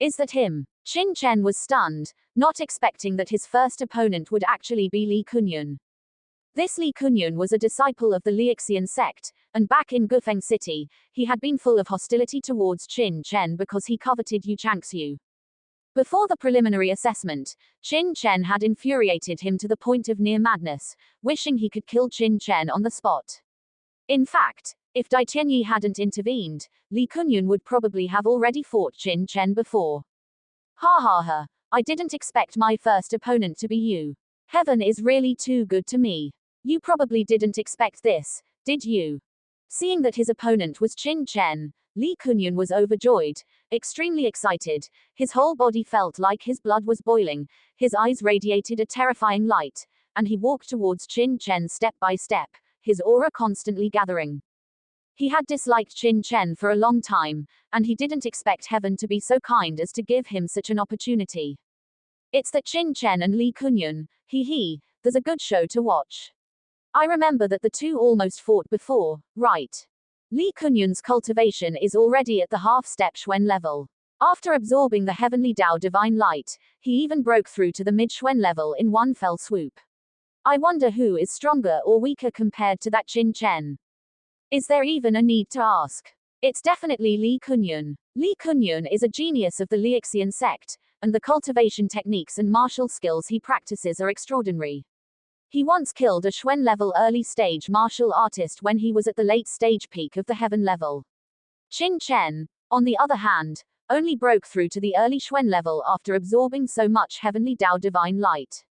Is that him? Qin Chen was stunned, not expecting that his first opponent would actually be Li Kunyun. This Li Kunyun was a disciple of the Lixian sect, and back in Gufeng City, he had been full of hostility towards Qin Chen because he coveted Yu Changxiu. Before the preliminary assessment, Qin Chen had infuriated him to the point of near madness, wishing he could kill Qin Chen on the spot. In fact, if Dai Tianyi hadn't intervened, Li Kunyun would probably have already fought Qin Chen before. Ha ha ha, I didn't expect my first opponent to be you. Heaven is really too good to me. You probably didn't expect this, did you? Seeing that his opponent was Qin Chen, Li Kunyun was overjoyed, extremely excited. His whole body felt like his blood was boiling, his eyes radiated a terrifying light, and he walked towards Qin Chen step by step, his aura constantly gathering. He had disliked Qin Chen for a long time, and he didn't expect heaven to be so kind as to give him such an opportunity. It's that Qin Chen and Li Kunyun, there's a good show to watch. I remember that the two almost fought before, right? Li Kunyun's cultivation is already at the half-step Xuan level. After absorbing the heavenly Dao divine light, he even broke through to the mid-Xuan level in one fell swoop. I wonder who is stronger or weaker compared to that Qin Chen. Is there even a need to ask? It's definitely Li Kunyun. Li Kunyun is a genius of the Lixian sect, and the cultivation techniques and martial skills he practices are extraordinary. He once killed a Xuan-level early-stage martial artist when he was at the late-stage peak of the heaven level. Qin Chen, on the other hand, only broke through to the early Xuan level after absorbing so much heavenly Dao divine light.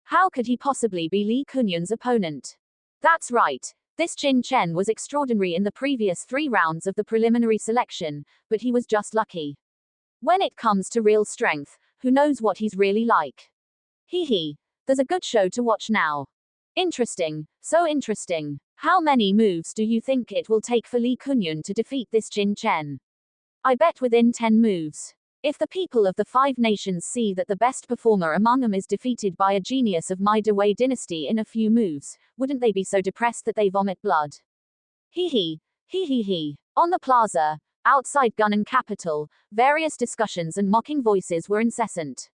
How could he possibly be Li Kunyun's opponent? That's right, this Qin Chen was extraordinary in the previous 3 rounds of the preliminary selection, but he was just lucky. When it comes to real strength, who knows what he's really like? There's a good show to watch now. Interesting, so interesting. How many moves do you think it will take for Li Kunyun to defeat this Qin Chen? I bet within 10 moves. If the people of the 5 nations see that the best performer among them is defeated by a genius of my Dawei dynasty in a few moves, wouldn't they be so depressed that they vomit blood? On the plaza, outside Gunnan capital, various discussions and mocking voices were incessant.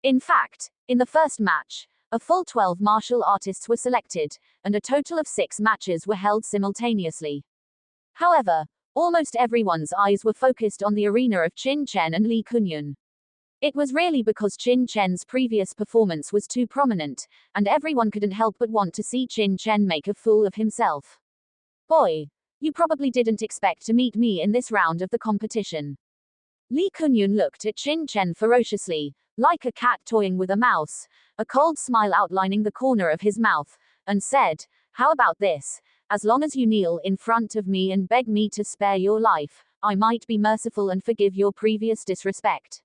In fact, in the first match, a full 12 martial artists were selected, and a total of 6 matches were held simultaneously. However, almost everyone's eyes were focused on the arena of Qin Chen and Li Kunyun. It was really because Qin Chen's previous performance was too prominent, and everyone couldn't help but want to see Qin Chen make a fool of himself. Boy, you probably didn't expect to meet me in this round of the competition. Li Kunyun looked at Qin Chen ferociously, like a cat toying with a mouse, a cold smile outlining the corner of his mouth, and said, "How about this? As long as you kneel in front of me and beg me to spare your life, I might be merciful and forgive your previous disrespect."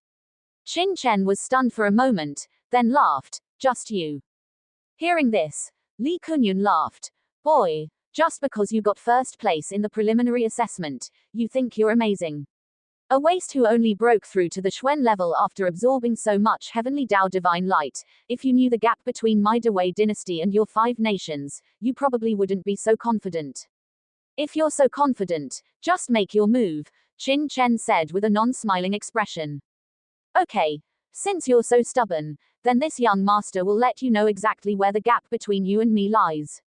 Qin Chen was stunned for a moment, then laughed, "Just you." Hearing this, Li Kunyun laughed. "Boy, just because you got first place in the preliminary assessment, you think you're amazing. A waste who only broke through to the Xuan level after absorbing so much heavenly Dao divine light. If you knew the gap between my Dawei dynasty and your 5 nations, you probably wouldn't be so confident. If you're so confident, just make your move," Qin Chen said with a non-smiling expression. "Okay, since you're so stubborn, then this young master will let you know exactly where the gap between you and me lies."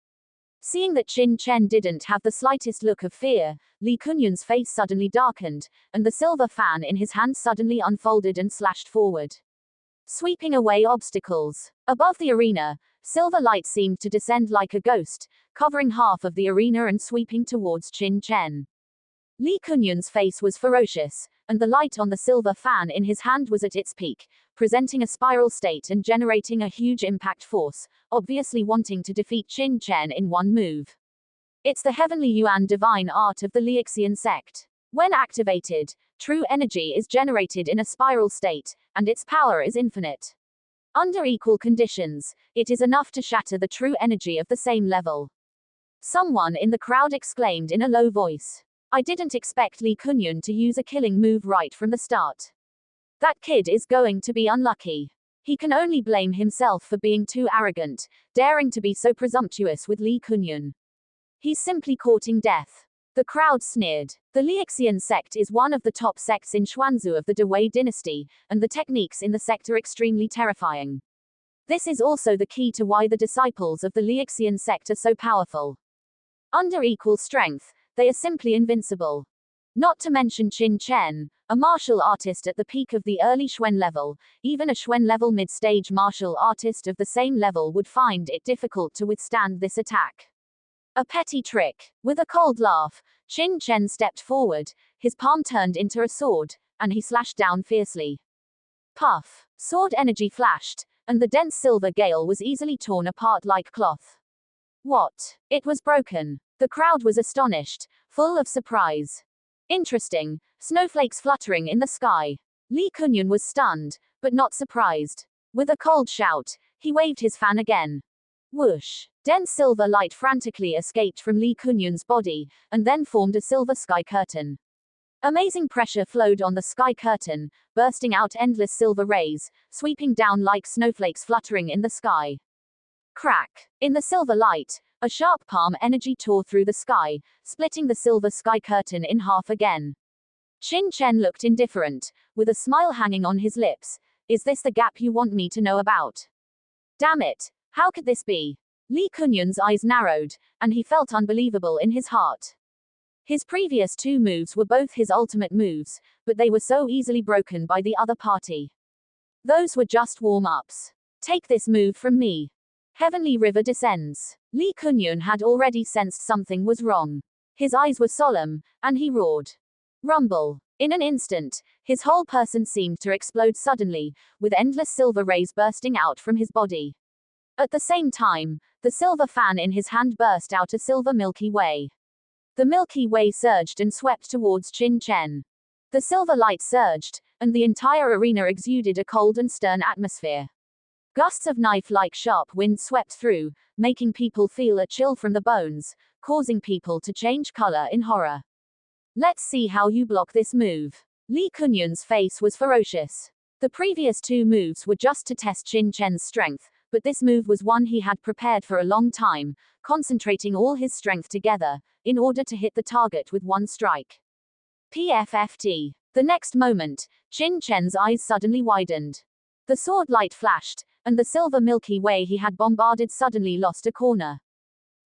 Seeing that Qin Chen didn't have the slightest look of fear, Li Kunyun's face suddenly darkened, and the silver fan in his hand suddenly unfolded and slashed forward, sweeping away obstacles. Above the arena, silver light seemed to descend like a ghost, covering half of the arena and sweeping towards Qin Chen. Li Kunyun's face was ferocious, and the light on the silver fan in his hand was at its peak, presenting a spiral state and generating a huge impact force, obviously wanting to defeat Qin Chen in one move. It's the heavenly Yuan divine art of the Lixian sect. When activated, true energy is generated in a spiral state, and its power is infinite. Under equal conditions, it is enough to shatter the true energy of the same level. Someone in the crowd exclaimed in a low voice. "I didn't expect Li Kunyun to use a killing move right from the start. That kid is going to be unlucky. He can only blame himself for being too arrogant, daring to be so presumptuous with Li Kunyun. He's simply courting death." The crowd sneered. The Lixian sect is one of the top sects in Xuanzu of the Dewei dynasty, and the techniques in the sect are extremely terrifying. This is also the key to why the disciples of the Lixian sect are so powerful. Under equal strength, they are simply invincible. Not to mention Qin Chen, a martial artist at the peak of the early Xuan level. Even a Xuan level mid-stage martial artist of the same level would find it difficult to withstand this attack. A petty trick. With a cold laugh, Qin Chen stepped forward, his palm turned into a sword, and he slashed down fiercely. Puff. Sword energy flashed, and the dense silver gale was easily torn apart like cloth. What? It was broken. The crowd was astonished, full of surprise. Interesting. Snowflakes fluttering in the sky. Li Kunyun was stunned, but not surprised. With a cold shout, he waved his fan again. Whoosh. Dense silver light frantically escaped from Li Kunyun's body, and then formed a silver sky curtain. Amazing pressure flowed on the sky curtain, bursting out endless silver rays, sweeping down like snowflakes fluttering in the sky. Crack. In the silver light, a sharp palm energy tore through the sky, splitting the silver sky curtain in half again. Qin Chen looked indifferent, with a smile hanging on his lips. Is this the gap you want me to know about? Damn it. How could this be? Li Kunyun's eyes narrowed, and he felt unbelievable in his heart. His previous two moves were both his ultimate moves, but they were so easily broken by the other party. Those were just warm-ups. Take this move from me. Heavenly River descends. Li Kunyun had already sensed something was wrong. His eyes were solemn, and he roared. Rumble. In an instant, his whole person seemed to explode suddenly, with endless silver rays bursting out from his body. At the same time, the silver fan in his hand burst out a silver Milky Way. The Milky Way surged and swept towards Qin Chen. The silver light surged, and the entire arena exuded a cold and stern atmosphere. Gusts of knife-like sharp wind swept through, making people feel a chill from the bones, causing people to change color in horror. Let's see how you block this move. Li Kunyun's face was ferocious. The previous two moves were just to test Qin Chen's strength, but this move was one he had prepared for a long time, concentrating all his strength together, in order to hit the target with one strike. PFFT. The next moment, Qin Chen's eyes suddenly widened. The sword light flashed, and the silver Milky Way he had bombarded suddenly lost a corner.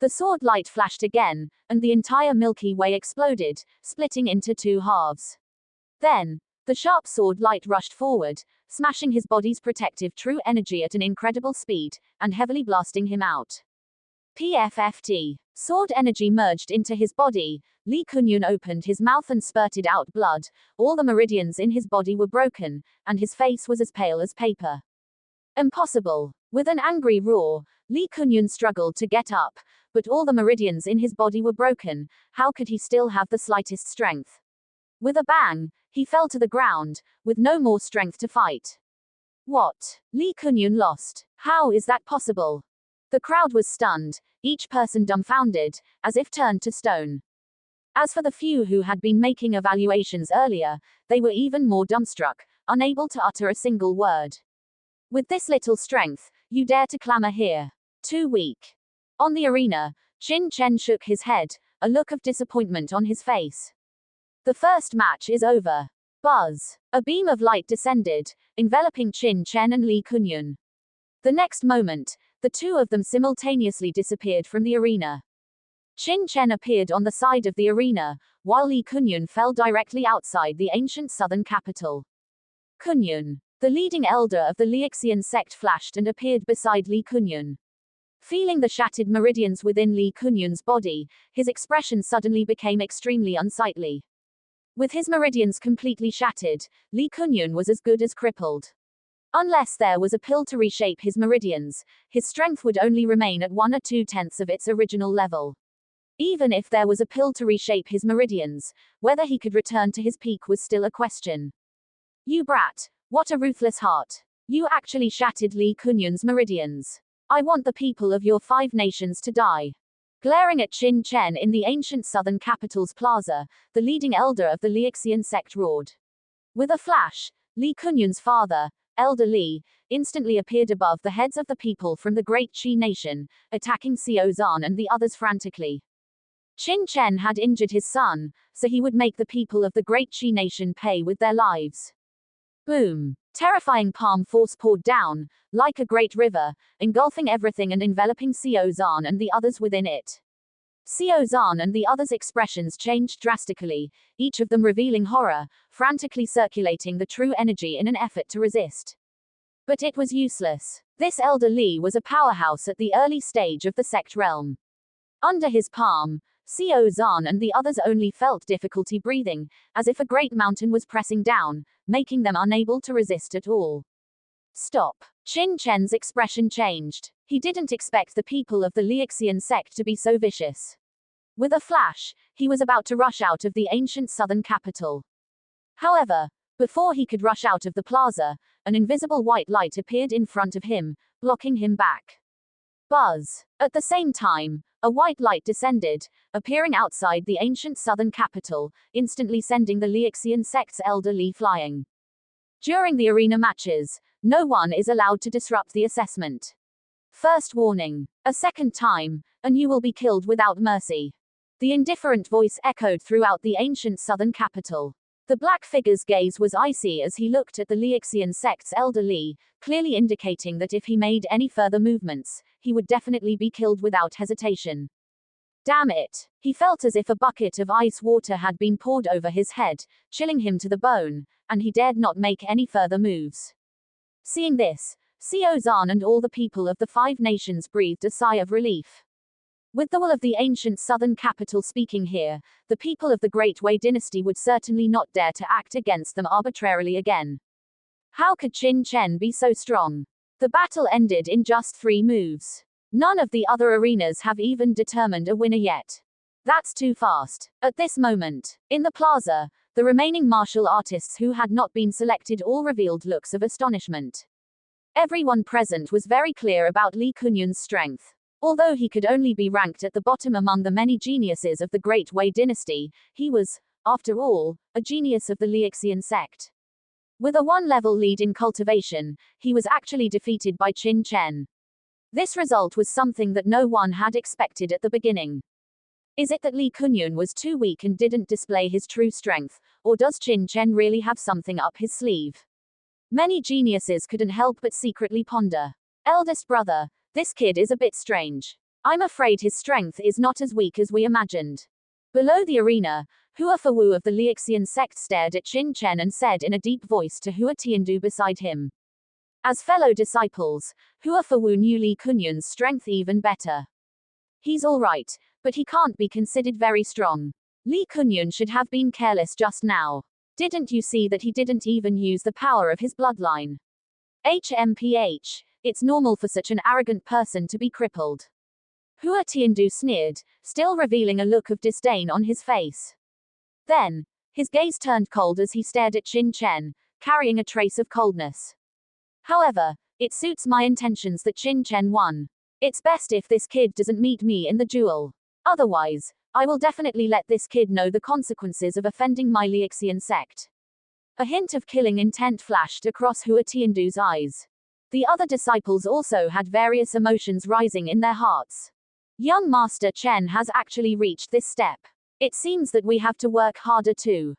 The sword light flashed again, and the entire Milky Way exploded, splitting into two halves. Then, the sharp sword light rushed forward, smashing his body's protective true energy at an incredible speed, and heavily blasting him out. PFFT. Sword energy merged into his body. Li Kunyun opened his mouth and spurted out blood. All the meridians in his body were broken, and his face was as pale as paper. Impossible. With an angry roar, Li Kunyun struggled to get up, but all the meridians in his body were broken. How could he still have the slightest strength? With a bang, he fell to the ground, with no more strength to fight. What? Li Kunyun lost. How is that possible? The crowd was stunned, each person dumbfounded, as if turned to stone. As for the few who had been making evaluations earlier, they were even more dumbstruck, unable to utter a single word. With this little strength, you dare to clamor here? Too weak. On the arena, Qin Chen shook his head, a look of disappointment on his face. The first match is over. Buzz. A beam of light descended, enveloping Qin Chen and Li Kunyun. The next moment, the two of them simultaneously disappeared from the arena. Qin Chen appeared on the side of the arena, while Li Kunyun fell directly outside the ancient southern capital. Kunyun. The leading elder of the Lixian sect flashed and appeared beside Li Kunyun. Feeling the shattered meridians within Li Kunyun's body, his expression suddenly became extremely unsightly. With his meridians completely shattered, Li Kunyun was as good as crippled. Unless there was a pill to reshape his meridians, his strength would only remain at 1 or 2/10 of its original level. Even if there was a pill to reshape his meridians, whether he could return to his peak was still a question. You brat, what a ruthless heart. You actually shattered Li Kunyun's meridians. I want the people of your 5 nations to die. Glaring at Qin Chen in the ancient southern capital's plaza, the leading elder of the Lixian sect roared. With a flash, Li Kunyun's father, Elder Li, instantly appeared above the heads of the people from the great Qi nation, attacking Xiao Zhan and the others frantically. Qin Chen had injured his son, so he would make the people of the great Qi nation pay with their lives. Boom! Terrifying palm force poured down, like a great river, engulfing everything and enveloping Xiao Zhan and the others within it. Xiao Zhan and the others' expressions changed drastically, each of them revealing horror, frantically circulating the true energy in an effort to resist. But it was useless. This elder Li was a powerhouse at the early stage of the sect realm. Under his palm, Xiao Zhan and the others only felt difficulty breathing, as if a great mountain was pressing down, making them unable to resist at all. Stop. Qin Chen's expression changed. He didn't expect the people of the Lixian sect to be so vicious. With a flash, he was about to rush out of the ancient southern capital. However, before he could rush out of the plaza, an invisible white light appeared in front of him, blocking him back. Buzz. At the same time, a white light descended, appearing outside the ancient southern capital, instantly sending the Lixian sect's elder Li flying. During the arena matches, no one is allowed to disrupt the assessment. First warning. A second time, and you will be killed without mercy. The indifferent voice echoed throughout the ancient southern capital. The black figure's gaze was icy as he looked at the Lixian sect's elder Li, clearly indicating that if he made any further movements, he would definitely be killed without hesitation. Damn it! He felt as if a bucket of ice water had been poured over his head, chilling him to the bone, and he dared not make any further moves. Seeing this, Xiao Zhan and all the people of the 5 nations breathed a sigh of relief. With the will of the ancient southern capital speaking here, the people of the Great Wei dynasty would certainly not dare to act against them arbitrarily again. How could Qin Chen be so strong? The battle ended in just 3 moves. None of the other arenas have even determined a winner yet. That's too fast. At this moment, in the plaza, the remaining martial artists who had not been selected all revealed looks of astonishment. Everyone present was very clear about Li Kunyun's strength. Although he could only be ranked at the bottom among the many geniuses of the Great Wei dynasty, he was, after all, a genius of the Lixian sect. With a 1-level lead in cultivation, he was actually defeated by Qin Chen. This result was something that no one had expected at the beginning. Is it that Li Kunyun was too weak and didn't display his true strength, or does Qin Chen really have something up his sleeve? Many geniuses couldn't help but secretly ponder. Eldest brother, this kid is a bit strange. I'm afraid his strength is not as weak as we imagined. Below the arena, Hua Fawu of the Lixian sect stared at Qin Chen and said in a deep voice to Hua Tiandu beside him. As fellow disciples, Hua Fawu knew Li Kunyun's strength even better. He's alright, but he can't be considered very strong. Li Kunyun should have been careless just now. Didn't you see that he didn't even use the power of his bloodline? HMPH. It's normal for such an arrogant person to be crippled. Hua Tiandu sneered, still revealing a look of disdain on his face. Then, his gaze turned cold as he stared at Qin Chen, carrying a trace of coldness. However, it suits my intentions that Qin Chen won. It's best if this kid doesn't meet me in the duel. Otherwise, I will definitely let this kid know the consequences of offending my Lixian sect. A hint of killing intent flashed across Hua Tiandu's eyes. The other disciples also had various emotions rising in their hearts. Young Master Chen has actually reached this step. It seems that we have to work harder too.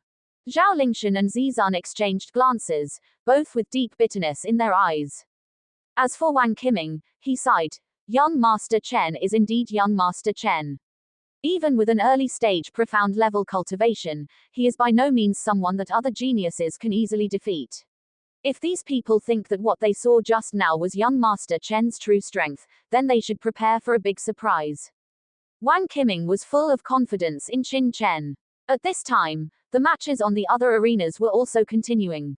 Zhao Lingshan and Zizan exchanged glances, both with deep bitterness in their eyes. As for Wang Qiming, he sighed. Young Master Chen is indeed young Master Chen. Even with an early stage profound level cultivation, he is by no means someone that other geniuses can easily defeat. If these people think that what they saw just now was young Master Chen's true strength, then they should prepare for a big surprise. Wang Qiming was full of confidence in Qin Chen. At this time, the matches on the other arenas were also continuing.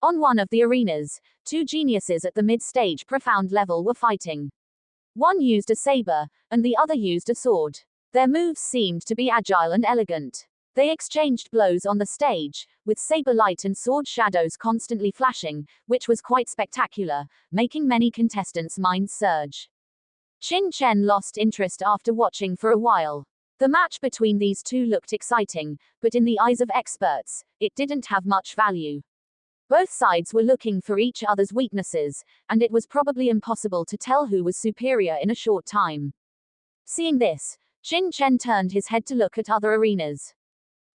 On one of the arenas, 2 geniuses at the mid-stage profound level were fighting. One used a saber, and the other used a sword. Their moves seemed to be agile and elegant. They exchanged blows on the stage, with saber light and sword shadows constantly flashing, which was quite spectacular, making many contestants' minds surge. Qin Chen lost interest after watching for a while. The match between these 2 looked exciting, but in the eyes of experts, it didn't have much value. Both sides were looking for each other's weaknesses, and it was probably impossible to tell who was superior in a short time. Seeing this, Qin Chen turned his head to look at other arenas.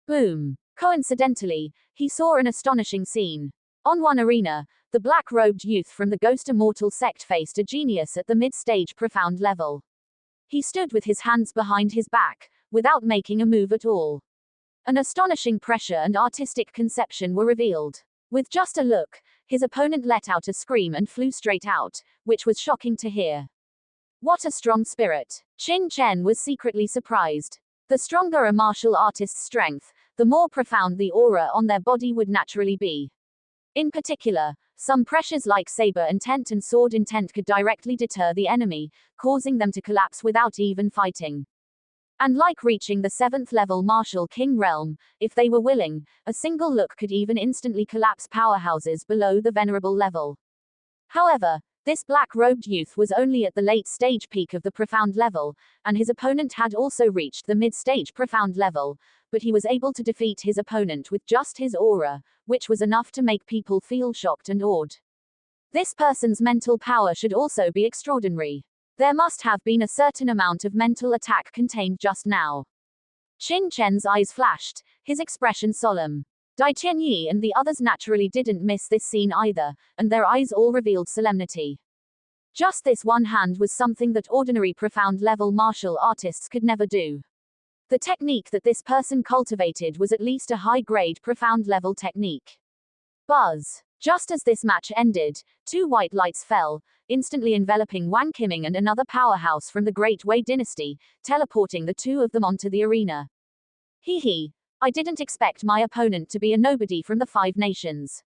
Boom. Coincidentally, he saw an astonishing scene. On one arena, the black-robed youth from the Ghost Immortal sect faced a genius at the mid-stage profound level. He stood with his hands behind his back, without making a move at all. An astonishing pressure and artistic conception were revealed. With just a look, his opponent let out a scream and flew straight out, which was shocking to hear. What a strong spirit! Qin Chen was secretly surprised. The stronger a martial artist's strength, the more profound the aura on their body would naturally be. In particular, some pressures like saber intent and sword intent could directly deter the enemy, causing them to collapse without even fighting. And like reaching the 7th level martial king realm, if they were willing, a single look could even instantly collapse powerhouses below the venerable level. However, this black-robed youth was only at the late-stage peak of the profound level, and his opponent had also reached the mid-stage profound level, but he was able to defeat his opponent with just his aura, which was enough to make people feel shocked and awed. This person's mental power should also be extraordinary. There must have been a certain amount of mental attack contained just now. Qin Chen's eyes flashed, his expression solemn. Dai Tianyi and the others naturally didn't miss this scene either, and their eyes all revealed solemnity. Just this one hand was something that ordinary profound-level martial artists could never do. The technique that this person cultivated was at least a high-grade profound-level technique. Buzz. Just as this match ended, 2 white lights fell, instantly enveloping Wang Qiming and another powerhouse from the Great Wei dynasty, teleporting the 2 of them onto the arena. Hee. I didn't expect my opponent to be a nobody from the 5 nations.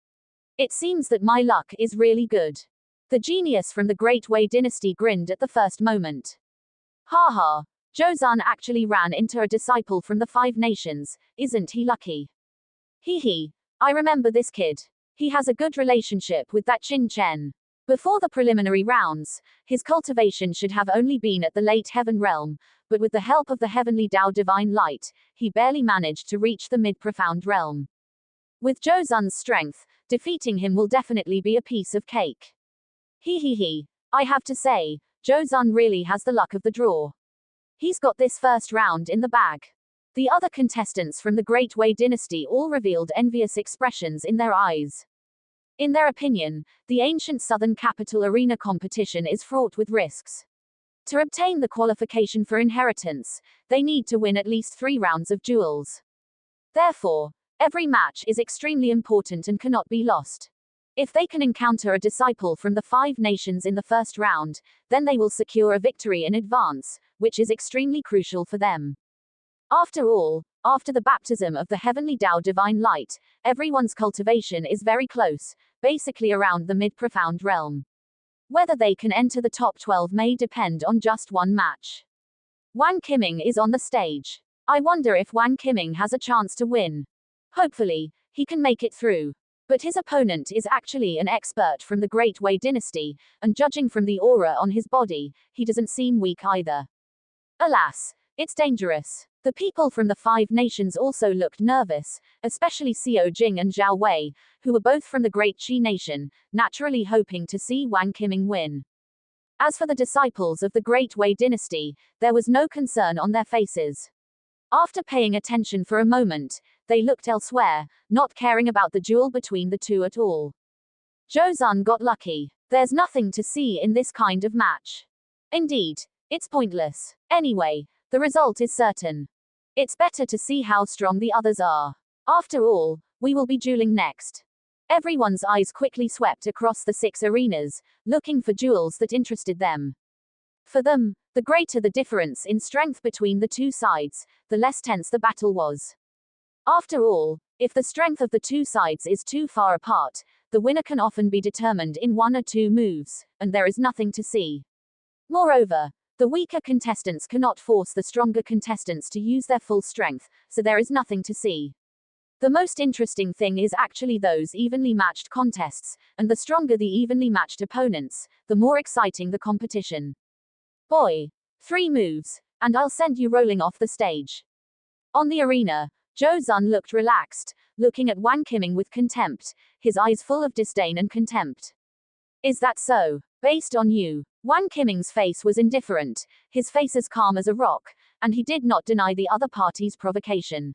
It seems that my luck is really good. The genius from the Great Wei dynasty grinned at the first moment. Ha. Zhou actually ran into a disciple from the 5 nations, isn't he lucky? Hee. I remember this kid. He has a good relationship with that Qin Chen. Before the preliminary rounds, his cultivation should have only been at the late heaven realm, but with the help of the heavenly Tao divine light, he barely managed to reach the mid-profound realm. With Zhou Zun's strength, defeating him will definitely be a piece of cake. Hee. I have to say, Zhou Zun really has the luck of the draw. He's got this first round in the bag. The other contestants from the Great Wei dynasty all revealed envious expressions in their eyes. In their opinion, the ancient southern capital arena competition is fraught with risks. To obtain the qualification for inheritance, they need to win at least 3 rounds of duels. Therefore, every match is extremely important and cannot be lost. If they can encounter a disciple from the 5 nations in the first round, then they will secure a victory in advance, which is extremely crucial for them. After all, after the baptism of the heavenly Tao divine light, everyone's cultivation is very close, basically around the mid-profound realm. Whether they can enter the top 12 may depend on just one match. Wang Qiming is on the stage. I wonder if Wang Qiming has a chance to win. Hopefully, he can make it through. But his opponent is actually an expert from the Great Wei dynasty, and judging from the aura on his body, he doesn't seem weak either. Alas, it's dangerous. The people from the 5 nations also looked nervous, especially Xiao Jing and Zhao Wei, who were both from the Great Qi nation, naturally hoping to see Wang Qiming win. As for the disciples of the Great Wei dynasty, there was no concern on their faces. After paying attention for a moment, they looked elsewhere, not caring about the duel between the 2 at all. Zhou Zun got lucky. There's nothing to see in this kind of match. Indeed, it's pointless. Anyway, the result is certain. It's better to see how strong the others are. After all, we will be dueling next. Everyone's eyes quickly swept across the 6 arenas, looking for duels that interested them. For them, the greater the difference in strength between the 2 sides, the less tense the battle was. After all, if the strength of the 2 sides is too far apart, the winner can often be determined in 1 or 2 moves, and there is nothing to see. Moreover, the weaker contestants cannot force the stronger contestants to use their full strength, so there is nothing to see. The most interesting thing is actually those evenly matched contests, and the stronger the evenly matched opponents, the more exciting the competition. Boy, 3 moves, and I'll send you rolling off the stage. On the arena, Zhou Zun looked relaxed, looking at Wang Qiming with contempt, his eyes full of disdain and contempt. Is that so? Based on you? Wang Qiming's face was indifferent, his face as calm as a rock, and he did not deny the other party's provocation.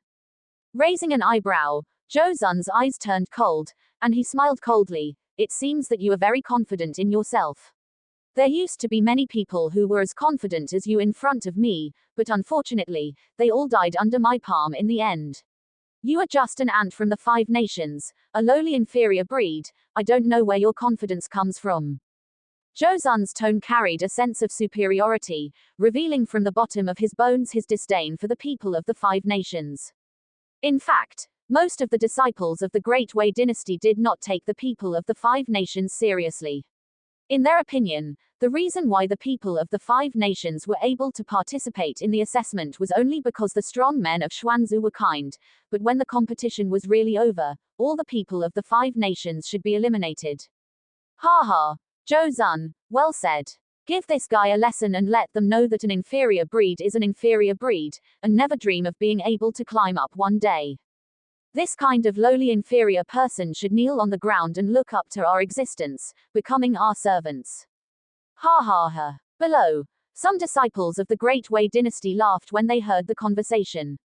Raising an eyebrow, Zhou Zun's eyes turned cold, and he smiled coldly. It seems that you are very confident in yourself. There used to be many people who were as confident as you in front of me, but unfortunately, they all died under my palm in the end. You are just an ant from the 5 nations, a lowly inferior breed. I don't know where your confidence comes from. Zhou Zun's tone carried a sense of superiority, revealing from the bottom of his bones his disdain for the people of the 5 nations. In fact, most of the disciples of the Great Wei dynasty did not take the people of the 5 nations seriously. In their opinion, the reason why the people of the 5 nations were able to participate in the assessment was only because the strong men of Xuanzu were kind, but when the competition was really over, all the people of the 5 nations should be eliminated. Ha ha, Zhou Zun, well said. Give this guy a lesson and let them know that an inferior breed is an inferior breed, and never dream of being able to climb up one day. This kind of lowly inferior person should kneel on the ground and look up to our existence, becoming our servants. Ha ha ha. Below, some disciples of the Great Wei dynasty laughed when they heard the conversation.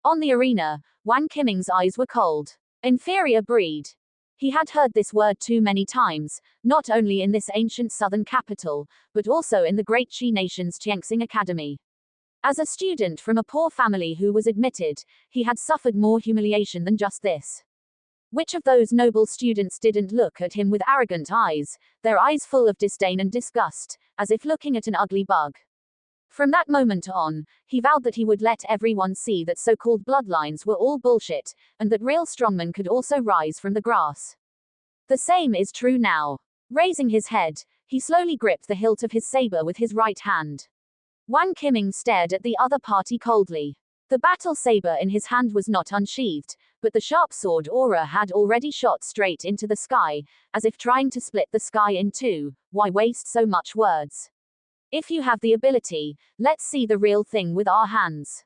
On the arena, Wang Qiming's eyes were cold. Inferior breed. He had heard this word too many times, not only in this ancient southern capital, but also in the great Qi nation's Qianxing Academy. As a student from a poor family who was admitted, he had suffered more humiliation than just this. Which of those noble students didn't look at him with arrogant eyes, their eyes full of disdain and disgust, as if looking at an ugly bug? From that moment on, he vowed that he would let everyone see that so-called bloodlines were all bullshit, and that real strongmen could also rise from the grass. The same is true now. Raising his head, he slowly gripped the hilt of his saber with his right hand. Wang Qiming stared at the other party coldly. The battle saber in his hand was not unsheathed, but the sharp sword aura had already shot straight into the sky, as if trying to split the sky in two. Why waste so much words? If you have the ability, let's see the real thing with our hands.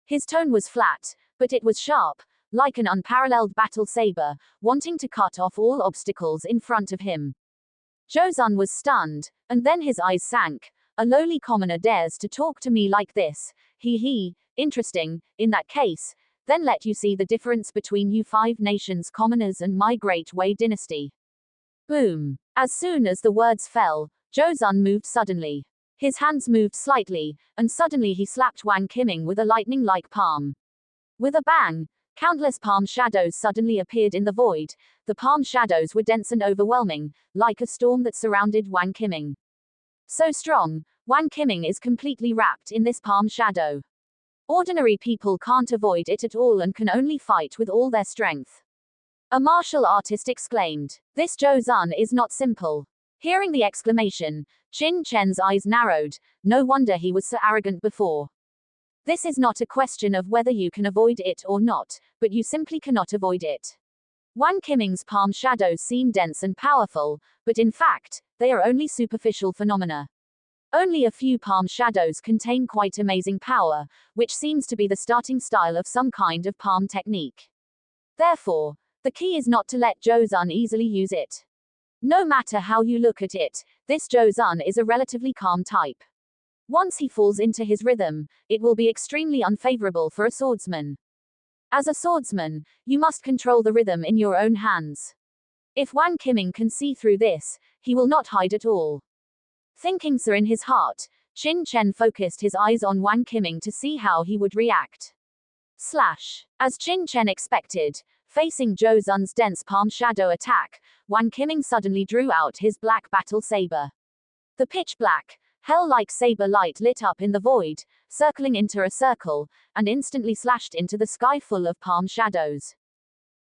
His tone was flat, but it was sharp, like an unparalleled battle saber, wanting to cut off all obstacles in front of him. Zhou Zun was stunned, and then his eyes sank. A lowly commoner dares to talk to me like this. He, interesting. In that case, then let you see the difference between you 5 nations commoners and my Great Wei dynasty. Boom. As soon as the words fell, Zhou Zun moved suddenly. His hands moved slightly, and suddenly he slapped Wang Qiming with a lightning-like palm. With a bang, countless palm shadows suddenly appeared in the void. The palm shadows were dense and overwhelming, like a storm that surrounded Wang Qiming. So strong, Wang Qiming is completely wrapped in this palm shadow. Ordinary people can't avoid it at all and can only fight with all their strength. A martial artist exclaimed. This Zhou Zun is not simple. Hearing the exclamation, Qin Chen's eyes narrowed. No wonder he was so arrogant before. This is not a question of whether you can avoid it or not, but you simply cannot avoid it. Wang Qiming's palm shadows seem dense and powerful, but in fact, they are only superficial phenomena. Only a few palm shadows contain quite amazing power, which seems to be the starting style of some kind of palm technique. Therefore, the key is not to let Zhou Zun easily use it. No matter how you look at it, this Zhou Zun is a relatively calm type. Once he falls into his rhythm, it will be extremely unfavorable for a swordsman. As a swordsman, you must control the rhythm in your own hands. If Wang Qiming can see through this, he will not hide at all. Thinking so in his heart, Qin Chen focused his eyes on Wang Qiming to see how he would react. Slash. As Qin Chen expected, facing Zhou Zun's dense palm shadow attack, Wang Qiming suddenly drew out his black battle saber. The pitch black, hell-like saber light lit up in the void, circling into a circle, and instantly slashed into the sky full of palm shadows.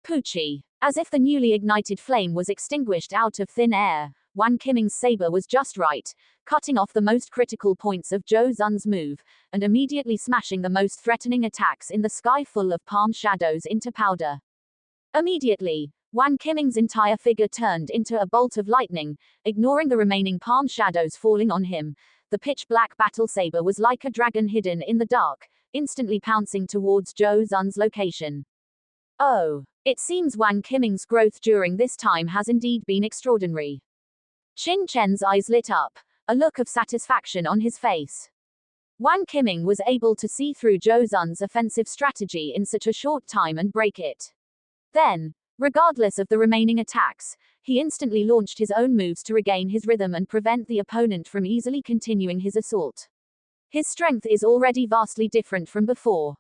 Poochie. As if the newly ignited flame was extinguished out of thin air, Wang Qiming's saber was just right, cutting off the most critical points of Zhou Zun's move, and immediately smashing the most threatening attacks in the sky full of palm shadows into powder. Immediately, Wang Qiming's entire figure turned into a bolt of lightning, ignoring the remaining palm shadows falling on him. The pitch-black battle saber was like a dragon hidden in the dark, instantly pouncing towards Zhou Zun's location. Oh, it seems Wang Qiming's growth during this time has indeed been extraordinary. Qin Chen's eyes lit up, a look of satisfaction on his face. Wang Qiming was able to see through Zhou Zun's offensive strategy in such a short time and break it. Then, regardless of the remaining attacks, he instantly launched his own moves to regain his rhythm and prevent the opponent from easily continuing his assault. His strength is already vastly different from before.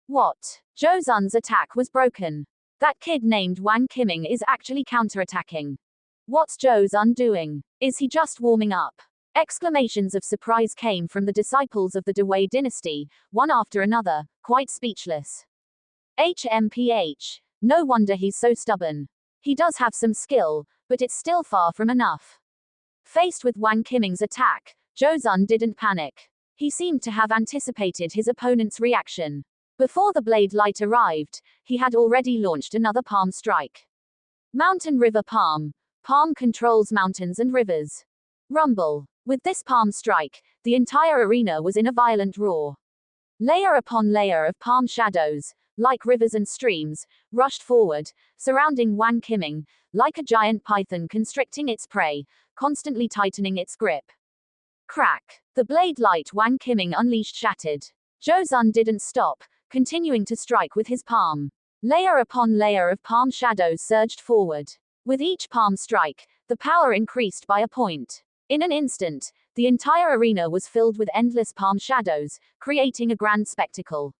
What? Zhou Zun's attack was broken. That kid named Wang Qiming is actually counterattacking. What's Zhou Zun doing? Is he just warming up? Exclamations of surprise came from the disciples of the Dewei dynasty, one after another, quite speechless. HMPH. No wonder he's so stubborn. He does have some skill, but it's still far from enough. Faced with Wang Qiming's attack, Zhou Zun didn't panic. He seemed to have anticipated his opponent's reaction. Before the blade light arrived, he had already launched another palm strike. Mountain River Palm. Palm controls mountains and rivers. Rumble. With this palm strike, the entire arena was in a violent roar. Layer upon layer of palm shadows, like rivers and streams, rushed forward, surrounding Wang Qiming, like a giant python constricting its prey, constantly tightening its grip. Crack. The blade light Wang Qiming unleashed shattered. Zhou Zun didn't stop, continuing to strike with his palm. Layer upon layer of palm shadows surged forward. With each palm strike, the power increased by a point. In an instant, the entire arena was filled with endless palm shadows, creating a grand spectacle.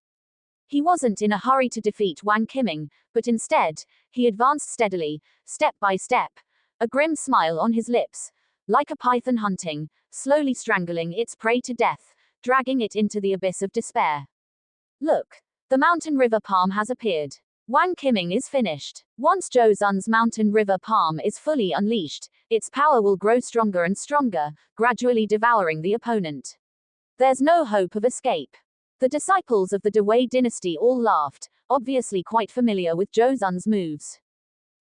He wasn't in a hurry to defeat Wang Qiming, but instead, he advanced steadily, step by step, a grim smile on his lips, like a python hunting, slowly strangling its prey to death, dragging it into the abyss of despair. Look, the Mountain River Palm has appeared. Wang Qiming is finished. Once Zhou Zun's Mountain River Palm is fully unleashed, its power will grow stronger and stronger, gradually devouring the opponent. There's no hope of escape. The disciples of the Dewei dynasty all laughed, obviously quite familiar with Zhou Zun's moves.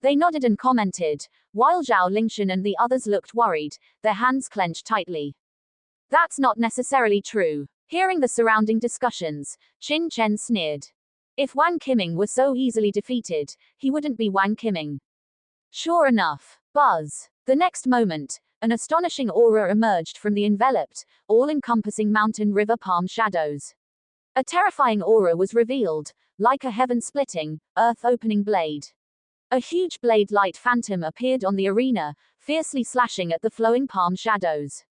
They nodded and commented, while Zhao Lingshan and the others looked worried, their hands clenched tightly. That's not necessarily true. Hearing the surrounding discussions, Qin Chen sneered. If Wang Qiming were so easily defeated, he wouldn't be Wang Qiming. Sure enough. Buzz. The next moment, an astonishing aura emerged from the enveloped, all-encompassing Mountain River Palm shadows. A terrifying aura was revealed, like a heaven-splitting, earth-opening blade. A huge blade-like phantom appeared on the arena, fiercely slashing at the flowing palm shadows.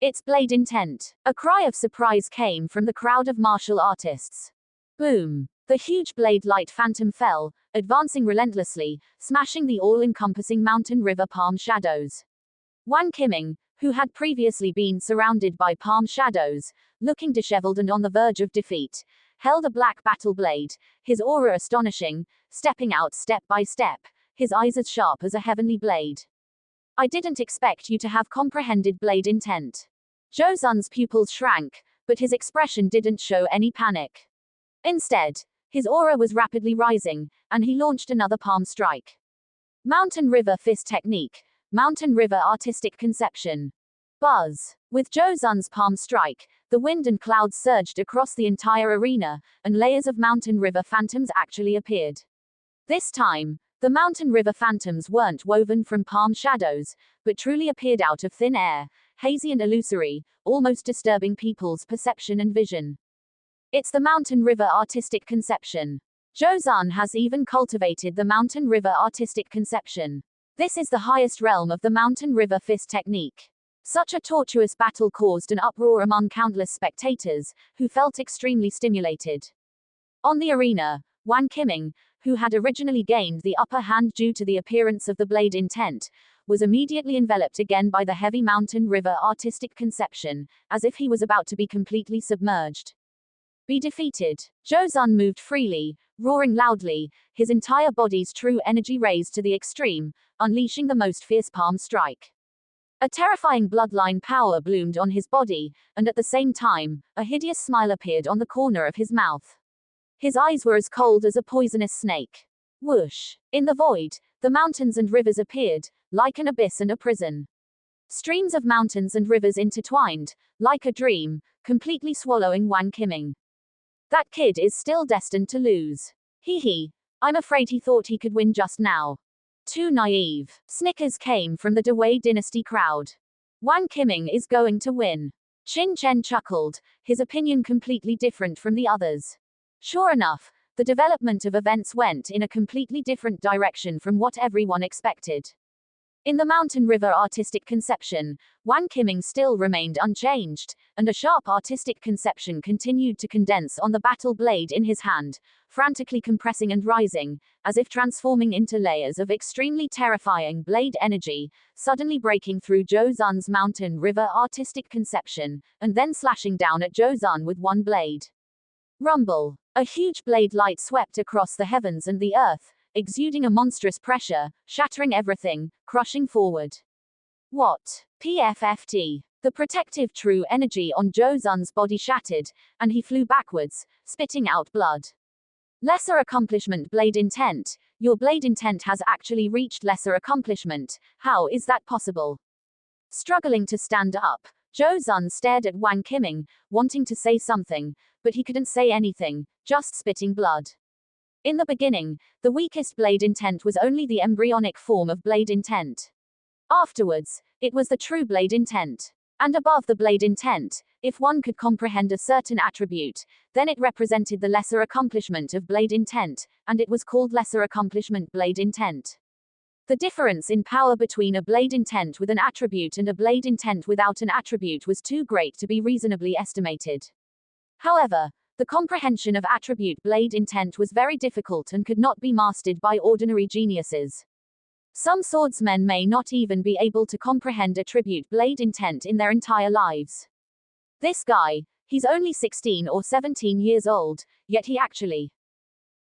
Its blade intent. A cry of surprise came from the crowd of martial artists. Boom. The huge blade-like phantom fell, advancing relentlessly, smashing the all-encompassing Mountain River Palm shadows. Wang Qiming, who had previously been surrounded by palm shadows, looking disheveled and on the verge of defeat, held a black battle blade, his aura astonishing, stepping out step by step, his eyes as sharp as a heavenly blade. I didn't expect you to have comprehended blade intent. Zhou Zun's pupils shrank, but his expression didn't show any panic. Instead, his aura was rapidly rising, and he launched another palm strike. Mountain River Fist Technique. Mountain River Artistic Conception. Buzz. With Zhou Zun's palm strike, the wind and clouds surged across the entire arena, and layers of Mountain River phantoms actually appeared. This time, the Mountain River phantoms weren't woven from palm shadows, but truly appeared out of thin air, hazy and illusory, almost disturbing people's perception and vision. It's the Mountain River Artistic Conception. Zhou Zun has even cultivated the Mountain River Artistic Conception. This is the highest realm of the Mountain River Fist Technique. Such a tortuous battle caused an uproar among countless spectators, who felt extremely stimulated. On the arena, Wang Qiming, who had originally gained the upper hand due to the appearance of the blade intent, was immediately enveloped again by the heavy Mountain River Artistic Conception, as if he was about to be completely submerged. Be defeated. Zhou Zun moved freely, roaring loudly, his entire body's true energy raised to the extreme, unleashing the most fierce palm strike. A terrifying bloodline power bloomed on his body, and at the same time, a hideous smile appeared on the corner of his mouth. His eyes were as cold as a poisonous snake. Whoosh! In the void, the mountains and rivers appeared, like an abyss and a prison. Streams of mountains and rivers intertwined, like a dream, completely swallowing Wang Qiming. That kid is still destined to lose. Hee. I'm afraid he thought he could win just now. Too naive. Snickers came from the Dewei dynasty crowd. Wang Qiming is going to win. Qin Chen chuckled, his opinion completely different from the others. Sure enough, the development of events went in a completely different direction from what everyone expected. In the Mountain River artistic conception, Wang Qiming still remained unchanged, and a sharp artistic conception continued to condense on the battle blade in his hand, frantically compressing and rising, as if transforming into layers of extremely terrifying blade energy, suddenly breaking through Zhou Zun's Mountain River artistic conception, and then slashing down at Zhou Zun with one blade. Rumble! A huge blade light swept across the heavens and the earth, exuding a monstrous pressure, shattering everything, crushing forward. What? PFFT. The protective true energy on Zhou Zun's body shattered, and he flew backwards, spitting out blood. Lesser accomplishment blade intent. Your blade intent has actually reached lesser accomplishment. How is that possible? Struggling to stand up, Zhou Zun stared at Wang Qiming, wanting to say something, but he couldn't say anything, just spitting blood. In the beginning, the weakest blade intent was only the embryonic form of blade intent. Afterwards, it was the true blade intent. And above the blade intent, if one could comprehend a certain attribute, then it represented the lesser accomplishment of blade intent, and it was called lesser accomplishment blade intent. The difference in power between a blade intent with an attribute and a blade intent without an attribute was too great to be reasonably estimated. However, the comprehension of attribute blade intent was very difficult and could not be mastered by ordinary geniuses. Some swordsmen may not even be able to comprehend attribute blade intent in their entire lives. This guy, he's only 16 or 17 years old, yet he actually.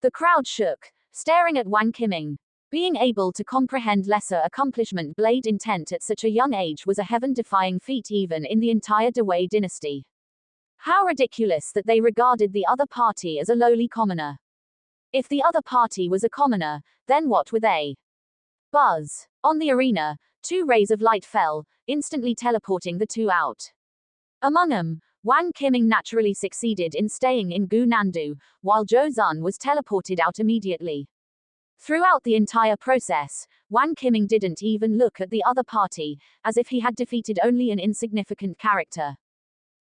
The crowd shook, staring at Wang Qiming. Being able to comprehend lesser accomplishment blade intent at such a young age was a heaven-defying feat even in the entire Dewei dynasty. How ridiculous that they regarded the other party as a lowly commoner. If the other party was a commoner, then what were they? Buzz. On the arena, 2 rays of light fell, instantly teleporting the 2 out. Among them, Wang Qiming naturally succeeded in staying in Gu Nandu, while Zhou Zun was teleported out immediately. Throughout the entire process, Wang Qiming didn't even look at the other party, as if he had defeated only an insignificant character.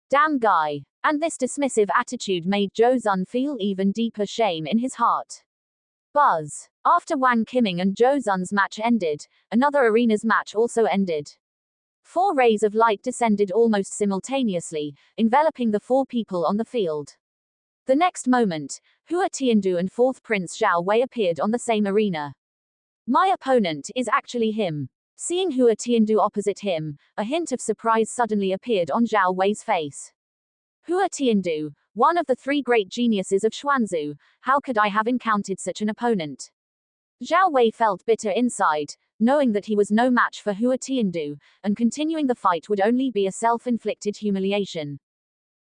Damn guy. And this dismissive attitude made Zhou Zun feel even deeper shame in his heart. Buzz. After Wang Qiming and Zhou Zun's match ended, another arena's match also ended. 4 rays of light descended almost simultaneously, enveloping the 4 people on the field. The next moment, Hua Tiandu and 4th Prince Zhao Wei appeared on the same arena. My opponent is actually him. Seeing Hua Tiandu opposite him, a hint of surprise suddenly appeared on Zhao Wei's face. Hua Tiandu, one of the 3 great geniuses of Xuanzu, how could I have encountered such an opponent? Zhao Wei felt bitter inside, knowing that he was no match for Hua Tiandu, and continuing the fight would only be a self-inflicted humiliation.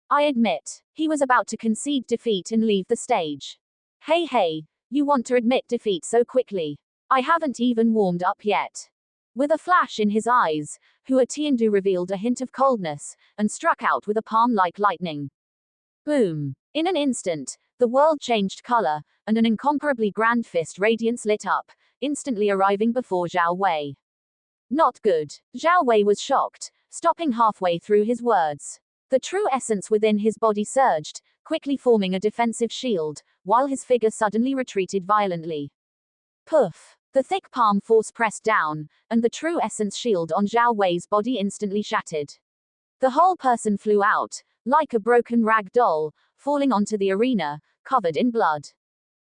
I admit, he was about to concede defeat and leave the stage. Hey, you want to admit defeat so quickly? I haven't even warmed up yet. With a flash in his eyes, Hua Tiandu revealed a hint of coldness, and struck out with a palm like lightning. Boom! In an instant, the world changed color, and an incomparably grand fist radiance lit up, instantly arriving before Zhao Wei. Not good. Zhao Wei was shocked, stopping halfway through his words. The true essence within his body surged, quickly forming a defensive shield, while his figure suddenly retreated violently. Poof! The thick palm force pressed down, and the true essence shield on Zhao Wei's body instantly shattered. The whole person flew out, like a broken rag doll, falling onto the arena, covered in blood.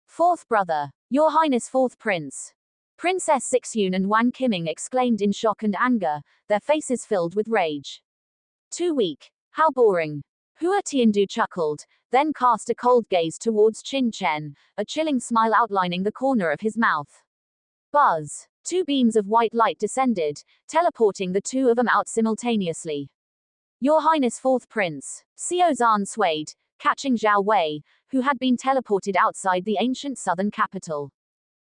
4th brother. Your Highness 4th Prince. Princess Xixun and Wang Qiming exclaimed in shock and anger, their faces filled with rage. Too weak. How boring. Hua Tiandu chuckled, then cast a cold gaze towards Qin Chen, a chilling smile outlining the corner of his mouth. Buzz. 2 beams of white light descended, teleporting the 2 of them out simultaneously. Your Highness 4th Prince. Xiao Zhan swayed, catching Zhao Wei, who had been teleported outside the ancient southern capital.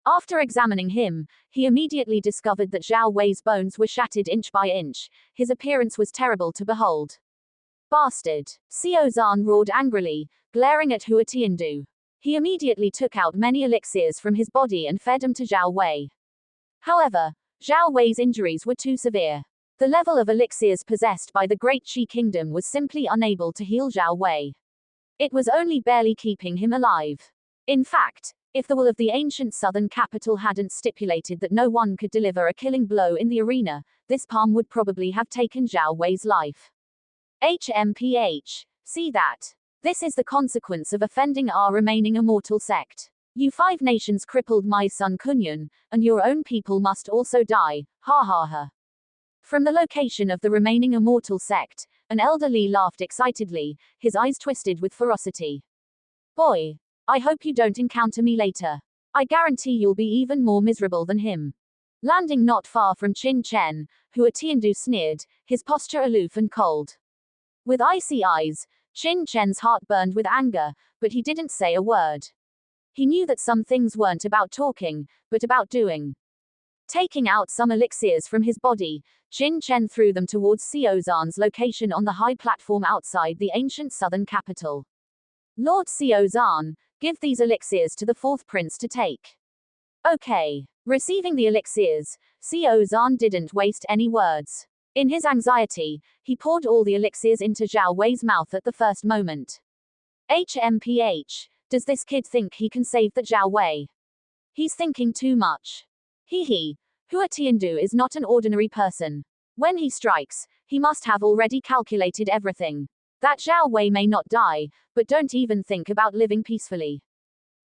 After examining him, he immediately discovered that Zhao Wei's bones were shattered inch by inch. His appearance was terrible to behold. Bastard! Xiao Zhan roared angrily, glaring at Hua Tiandu. He immediately took out many elixirs from his body and fed them to Zhao Wei. However, Zhao Wei's injuries were too severe. The level of elixirs possessed by the Great Qi Kingdom was simply unable to heal Zhao Wei. It was only barely keeping him alive. In fact, if the will of the ancient southern capital hadn't stipulated that no one could deliver a killing blow in the arena, this palm would probably have taken Zhao Wei's life. HMPH. See that. This is the consequence of offending our remaining immortal sect. You 5 nations crippled my son Kunyun, and your own people must also die, ha ha ha. From the location of the remaining immortal sect, an elderly laughed excitedly, his eyes twisted with ferocity. Boy, I hope you don't encounter me later. I guarantee you'll be even more miserable than him. Landing not far from Qin Chen, who Tianwu sneered, his posture aloof and cold. With icy eyes, Qin Chen's heart burned with anger, but he didn't say a word. He knew that some things weren't about talking, but about doing. Taking out some elixirs from his body, Qin Chen threw them towards Xiao Zhan's location on the high platform outside the ancient southern capital. Lord Xiao Zhan, give these elixirs to the 4th prince to take. Okay. Receiving the elixirs, Xiao Zhan didn't waste any words. In his anxiety, he poured all the elixirs into Zhao Wei's mouth at the first moment. HMPH. Does this kid think he can save the Zhao Wei? He's thinking too much. Hee. Hua Tianwu is not an ordinary person. When he strikes, he must have already calculated everything. That Zhao Wei may not die, but don't even think about living peacefully.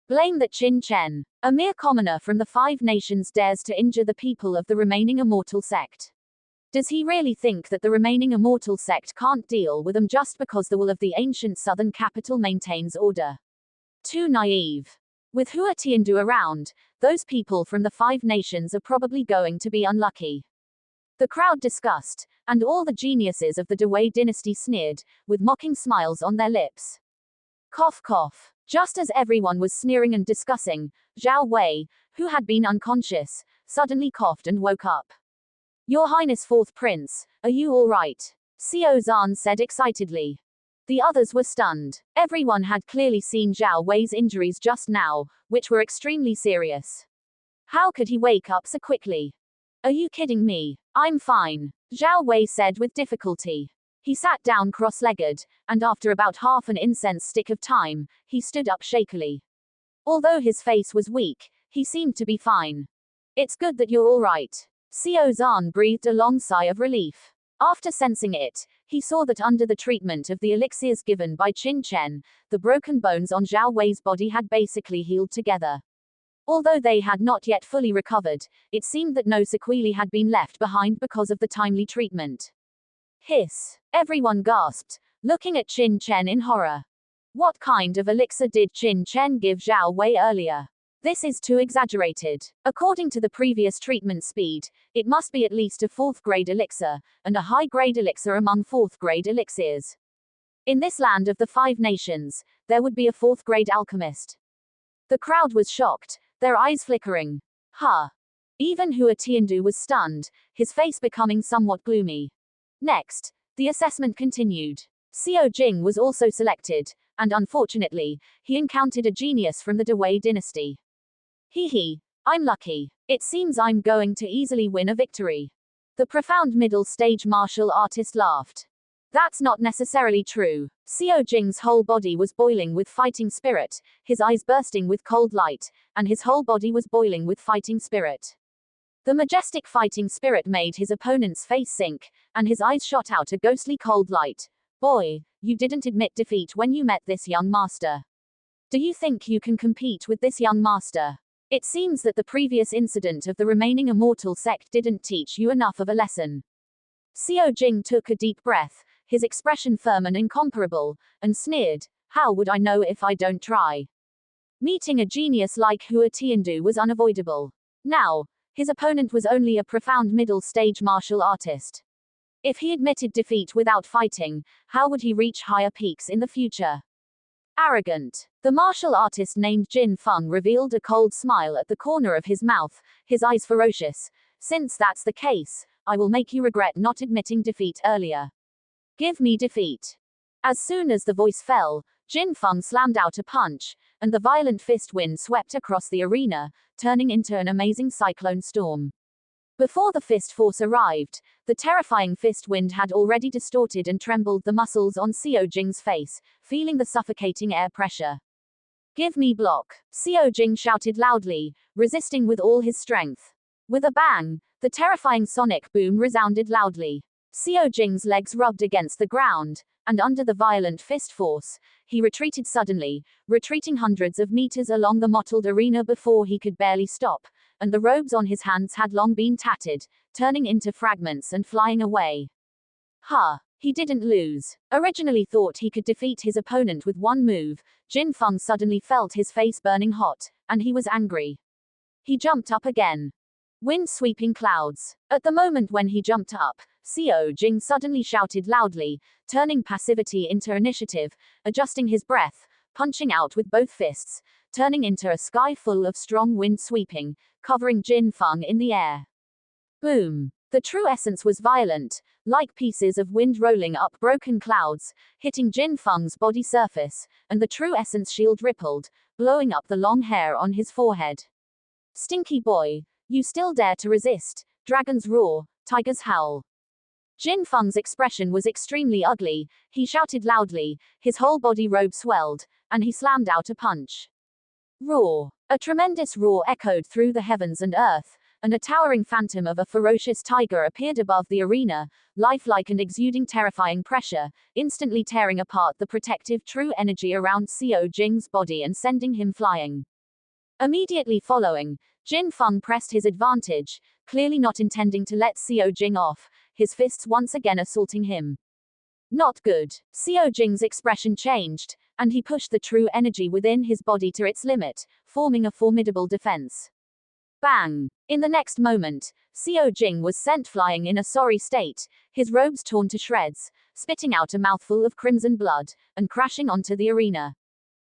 Blame that Qin Chen, a mere commoner from the 5 nations, dares to injure the people of the remaining immortal sect. Does he really think that the remaining immortal sect can't deal with him just because the will of the ancient southern capital maintains order? Too naive. With Hua Tianwu around, those people from the 5 nations are probably going to be unlucky. The crowd discussed, and all the geniuses of the Dewei dynasty sneered, with mocking smiles on their lips. Cough cough. Just as everyone was sneering and discussing, Zhao Wei, who had been unconscious, suddenly coughed and woke up. Your Highness 4th Prince, are you all right? Xiao Zhan said excitedly. The others were stunned. Everyone had clearly seen Zhao Wei's injuries just now, which were extremely serious. How could he wake up so quickly? Are you kidding me? I'm fine, Zhao Wei said with difficulty. He sat down cross-legged, and after about half an incense stick of time, he stood up shakily. Although his face was weak, he seemed to be fine. It's good that you're all right. Xiao Zhan breathed a long sigh of relief. After sensing it, he saw that under the treatment of the elixirs given by Qin Chen, the broken bones on Zhao Wei's body had basically healed together. Although they had not yet fully recovered, it seemed that no sequelae had been left behind because of the timely treatment. Hiss. Everyone gasped, looking at Qin Chen in horror. What kind of elixir did Qin Chen give Zhao Wei earlier? This is too exaggerated. According to the previous treatment speed, it must be at least a 4th-grade elixir, and a high-grade elixir among 4th-grade elixirs. In this land of the 5 nations, there would be a 4th-grade alchemist. The crowd was shocked, their eyes flickering. Huh. Even Hua Tianwu was stunned, his face becoming somewhat gloomy. Next, the assessment continued. Xiao Jing was also selected, and unfortunately, he encountered a genius from the Dewei dynasty. Hee, I'm lucky. It seems I'm going to easily win a victory. The profound middle stage martial artist laughed. That's not necessarily true. Xiao Jing's whole body was boiling with fighting spirit, his eyes bursting with cold light, and his whole body was boiling with fighting spirit. The majestic fighting spirit made his opponent's face sink, and his eyes shot out a ghostly cold light. Boy, you didn't admit defeat when you met this young master. Do you think you can compete with this young master? It seems that the previous incident of the remaining immortal sect didn't teach you enough of a lesson. Xiao Jing took a deep breath, his expression firm and incomparable, and sneered, how would I know if I don't try? Meeting a genius like Hua Tianwu was unavoidable. Now, his opponent was only a profound middle-stage martial artist. If he admitted defeat without fighting, how would he reach higher peaks in the future? Arrogant. The martial artist named Jin Feng revealed a cold smile at the corner of his mouth, his eyes ferocious. Since that's the case, I will make you regret not admitting defeat earlier. Give me defeat. As soon as the voice fell, Jin Feng slammed out a punch, and the violent fist wind swept across the arena, turning into an amazing cyclone storm. Before the fist force arrived, the terrifying fist wind had already distorted and trembled the muscles on Xiao Jing's face, feeling the suffocating air pressure. Give me block, Xiao Jing shouted loudly, resisting with all his strength. With a bang, the terrifying sonic boom resounded loudly. Xiao Jing's legs rubbed against the ground, and under the violent fist force, he retreated suddenly, retreating hundreds of meters along the mottled arena before he could barely stop, and the robes on his hands had long been tattered, turning into fragments and flying away. He didn't lose. Originally thought he could defeat his opponent with one move, Jin Feng suddenly felt his face burning hot, and he was angry. He jumped up again. Wind sweeping clouds. At the moment when he jumped up, Xiao Jing suddenly shouted loudly, turning passivity into initiative, adjusting his breath, punching out with both fists, turning into a sky full of strong wind sweeping, covering Jin Feng in the air. Boom! The true essence was violent, like pieces of wind rolling up broken clouds, hitting Jin Feng's body surface, and the true essence shield rippled, blowing up the long hair on his forehead. Stinky boy, you still dare to resist? Dragons roar, tigers howl. Jin Feng's expression was extremely ugly, he shouted loudly, his whole body robe swelled, and he slammed out a punch. Roar! A tremendous roar echoed through the heavens and earth, and a towering phantom of a ferocious tiger appeared above the arena, lifelike and exuding terrifying pressure, instantly tearing apart the protective true energy around Xiao Jing's body and sending him flying. Immediately following, Jin Feng pressed his advantage, clearly not intending to let Xiao Jing off, his fists once again assaulting him. Not good. Xiao Jing's expression changed, and he pushed the true energy within his body to its limit, forming a formidable defense. Bang! In the next moment, Xiao Jing was sent flying in a sorry state, his robes torn to shreds, spitting out a mouthful of crimson blood, and crashing onto the arena.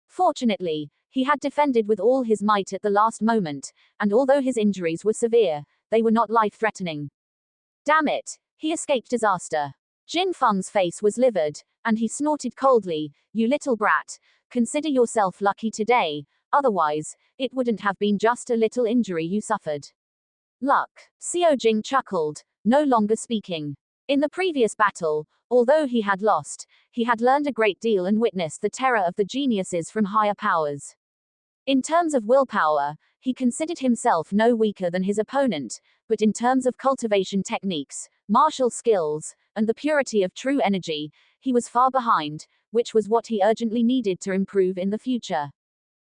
Fortunately, he had defended with all his might at the last moment, and although his injuries were severe, they were not life-threatening. Damn it! He escaped disaster. Jin Feng's face was livid, and he snorted coldly, you little brat, consider yourself lucky today, otherwise, it wouldn't have been just a little injury you suffered. Luck. Xiao Jing chuckled, no longer speaking. In the previous battle, although he had lost, he had learned a great deal and witnessed the terror of the geniuses from higher powers. In terms of willpower, he considered himself no weaker than his opponent, but in terms of cultivation techniques, martial skills, and the purity of true energy, he was far behind, which was what he urgently needed to improve in the future.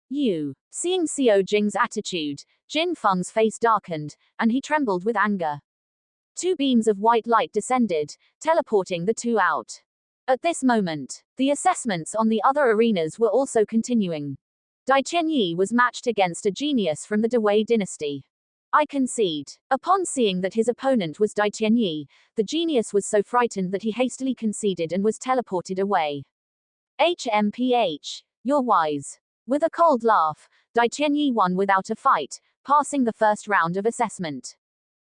Seeing Xiao Jing's attitude, Jin Feng's face darkened, and he trembled with anger. Two beams of white light descended, teleporting the two out. At this moment, the assessments on the other arenas were also continuing. Dai Qianyi was matched against a genius from the Dawei dynasty. I concede. Upon seeing that his opponent was Dai Qianyi, the genius was so frightened that he hastily conceded and was teleported away. HMPH. You're wise. With a cold laugh, Dai Qianyi won without a fight, passing the first round of assessment.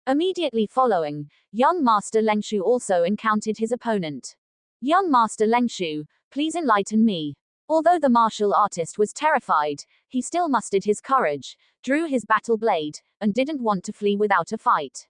Immediately following, young Master Lengshu also encountered his opponent. Young Master Lengshu, please enlighten me. Although the martial artist was terrified, he still mustered his courage, drew his battle blade, and didn't want to flee without a fight.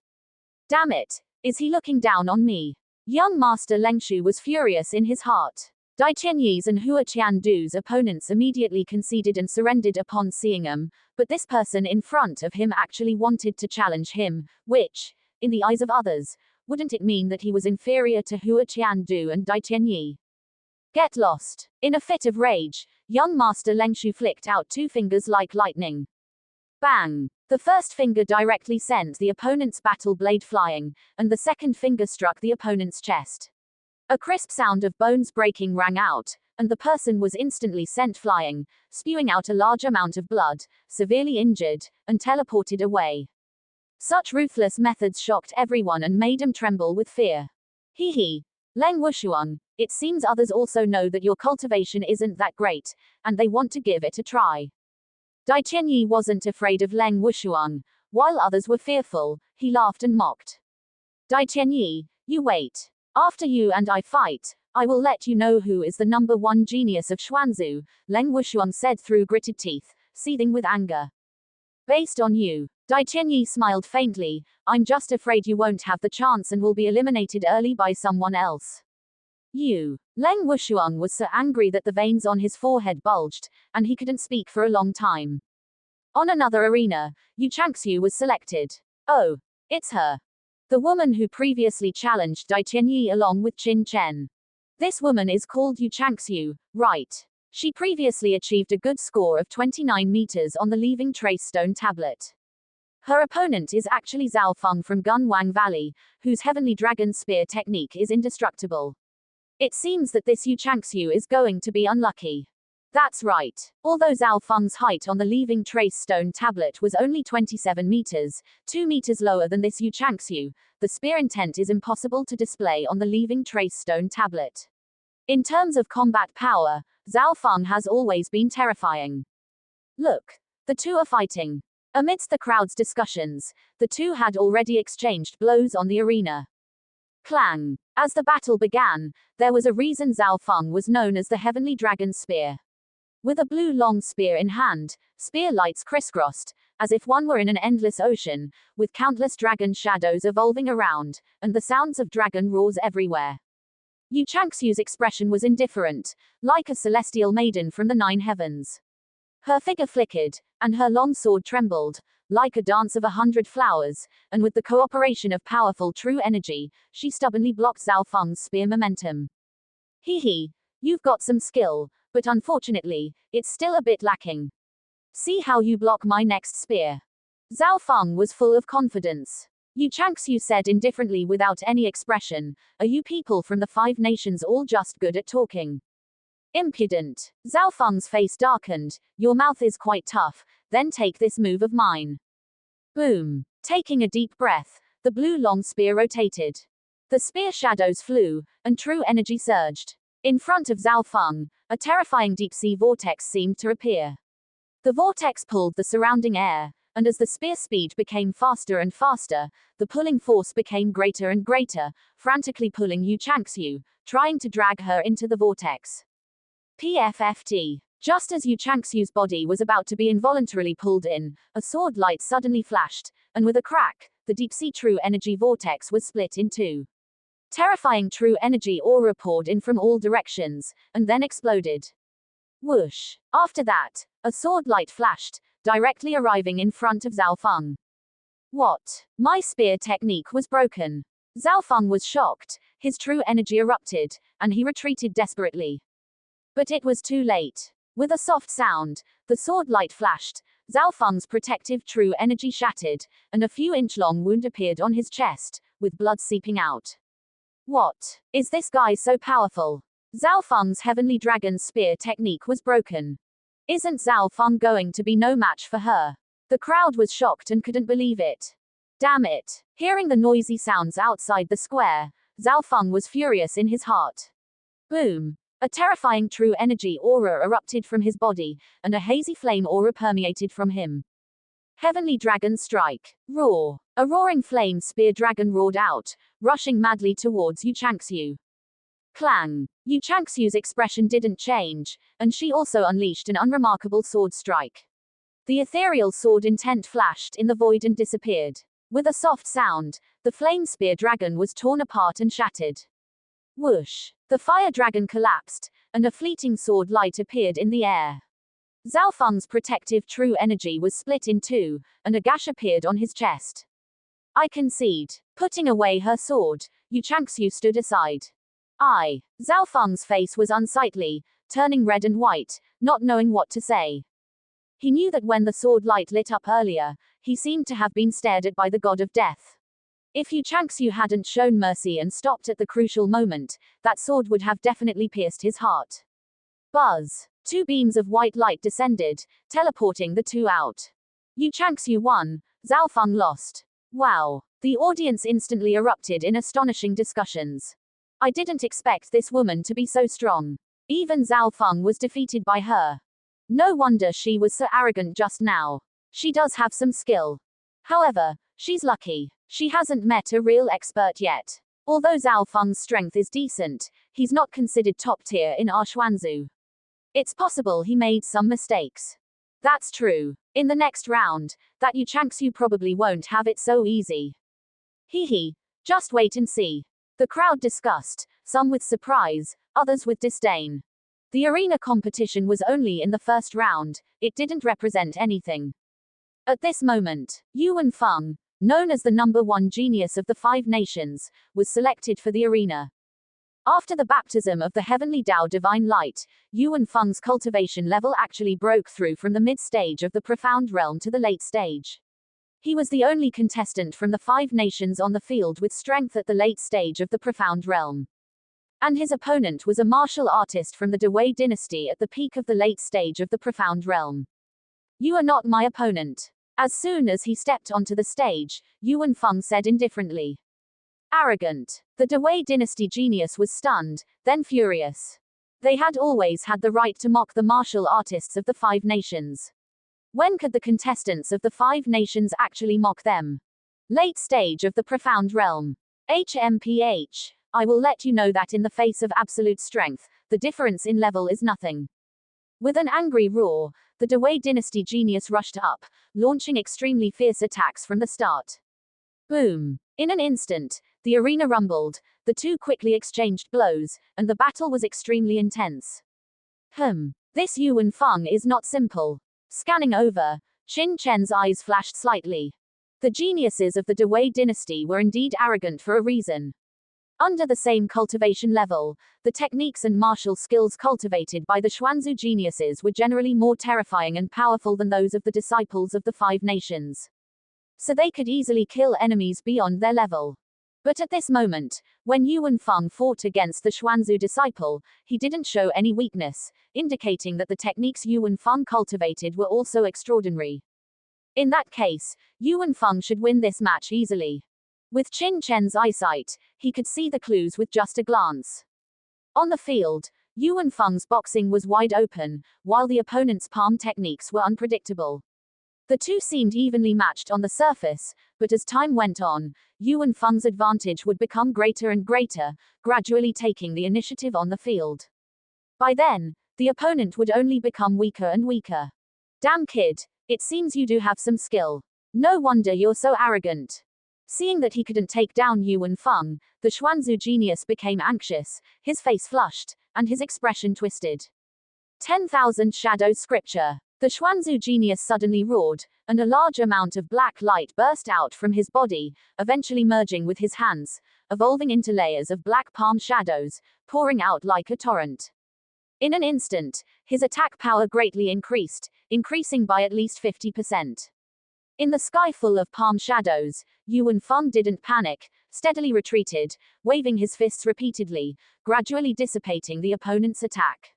Damn it, is he looking down on me? Young Master Lengshu was furious in his heart. Dai Qianyi's and Hua Qiandu's opponents immediately conceded and surrendered upon seeing him, but this person in front of him actually wanted to challenge him, which, in the eyes of others, wouldn't it mean that he was inferior to Hua Qiandu and Dai Qianyi? Get lost. In a fit of rage, young Master Lengshu flicked out two fingers like lightning. Bang! The first finger directly sent the opponent's battle blade flying, and the second finger struck the opponent's chest. A crisp sound of bones breaking rang out, and the person was instantly sent flying, spewing out a large amount of blood, severely injured, and teleported away. Such ruthless methods shocked everyone and made him tremble with fear. Hee. Leng Wushuang, it seems others also know that your cultivation isn't that great, and they want to give it a try. Dai Qianyi wasn't afraid of Leng Wushuang. While others were fearful, he laughed and mocked. Dai Qianyi, you wait. After you and I fight, I will let you know who is the number one genius of Xuanzu, Leng Wushuang said through gritted teeth, seething with anger. Based on you, Dai Tianyi smiled faintly. I'm just afraid you won't have the chance and will be eliminated early by someone else. You. Leng Wushuang was so angry that the veins on his forehead bulged, and he couldn't speak for a long time. On another arena, Yu Changxiu was selected. Oh, it's her. The woman who previously challenged Dai Tianyi along with Qin Chen. This woman is called Yu Changxiu, right? She previously achieved a good score of 29 meters on the Leaving Trace Stone tablet. Her opponent is actually Zhao Feng from Gunwang Valley, whose Heavenly Dragon Spear technique is indestructible. It seems that this Yu Changxiu is going to be unlucky. That's right. Although Zhao Feng's height on the Leaving Trace Stone tablet was only 27 meters, 2 meters lower than this Yu Changxiu, the spear intent is impossible to display on the Leaving Trace Stone tablet. In terms of combat power, Zhao Feng has always been terrifying. Look. The two are fighting. Amidst the crowd's discussions, the two had already exchanged blows on the arena. Clang. As the battle began, there was a reason Zhao Feng was known as the Heavenly Dragon Spear. With a blue long spear in hand, spear lights crisscrossed, as if one were in an endless ocean, with countless dragon shadows evolving around, and the sounds of dragon roars everywhere. Yu Changxiu's expression was indifferent, like a celestial maiden from the 9 heavens. Her figure flickered, and her long sword trembled, like a dance of 100 flowers, and with the cooperation of powerful true energy, she stubbornly blocked Zhao Feng's spear momentum. Hee, you've got some skill, but unfortunately, it's still a bit lacking. See how you block my next spear. Zhao Feng was full of confidence. Yu Changxiu said indifferently without any expression, are you people from the 5 nations all just good at talking? Impudent. Zhao Feng's face darkened. Your mouth is quite tough, then take this move of mine. Boom. Taking a deep breath, the blue long spear rotated. The spear shadows flew, and true energy surged. In front of Zhao Feng, a terrifying deep-sea vortex seemed to appear. The vortex pulled the surrounding air, and as the spear speed became faster and faster, the pulling force became greater and greater, frantically pulling Yu Changxiu, trying to drag her into the vortex. PFFT. Just as Yu Changxiu's body was about to be involuntarily pulled in, a sword light suddenly flashed, and with a crack, the deep-sea true energy vortex was split in two. Terrifying true energy aura poured in from all directions, and then exploded. Whoosh. After that, a sword light flashed, directly arriving in front of Zhao Feng. What? My spear technique was broken. Zhao Feng was shocked, his true energy erupted, and he retreated desperately. But it was too late. With a soft sound, the sword light flashed, Zhao Feng's protective true energy shattered, and a few-inch-long wound appeared on his chest, with blood seeping out. What? Is this guy so powerful? Zhao Feng's Heavenly Dragon Spear technique was broken. Isn't Zhao Feng going to be no match for her? The crowd was shocked and couldn't believe it. Damn it. Hearing the noisy sounds outside the square, Zhao Feng was furious in his heart. Boom. A terrifying true energy aura erupted from his body, and a hazy flame aura permeated from him. Heavenly Dragon Strike. Roar. A roaring flame spear dragon roared out, rushing madly towards Yu Changxiu. Clang. Yu Changxiu's expression didn't change, and she also unleashed an unremarkable sword strike. The ethereal sword intent flashed in the void and disappeared. With a soft sound, the flame spear dragon was torn apart and shattered. Whoosh. The fire dragon collapsed, and a fleeting sword light appeared in the air. Zhao Feng's protective true energy was split in two, and a gash appeared on his chest. I concede. Putting away her sword, Yu Changxiu stood aside. Zhao Feng's face was unsightly, turning red and white, not knowing what to say. He knew that when the sword light lit up earlier, he seemed to have been stared at by the god of death. If Yu Changxiu hadn't shown mercy and stopped at the crucial moment, that sword would have definitely pierced his heart. Buzz. 2 beams of white light descended, teleporting the two out. Yu Changxiu won, Zhao Feng lost. Wow. The audience instantly erupted in astonishing discussions. I didn't expect this woman to be so strong. Even Zhao Feng was defeated by her. No wonder she was so arrogant just now. She does have some skill. However, she's lucky. She hasn't met a real expert yet. Although Zhao Feng's strength is decent, he's not considered top tier in Xuanzu. It's possible he made some mistakes. That's true. In the next round, that you Chanksu probably won't have it so easy. Hee hee. Just wait and see. The crowd discussed, some with surprise, others with disdain. The arena competition was only in the first round, it didn't represent anything. At this moment, Yuan Feng, known as the #1 genius of the 5 nations, was selected for the arena. After the baptism of the heavenly Tao divine light, Yuan Feng's cultivation level actually broke through from the mid-stage of the profound realm to the late stage. He was the only contestant from the 5 nations on the field with strength at the late stage of the profound realm. And his opponent was a martial artist from the Dewey dynasty at the peak of the late stage of the profound realm. You are not my opponent. As soon as he stepped onto the stage, Yuan Feng said indifferently. Arrogant. The Dewey dynasty genius was stunned, then furious. They had always had the right to mock the martial artists of the 5 nations. When could the contestants of the 5 nations actually mock them? Late stage of the profound realm. HMPH. I will let you know that in the face of absolute strength, the difference in level is nothing. With an angry roar, the Dewey dynasty genius rushed up, launching extremely fierce attacks from the start. Boom. In an instant, the arena rumbled, the two quickly exchanged blows, and the battle was extremely intense. This Yuan Feng is not simple. Scanning over, Qin Chen's eyes flashed slightly. The geniuses of the Dewey dynasty were indeed arrogant for a reason. Under the same cultivation level, the techniques and martial skills cultivated by the Xuanzu geniuses were generally more terrifying and powerful than those of the disciples of the 5 nations. So they could easily kill enemies beyond their level. But at this moment, when Yuan Feng fought against the Xuanzu disciple, he didn't show any weakness, indicating that the techniques Yuan Feng cultivated were also extraordinary. In that case, Yuan Feng should win this match easily. With Qin Chen's eyesight, he could see the clues with just a glance. On the field, Yuan Feng's boxing was wide open, while the opponent's palm techniques were unpredictable. The two seemed evenly matched on the surface, but as time went on, Yuan Feng's advantage would become greater and greater, gradually taking the initiative on the field. By then, the opponent would only become weaker and weaker. Damn kid, it seems you do have some skill. No wonder you're so arrogant. Seeing that he couldn't take down Yuan Feng, the Xuanzu genius became anxious, his face flushed, and his expression twisted. 10,000 Shadow Scripture. The Xuanzu genius suddenly roared, and a large amount of black light burst out from his body, eventually merging with his hands, evolving into layers of black palm shadows, pouring out like a torrent. In an instant, his attack power greatly increased, increasing by at least 50%. In the sky full of palm shadows, Yuan Feng didn't panic, steadily retreated, waving his fists repeatedly, gradually dissipating the opponent's attack.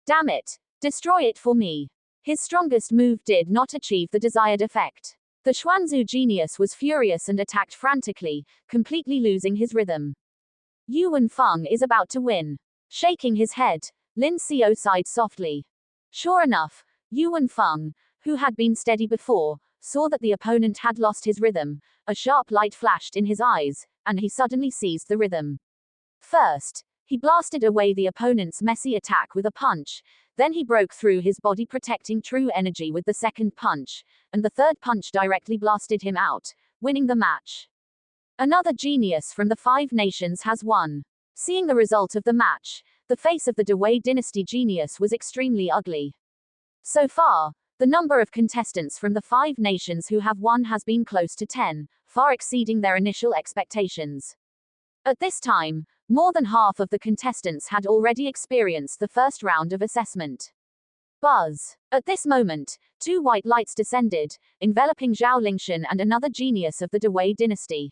Damn it! Destroy it for me! His strongest move did not achieve the desired effect. The Xuanzu genius was furious and attacked frantically, completely losing his rhythm. Yuan Feng is about to win. Shaking his head, Lin Xiao sighed softly. Sure enough, Yuan Feng, who had been steady before, saw that the opponent had lost his rhythm, a sharp light flashed in his eyes, and he suddenly seized the rhythm. First, he blasted away the opponent's messy attack with a punch, then he broke through his body protecting true energy with the second punch, and the third punch directly blasted him out, winning the match. Another genius from the 5 nations has won. Seeing the result of the match, the face of the Dewey dynasty genius was extremely ugly. So far, the number of contestants from the 5 nations who have won has been close to 10, far exceeding their initial expectations. At this time, more than half of the contestants had already experienced the first round of assessment. Buzz. At this moment, 2 white lights descended, enveloping Zhao Lingshan and another genius of the Dewey dynasty.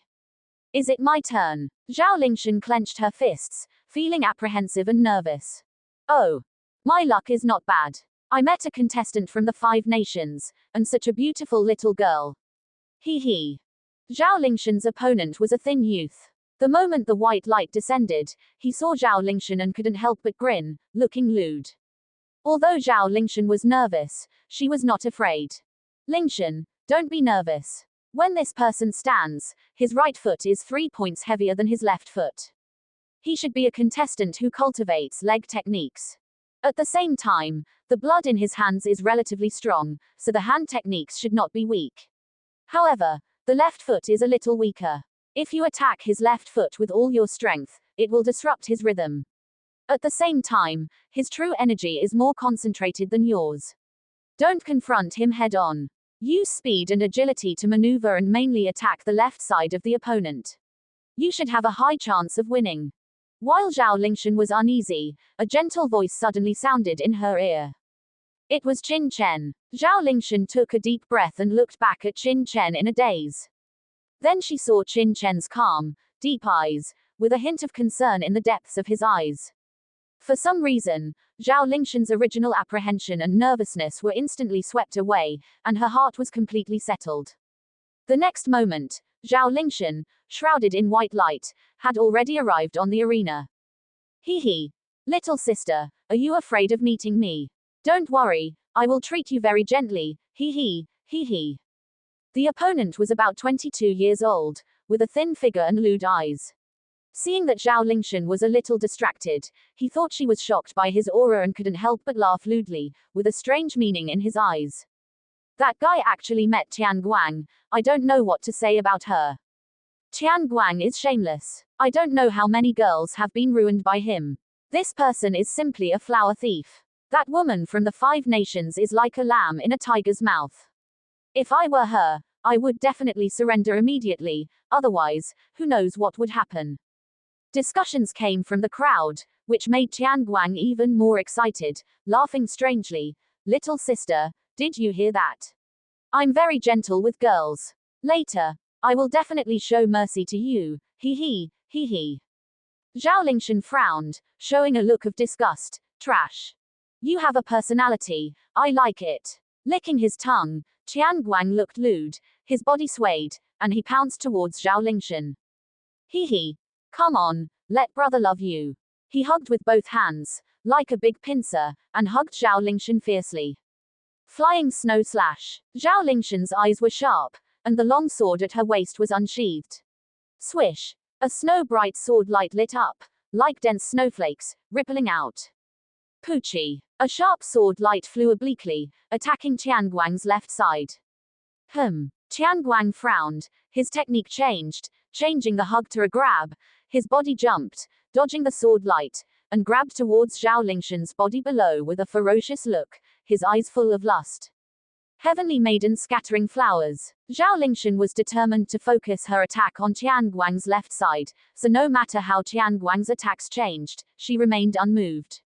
Is it my turn? Zhao Lingshan clenched her fists, feeling apprehensive and nervous. Oh. My luck is not bad. I met a contestant from the 5 nations, and such a beautiful little girl. Hee hee. Zhao Lingshan's opponent was a thin youth. The moment the white light descended, he saw Zhao Lingshan and couldn't help but grin, looking lewd. Although Zhao Lingshan was nervous, she was not afraid. Lingshan, don't be nervous. When this person stands, his right foot is 3 points heavier than his left foot. He should be a contestant who cultivates leg techniques. At the same time, the blood in his hands is relatively strong, so the hand techniques should not be weak. However, the left foot is a little weaker. If you attack his left foot with all your strength, it will disrupt his rhythm. At the same time, his true energy is more concentrated than yours. Don't confront him head-on. Use speed and agility to maneuver and mainly attack the left side of the opponent. You should have a high chance of winning. While Zhao Lingshan was uneasy, a gentle voice suddenly sounded in her ear. It was Qin Chen. Zhao Lingshan took a deep breath and looked back at Qin Chen in a daze. Then she saw Qin Chen's calm, deep eyes, with a hint of concern in the depths of his eyes. For some reason, Zhao Lingshan's original apprehension and nervousness were instantly swept away, and her heart was completely settled. The next moment, Zhao Lingshan, shrouded in white light, had already arrived on the arena. Hee. Little sister, are you afraid of meeting me? Don't worry, I will treat you very gently, hee. The opponent was about 22 years old, with a thin figure and lewd eyes. Seeing that Zhao Lingshan was a little distracted, he thought she was shocked by his aura and couldn't help but laugh lewdly, with a strange meaning in his eyes. That guy actually met Tianguang, I don't know what to say about her. Tianguang is shameless. I don't know how many girls have been ruined by him. This person is simply a flower thief. That woman from the 5 nations is like a lamb in a tiger's mouth. If I were her, I would definitely surrender immediately, otherwise, who knows what would happen. Discussions came from the crowd, which made Tianguang even more excited, laughing strangely. Little sister, did you hear that? I'm very gentle with girls. Later, I will definitely show mercy to you, hee. Zhao Lingshan frowned, showing a look of disgust. Trash. You have a personality, I like it. Licking his tongue, Tianguang looked lewd, his body swayed, and he pounced towards Zhao Lingshan. Hee. Come on, let brother love you. He hugged with both hands, like a big pincer, and hugged Zhao Lingshan fiercely. Flying snow slash. Zhao Lingshan's eyes were sharp, and the long sword at her waist was unsheathed. Swish. A snow-bright sword light lit up, like dense snowflakes, rippling out. Poochie. A sharp sword light flew obliquely, attacking Tianguang's left side. Tianguang frowned, his technique changed, changing the hug to a grab. His body jumped, dodging the sword light, and grabbed towards Zhao Lingshan's body below with a ferocious look, his eyes full of lust. Heavenly maiden scattering flowers. Zhao Lingshan was determined to focus her attack on Tianguang's left side, so no matter how Tianguang's attacks changed, she remained unmoved.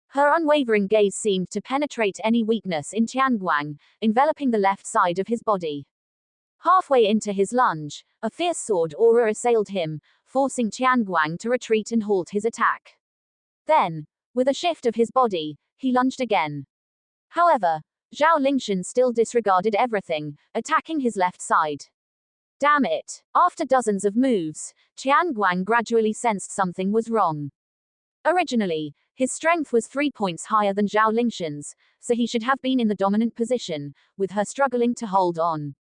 Her unwavering gaze seemed to penetrate any weakness in Tianguang, enveloping the left side of his body. Halfway into his lunge, a fierce sword aura assailed him, forcing Tianguang to retreat and halt his attack. Then, with a shift of his body, he lunged again. However, Zhao Lingshan still disregarded everything, attacking his left side. Damn it! After dozens of moves, Tianguang gradually sensed something was wrong. Originally, his strength was 3 points higher than Zhao Lingshan's, so he should have been in the dominant position, with her struggling to hold on.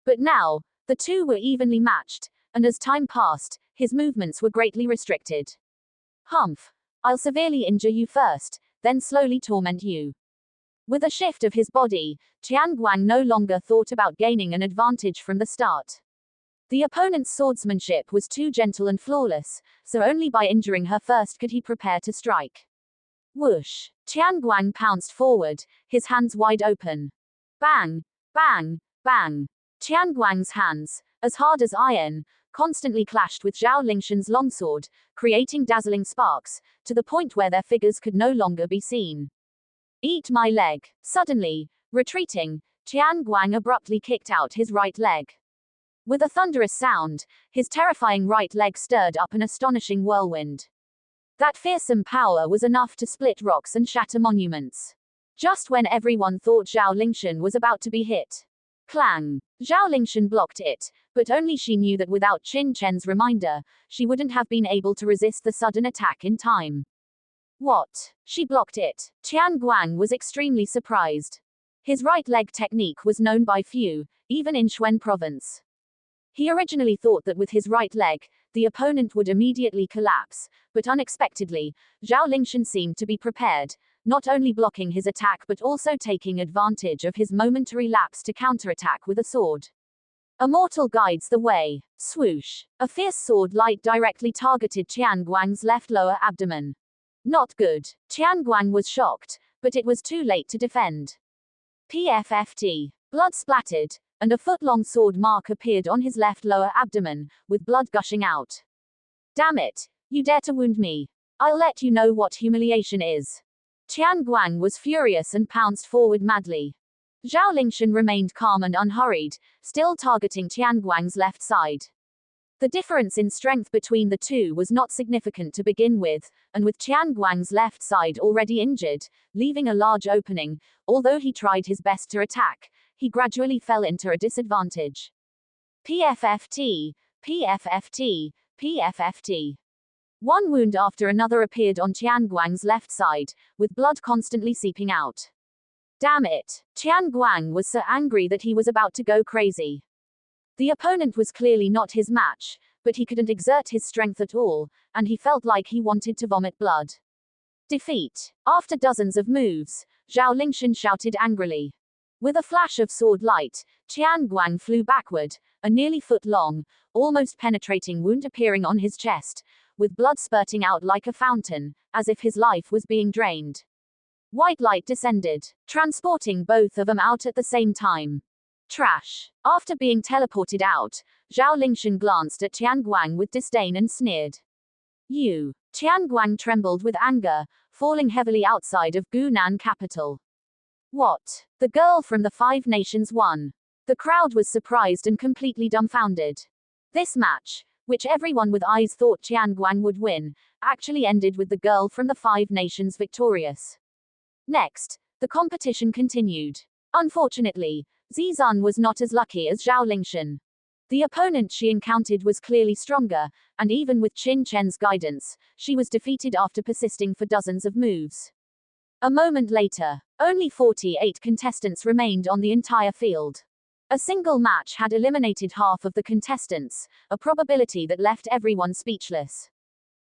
But now, the two were evenly matched, and as time passed, his movements were greatly restricted. Humph! I'll severely injure you first, then slowly torment you. With a shift of his body, Tianguang no longer thought about gaining an advantage from the start. The opponent's swordsmanship was too gentle and flawless, so only by injuring her first could he prepare to strike. Whoosh! Tianguang pounced forward, his hands wide open. Bang! Bang! Bang! Tianguang's hands, as hard as iron, constantly clashed with Zhao Lingshan's longsword, creating dazzling sparks, to the point where their figures could no longer be seen. Eat my leg. Suddenly, retreating, Tianguang abruptly kicked out his right leg. With a thunderous sound, his terrifying right leg stirred up an astonishing whirlwind. That fearsome power was enough to split rocks and shatter monuments. Just when everyone thought Zhao Lingshan was about to be hit. Clang! Zhao Lingshan blocked it, but only she knew that without Qin Chen's reminder, she wouldn't have been able to resist the sudden attack in time. What? She blocked it. Tianguang was extremely surprised. His right leg technique was known by few, even in Xuan province. He originally thought that with his right leg, the opponent would immediately collapse, but unexpectedly, Zhao Lingshan seemed to be prepared, not only blocking his attack but also taking advantage of his momentary lapse to counterattack with a sword. A mortal guides the way. Swoosh. A fierce sword light directly targeted Tianguang's left lower abdomen. Not good. Tianguang was shocked, but it was too late to defend. PFFT. Blood splattered, and a foot-long sword mark appeared on his left lower abdomen, with blood gushing out. Damn it! You dare to wound me. I'll let you know what humiliation is. Tianguang was furious and pounced forward madly. Zhao Lingshan remained calm and unhurried, still targeting Tianguang's left side. The difference in strength between the two was not significant to begin with, and with Tianguang's left side already injured, leaving a large opening, although he tried his best to attack, he gradually fell into a disadvantage. PFFT, PFFT, PFFT. One wound after another appeared on Tianguang's left side, with blood constantly seeping out. Damn it! Tianguang was so angry that he was about to go crazy. The opponent was clearly not his match, but he couldn't exert his strength at all, and he felt like he wanted to vomit blood. Defeat. After dozens of moves, Zhao Lingshan shouted angrily. With a flash of sword light, Tianguang flew backward, a nearly foot-long, almost penetrating wound appearing on his chest, with blood spurting out like a fountain, as if his life was being drained. White light descended, transporting both of them out at the same time. Trash. After being teleported out, Zhao Lingshan glanced at Tianguang with disdain and sneered. You. Tianguang trembled with anger, falling heavily outside of Gunan capital. What? The girl from the Five Nations won. The crowd was surprised and completely dumbfounded. This match, which everyone with eyes thought Tianguang would win, actually ended with the girl from the Five Nations victorious. Next, the competition continued. Unfortunately, Zizan was not as lucky as Zhao Lingshan. The opponent she encountered was clearly stronger, and even with Qin Chen's guidance, she was defeated after persisting for dozens of moves. A moment later, only 48 contestants remained on the entire field. A single match had eliminated half of the contestants, a probability that left everyone speechless.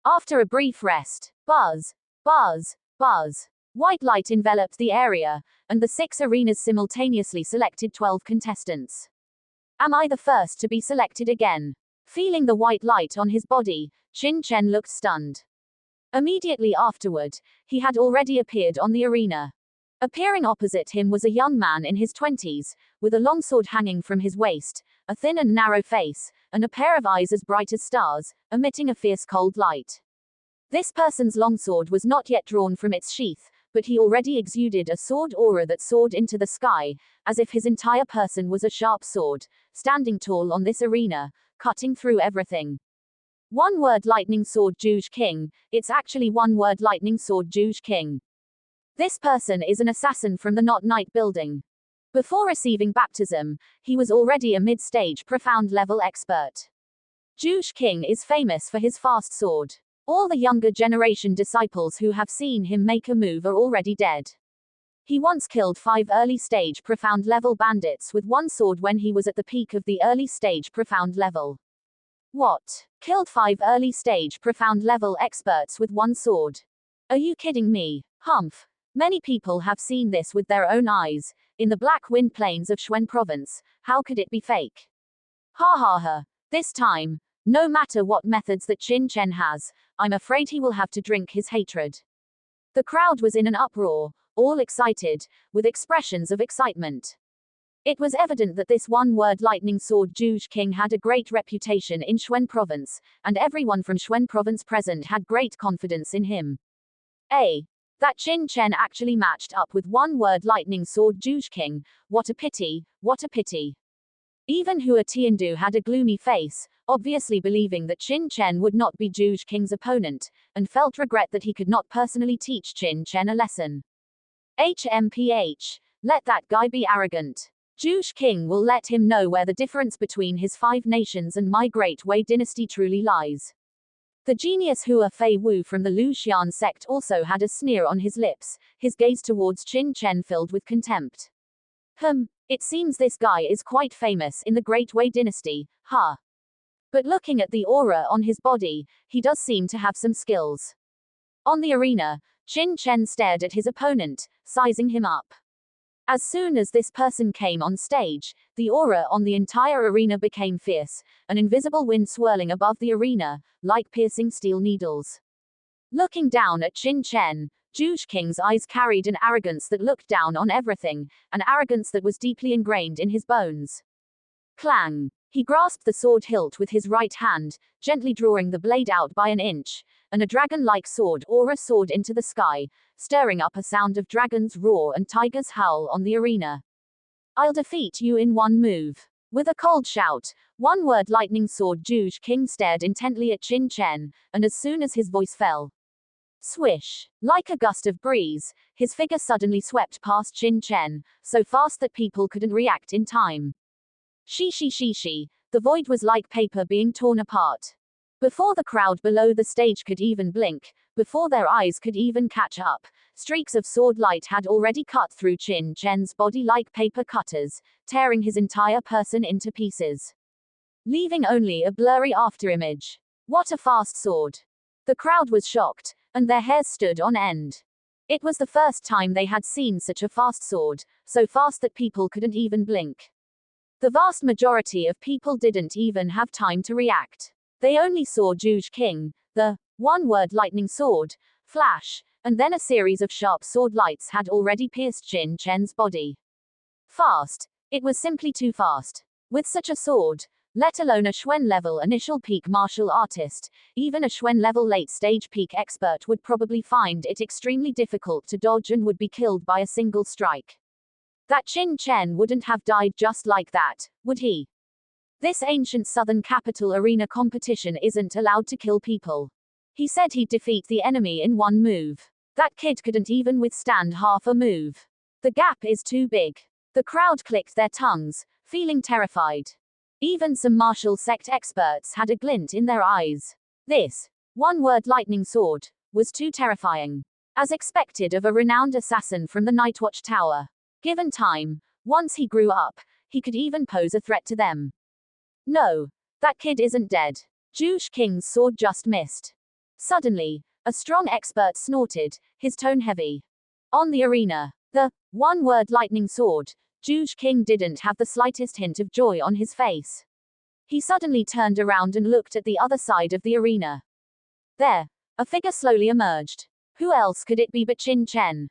After a brief rest, buzz, buzz, buzz. White light enveloped the area, and the 6 arenas simultaneously selected 12 contestants. Am I the first to be selected again? Feeling the white light on his body, Qin Chen looked stunned. Immediately afterward, he had already appeared on the arena. Appearing opposite him was a young man in his 20s, with a long sword hanging from his waist, a thin and narrow face, and a pair of eyes as bright as stars, emitting a fierce cold light. This person's longsword was not yet drawn from its sheath, but he already exuded a sword aura that soared into the sky, as if his entire person was a sharp sword, standing tall on this arena, cutting through everything. One word lightning sword Zhuge King, it's actually one word lightning sword Zhuge King. This person is an assassin from the Not Knight building. Before receiving baptism, he was already a mid-stage profound level expert. Zhuge King is famous for his fast sword. All the younger generation disciples who have seen him make a move are already dead. He once killed 5 early stage profound level bandits with one sword when he was at the peak of the early stage profound level. What? Killed 5 early stage profound level experts with one sword? Are you kidding me? Humph. Many people have seen this with their own eyes, in the Black Wind Plains of Xuan Province. How could it be fake? Ha ha ha. This time, no matter what methods that Qin Chen has, I'm afraid he will have to drink his hatred. The crowd was in an uproar, all excited, with expressions of excitement. It was evident that this one-word lightning sword Zhuge King had a great reputation in Xuan Province, and everyone from Xuan Province present had great confidence in him. That Qin Chen actually matched up with one-word lightning sword Zhuge King, what a pity, what a pity. Even Hua Tiandu had a gloomy face, obviously believing that Qin Chen would not be Zhuge King's opponent, and felt regret that he could not personally teach Qin Chen a lesson. HMPH. Let that guy be arrogant. Zhuge King will let him know where the difference between his 5 nations and my great Wei dynasty truly lies. The genius Hua Fei Wu from the Lu Xian sect also had a sneer on his lips, his gaze towards Qin Chen filled with contempt. It seems this guy is quite famous in the Great Wei dynasty, huh? But looking at the aura on his body, he does seem to have some skills. On the arena, Qin Chen stared at his opponent, sizing him up. As soon as this person came on stage, the aura on the entire arena became fierce, an invisible wind swirling above the arena, like piercing steel needles. Looking down at Qin Chen, Zhuge King's eyes carried an arrogance that looked down on everything, an arrogance that was deeply ingrained in his bones. Clang! He grasped the sword hilt with his right hand, gently drawing the blade out by an inch, and a dragon-like sword aura soared into the sky, stirring up a sound of dragon's roar and tiger's howl on the arena. I'll defeat you in one move. With a cold shout, one-word lightning sword, Zhuge King stared intently at Qin Chen, and as soon as his voice fell, swish! Like a gust of breeze, his figure suddenly swept past Qin Chen, so fast that people couldn't react in time. She. The void was like paper being torn apart. Before the crowd below the stage could even blink, before their eyes could even catch up, streaks of sword light had already cut through Qin Chen's body like paper cutters, tearing his entire person into pieces, leaving only a blurry afterimage. What a fast sword! The crowd was shocked, and their hairs stood on end. It was the first time they had seen such a fast sword, so fast that people couldn't even blink. The vast majority of people didn't even have time to react. They only saw Zhuge King, the one-word lightning sword, flash, and then a series of sharp sword lights had already pierced Qin Chen's body. Fast. It was simply too fast. With such a sword, let alone a Xuan-level initial peak martial artist, even a Xuan-level late-stage peak expert would probably find it extremely difficult to dodge and would be killed by a single strike. That Qin Chen wouldn't have died just like that, would he? This ancient southern capital arena competition isn't allowed to kill people. He said he'd defeat the enemy in one move. That kid couldn't even withstand half a move. The gap is too big. The crowd clicked their tongues, feeling terrified. Even some martial sect experts had a glint in their eyes. This one-word lightning sword was too terrifying. As expected of a renowned assassin from the Nightwatch Tower. Given time, once he grew up, he could even pose a threat to them. No, that kid isn't dead. Zhuge King's sword just missed. Suddenly, a strong expert snorted, his tone heavy. On the arena, the one-word lightning sword, Zhuge King didn't have the slightest hint of joy on his face. He suddenly turned around and looked at the other side of the arena. There, a figure slowly emerged. Who else could it be but Qin Chen?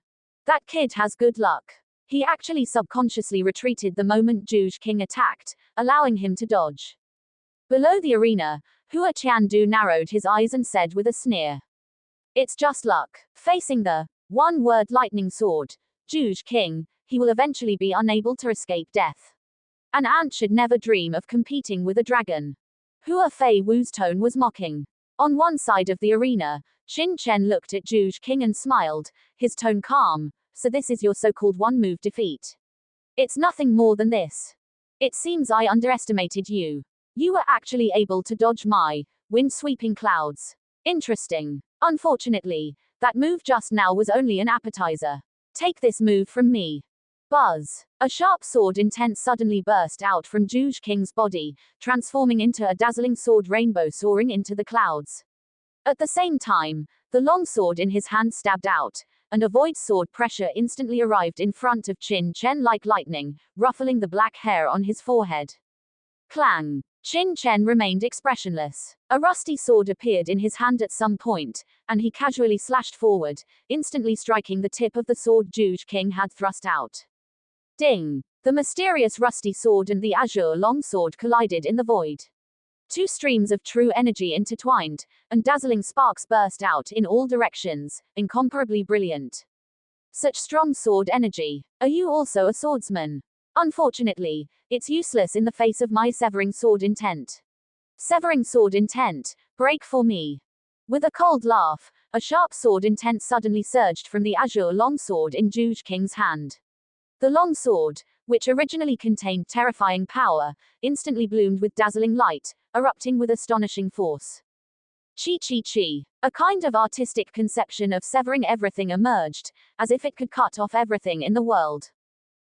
That kid has good luck. He actually subconsciously retreated the moment Zhuge King attacked, allowing him to dodge. Below the arena, Hua Qiandu narrowed his eyes and said with a sneer. It's just luck. Facing the one-word lightning sword, Zhuge King, he will eventually be unable to escape death. An ant should never dream of competing with a dragon. Hua Fei Wu's tone was mocking. On one side of the arena, Qin Chen looked at Zhuge King and smiled, his tone calm. So this is your so-called one-move defeat. It's nothing more than this. It seems I underestimated you. You were actually able to dodge my wind-sweeping clouds. Interesting. Unfortunately, that move just now was only an appetizer. Take this move from me. Buzz. A sharp sword intent suddenly burst out from Zhuge King's body, transforming into a dazzling sword rainbow soaring into the clouds. At the same time, the long sword in his hand stabbed out, and a void sword pressure instantly arrived in front of Qin Chen like lightning, ruffling the black hair on his forehead. Clang! Qin Chen remained expressionless. A rusty sword appeared in his hand at some point, and he casually slashed forward, instantly striking the tip of the sword Zhuge King had thrust out. Ding! The mysterious rusty sword and the azure longsword collided in the void. Two streams of true energy intertwined, and dazzling sparks burst out in all directions, incomparably brilliant. Such strong sword energy. Are you also a swordsman? Unfortunately, it's useless in the face of my severing sword intent. Severing sword intent, break for me. With a cold laugh, a sharp sword intent suddenly surged from the azure longsword in Zhuge King's hand. The longsword, which originally contained terrifying power, instantly bloomed with dazzling light, erupting with astonishing force. Chi. A kind of artistic conception of severing everything emerged, as if it could cut off everything in the world.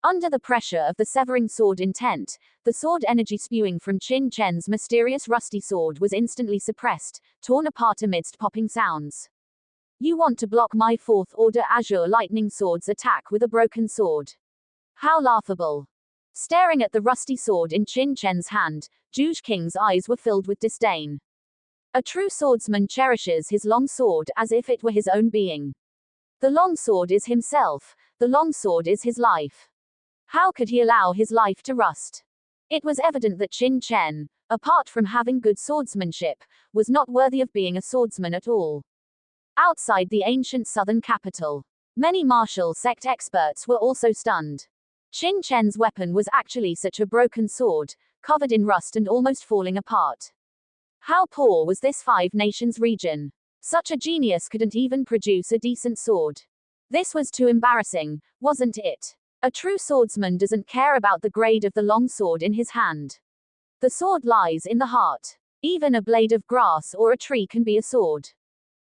Under the pressure of the severing sword intent, the sword energy spewing from Qin Chen's mysterious rusty sword was instantly suppressed, torn apart amidst popping sounds. You want to block my fourth order azure lightning sword's attack with a broken sword. How laughable. Staring at the rusty sword in Qin Chen's hand, Zhuge King's eyes were filled with disdain. A true swordsman cherishes his long sword as if it were his own being. The long sword is himself, the long sword is his life. How could he allow his life to rust? It was evident that Qin Chen, apart from having good swordsmanship, was not worthy of being a swordsman at all. Outside the ancient southern capital, many martial sect experts were also stunned. Qin Chen's weapon was actually such a broken sword, covered in rust and almost falling apart. How poor was this Five Nations region? Such a genius couldn't even produce a decent sword. This was too embarrassing, wasn't it? A true swordsman doesn't care about the grade of the long sword in his hand. The sword lies in the heart. Even a blade of grass or a tree can be a sword.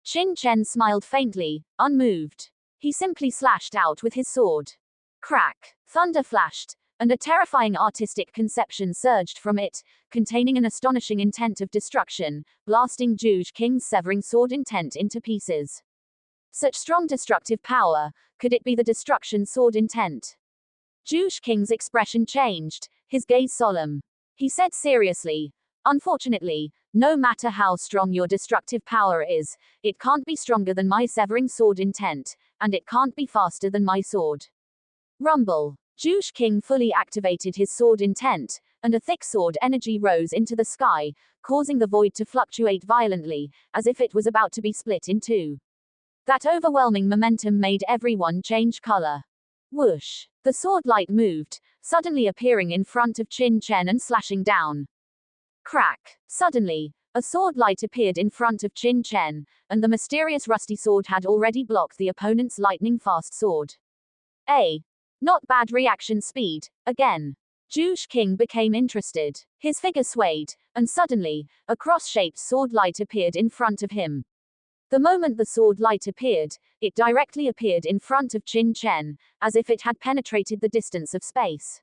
Qin Chen smiled faintly, unmoved. He simply slashed out with his sword. Crack! Thunder flashed, and a terrifying artistic conception surged from it, containing an astonishing intent of destruction, blasting Zhuge King's severing sword intent into pieces. Such strong destructive power, could it be the destruction sword intent? Zhuge King's expression changed, his gaze solemn. He said seriously, "Unfortunately, no matter how strong your destructive power is, it can't be stronger than my severing sword intent, and it can't be faster than my sword." Rumble. Zhuge King fully activated his sword intent, and a thick sword energy rose into the sky, causing the void to fluctuate violently, as if it was about to be split in two. That overwhelming momentum made everyone change color. Whoosh! The sword light moved, suddenly appearing in front of Qin Chen and slashing down. Crack! Suddenly, a sword light appeared in front of Qin Chen, and the mysterious rusty sword had already blocked the opponent's lightning-fast sword. Not bad reaction speed, again. Zhuge King became interested. His figure swayed, and suddenly, a cross-shaped sword light appeared in front of him. The moment the sword light appeared, it directly appeared in front of Qin Chen, as if it had penetrated the distance of space.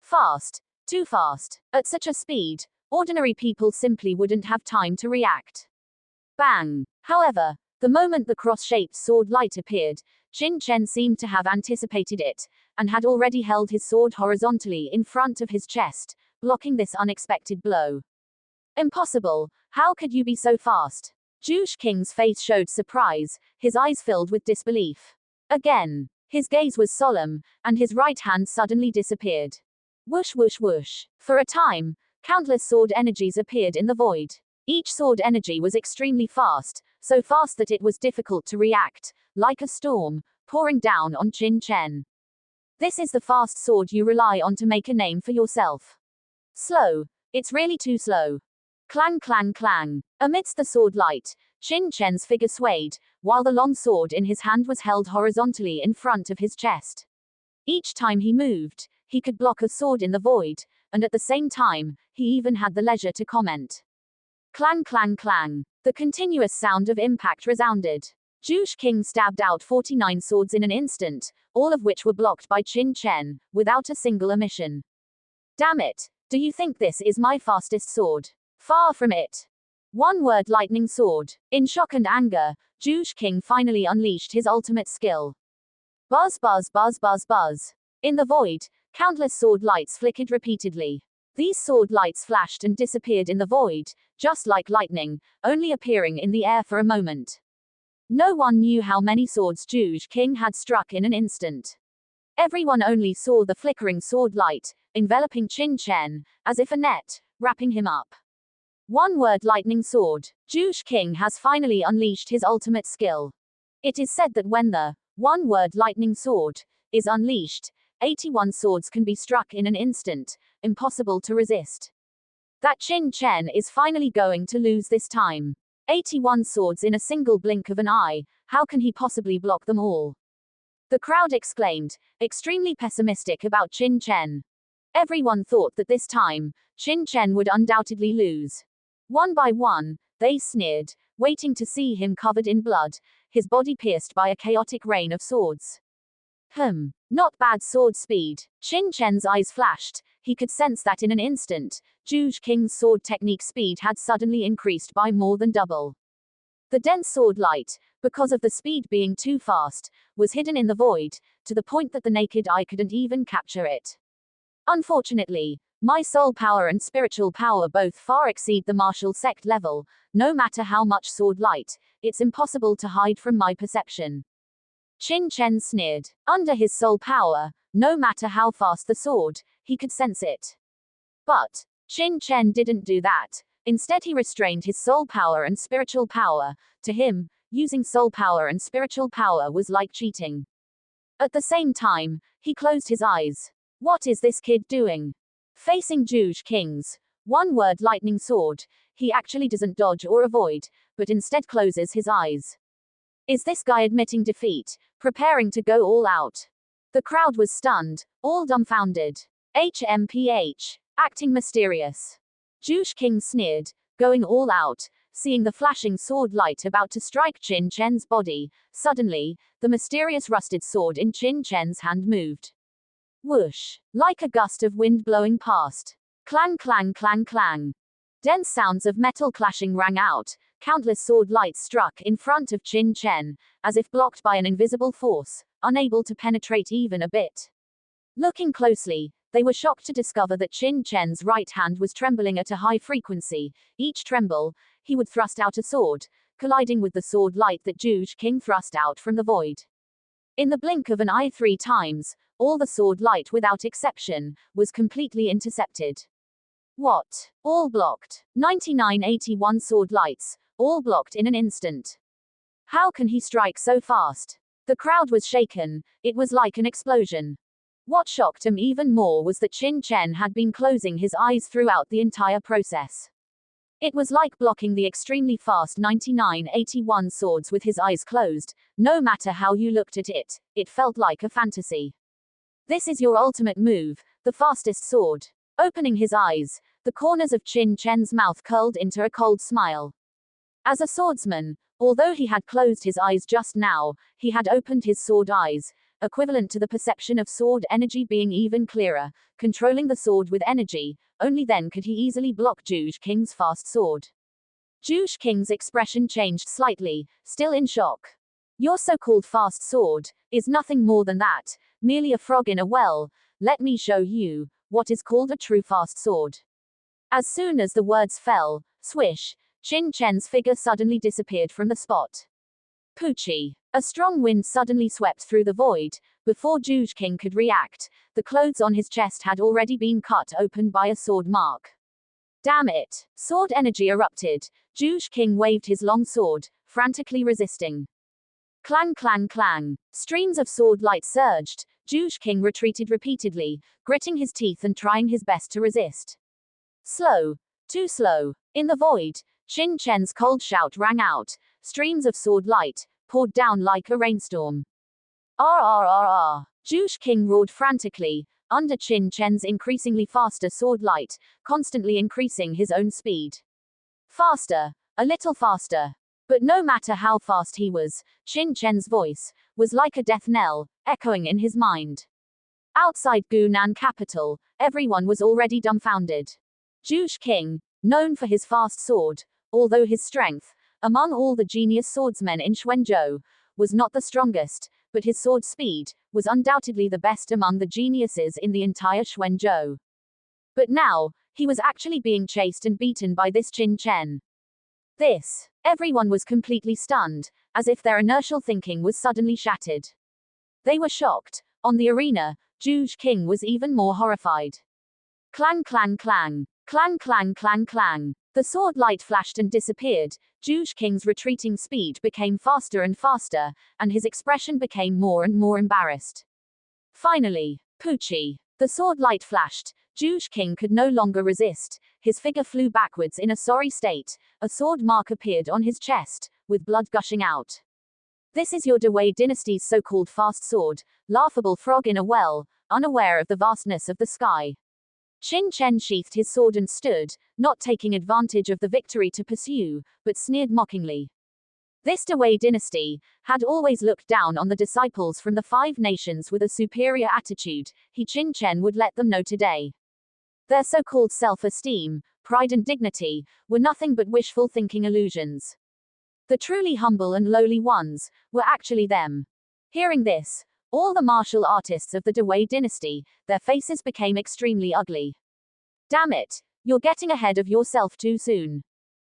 Fast. Too fast. At such a speed, ordinary people simply wouldn't have time to react. Bang! However, the moment the cross-shaped sword light appeared, Qin Chen seemed to have anticipated it, and had already held his sword horizontally in front of his chest, blocking this unexpected blow. Impossible! How could you be so fast? Zhuge King's face showed surprise, his eyes filled with disbelief. Again, his gaze was solemn, and his right hand suddenly disappeared. Whoosh whoosh whoosh. For a time, countless sword energies appeared in the void. Each sword energy was extremely fast, so fast that it was difficult to react, like a storm, pouring down on Qin Chen. This is the fast sword you rely on to make a name for yourself. Slow. It's really too slow. Clang clang clang. Amidst the sword light, Qin Chen's figure swayed, while the long sword in his hand was held horizontally in front of his chest. Each time he moved, he could block a sword in the void, and at the same time, he even had the leisure to comment. Clang clang clang. The continuous sound of impact resounded. Zhuge King stabbed out 49 swords in an instant, all of which were blocked by Qin Chen, without a single omission. Damn it! Do you think this is my fastest sword? Far from it. One word: lightning sword. In shock and anger, Zhuge King finally unleashed his ultimate skill. Buzz buzz buzz buzz buzz. In the void, countless sword lights flickered repeatedly. These sword lights flashed and disappeared in the void, just like lightning, only appearing in the air for a moment. No one knew how many swords Zhuge King had struck in an instant. Everyone only saw the flickering sword light, enveloping Qin Chen, as if a net, wrapping him up. One word: lightning sword. Zhuge King has finally unleashed his ultimate skill. It is said that when the one word lightning sword is unleashed, 81 swords can be struck in an instant, impossible to resist. That Qin Chen is finally going to lose this time. 81 swords in a single blink of an eye, how can he possibly block them all? The crowd exclaimed, extremely pessimistic about Qin Chen. Everyone thought that this time, Qin Chen would undoubtedly lose. One by one, they sneered, waiting to see him covered in blood, his body pierced by a chaotic rain of swords. Not bad sword speed. Qin Chen's eyes flashed. He could sense that in an instant, Zhuge King's sword technique speed had suddenly increased by more than double. The dense sword light, because of the speed being too fast, was hidden in the void, to the point that the naked eye couldn't even capture it. Unfortunately, my soul power and spiritual power both far exceed the martial sect level. No matter how much sword light, it's impossible to hide from my perception. Qin Chen sneered. Under his soul power, no matter how fast the sword, he could sense it. But Qin Chen didn't do that. Instead, he restrained his soul power and spiritual power. To him, using soul power and spiritual power was like cheating. At the same time, he closed his eyes. What is this kid doing? Facing Zhuge King's one-word lightning sword, he actually doesn't dodge or avoid, but instead closes his eyes. Is this guy admitting defeat, preparing to go all out? The crowd was stunned, all dumbfounded. HMPH, acting mysterious. Zhuge King sneered, going all out, seeing the flashing sword light about to strike Qin Chen's body. Suddenly, the mysterious rusted sword in Qin Chen's hand moved. Whoosh! Like a gust of wind blowing past. Clang, clang, clang, clang. Dense sounds of metal clashing rang out. Countless sword lights struck in front of Qin Chen, as if blocked by an invisible force, unable to penetrate even a bit. Looking closely, they were shocked to discover that Qin Chen's right hand was trembling at a high frequency. Each tremble, he would thrust out a sword, colliding with the sword light that Zhuge King thrust out from the void. In the blink of an eye 3 times, all the sword light without exception, was completely intercepted. What? All blocked. 9981 sword lights, all blocked in an instant. How can he strike so fast? The crowd was shaken, it was like an explosion. What shocked him even more was that Qin Chen had been closing his eyes throughout the entire process. It was like blocking the extremely fast 9981 swords with his eyes closed. No matter how you looked at it, it felt like a fantasy. This is your ultimate move, the fastest sword. Opening his eyes, the corners of Qin Chen's mouth curled into a cold smile. As a swordsman, although he had closed his eyes just now, he had opened his sword eyes, equivalent to the perception of sword energy being even clearer. Controlling the sword with energy, only then could he easily block Zhuge King's fast sword. Zhuge King's expression changed slightly, still in shock. Your so-called fast sword is nothing more than that, merely a frog in a well. Let me show you what is called a true fast sword. As soon as the words fell, swish, Qin Chen's figure suddenly disappeared from the spot. Poochie. A strong wind suddenly swept through the void. Before Zhuge King could react, the clothes on his chest had already been cut open by a sword mark. Damn it! Sword energy erupted. Zhuge King waved his long sword, frantically resisting. Clang, clang, clang. Streams of sword light surged. Zhuge King retreated repeatedly, gritting his teeth and trying his best to resist. Slow. Too slow. In the void, Qin Chen's cold shout rang out. Streams of sword light poured down like a rainstorm. RRRR. Zhuge King roared frantically, under Qin Chen's increasingly faster sword light, constantly increasing his own speed. Faster. A little faster. But no matter how fast he was, Qin Chen's voice was like a death knell, echoing in his mind. Outside Gunan capital, everyone was already dumbfounded. Zhuge King, known for his fast sword, although his strength, among all the genius swordsmen in Xuanzhou, was not the strongest, but his sword speed was undoubtedly the best among the geniuses in the entire Xuanzhou. But now, he was actually being chased and beaten by this Qin Chen. Everyone was completely stunned, as if their inertial thinking was suddenly shattered. They were shocked. On the arena, Zhuge King was even more horrified. Clang, clang, clang. Clang, clang, clang, clang. The sword light flashed and disappeared. Zhuge King's retreating speed became faster and faster, and his expression became more and more embarrassed. Finally, Poochie. The sword light flashed. Zhuge King could no longer resist. His figure flew backwards in a sorry state. A sword mark appeared on his chest, with blood gushing out. This is your Dewey dynasty's so-called fast sword, laughable frog in a well, unaware of the vastness of the sky. Qin Chen sheathed his sword and stood, not taking advantage of the victory to pursue, but sneered mockingly. This Dewey dynasty had always looked down on the disciples from the 5 nations with a superior attitude. Qin Chen would let them know today. Their so-called self-esteem, pride and dignity, were nothing but wishful thinking illusions. The truly humble and lowly ones were actually them. Hearing this, all the martial artists of the Dewey dynasty, their faces became extremely ugly. Damn it, you're getting ahead of yourself too soon.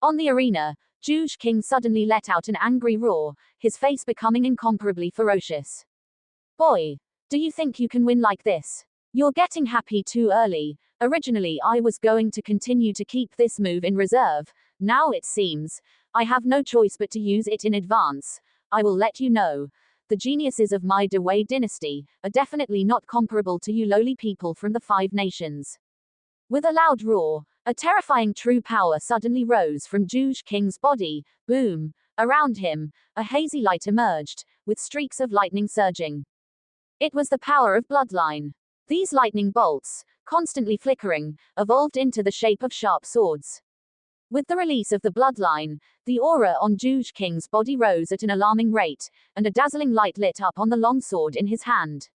On the arena, Zhuge King suddenly let out an angry roar, his face becoming incomparably ferocious. Boy, do you think you can win like this? You're getting happy too early. Originally I was going to continue to keep this move in reserve. Now it seems I have no choice but to use it in advance. I will let you know. The geniuses of my Dewey dynasty are definitely not comparable to you lowly people from the Five Nations. With a loud roar, a terrifying true power suddenly rose from Zhuge King's body. Boom! Around him, a hazy light emerged, with streaks of lightning surging. It was the power of bloodline. These lightning bolts, constantly flickering, evolved into the shape of sharp swords. With the release of the bloodline, the aura on Zhuge King's body rose at an alarming rate, and a dazzling light lit up on the long sword in his hand.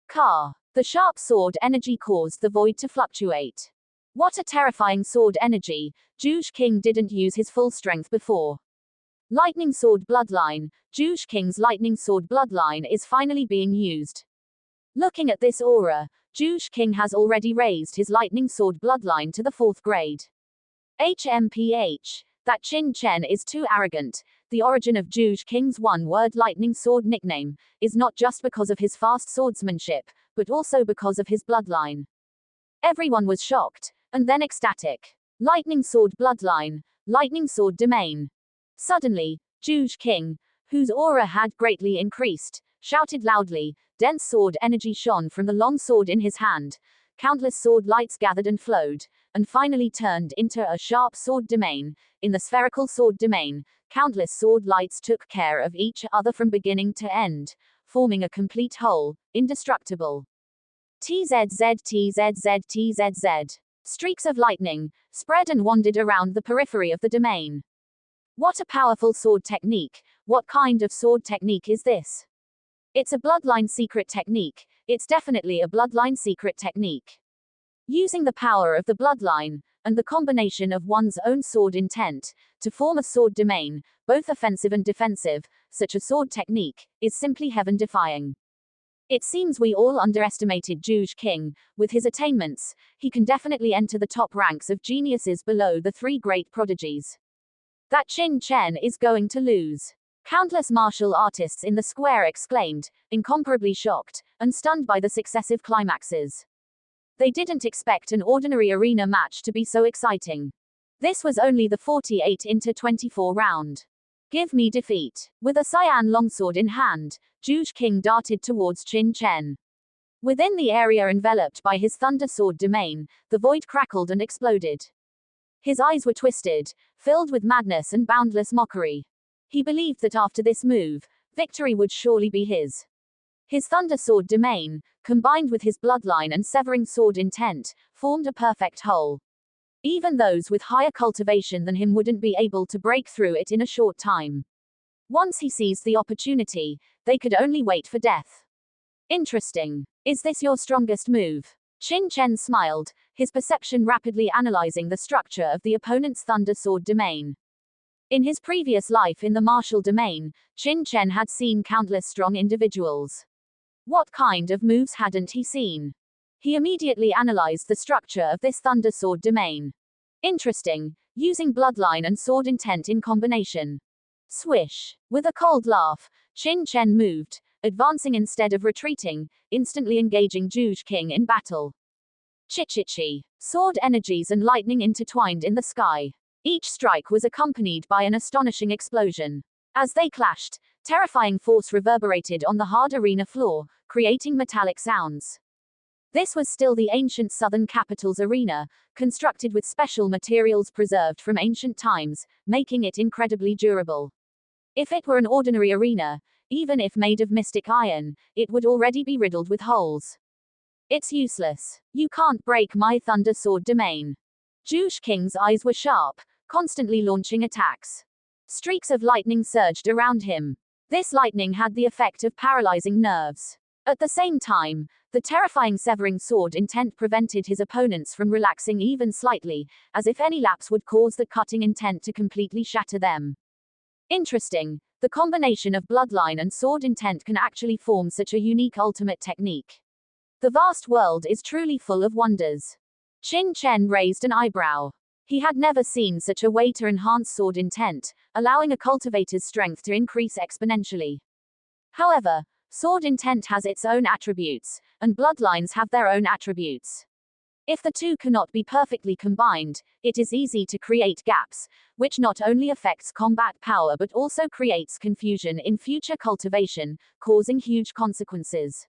Ka! The sharp sword energy caused the void to fluctuate. What a terrifying sword energy! Zhuge King didn't use his full strength before. Lightning Sword Bloodline. Zhuge King's Lightning Sword Bloodline is finally being used. Looking at this aura, Zhuge King has already raised his Lightning Sword Bloodline to the 4th grade. HMPH. That Qin Chen is too arrogant. The origin of Zhuge King's one-word lightning sword nickname is not just because of his fast swordsmanship, but also because of his bloodline. Everyone was shocked, and then ecstatic. Lightning Sword Bloodline, Lightning Sword Domain. Suddenly, Zhuge King, whose aura had greatly increased, shouted loudly. Dense sword energy shone from the long sword in his hand. Countless sword lights gathered and flowed, and finally turned into a sharp sword domain. In the spherical sword domain, countless sword lights took care of each other from beginning to end, forming a complete whole, indestructible. TZZ. Streaks of lightning spread and wandered around the periphery of the domain. What a powerful sword technique! What kind of sword technique is this? It's a bloodline secret technique. It's definitely a bloodline secret technique. Using the power of the bloodline, and the combination of one's own sword intent, to form a sword domain, both offensive and defensive, such a sword technique, is simply heaven-defying. It seems we all underestimated Zhuge King. With his attainments, he can definitely enter the top ranks of geniuses below the 3 great prodigies. That Qin Chen is going to lose. Countless martial artists in the square exclaimed, incomparably shocked, and stunned by the successive climaxes. They didn't expect an ordinary arena match to be so exciting. This was only the 48-24 round. Give me defeat. With a cyan longsword in hand, Zhuge King darted towards Qin Chen. Within the area enveloped by his thunder sword domain, the void crackled and exploded. His eyes were twisted, filled with madness and boundless mockery. He believed that after this move, victory would surely be his. His thunder sword domain, combined with his bloodline and severing sword intent, formed a perfect whole. Even those with higher cultivation than him wouldn't be able to break through it in a short time. Once he seized the opportunity, they could only wait for death. Interesting. Is this your strongest move? Qin Chen smiled, his perception rapidly analyzing the structure of the opponent's thunder sword domain. In his previous life in the martial domain, Qin Chen had seen countless strong individuals. What kind of moves hadn't he seen? He immediately analyzed the structure of this thunder sword domain. Interesting, using bloodline and sword intent in combination. Swish. With a cold laugh, Qin Chen moved, advancing instead of retreating, instantly engaging Zhuge King in battle. Chi. Sword energies and lightning intertwined in the sky. Each strike was accompanied by an astonishing explosion. As they clashed, terrifying force reverberated on the hard arena floor, creating metallic sounds. This was still the ancient southern capital's arena, constructed with special materials preserved from ancient times, making it incredibly durable. If it were an ordinary arena, even if made of mystic iron, it would already be riddled with holes. It's useless. You can't break my thunder sword domain. Zhuge King's eyes were sharp, constantly launching attacks. Streaks of lightning surged around him. This lightning had the effect of paralyzing nerves. At the same time, the terrifying severing sword intent prevented his opponents from relaxing even slightly, as if any lapse would cause the cutting intent to completely shatter them. Interesting. The combination of bloodline and sword intent can actually form such a unique ultimate technique. The vast world is truly full of wonders. Qin Chen raised an eyebrow. He had never seen such a way to enhance sword intent, allowing a cultivator's strength to increase exponentially. However, sword intent has its own attributes, and bloodlines have their own attributes. If the two cannot be perfectly combined, it is easy to create gaps, which not only affects combat power but also creates confusion in future cultivation, causing huge consequences.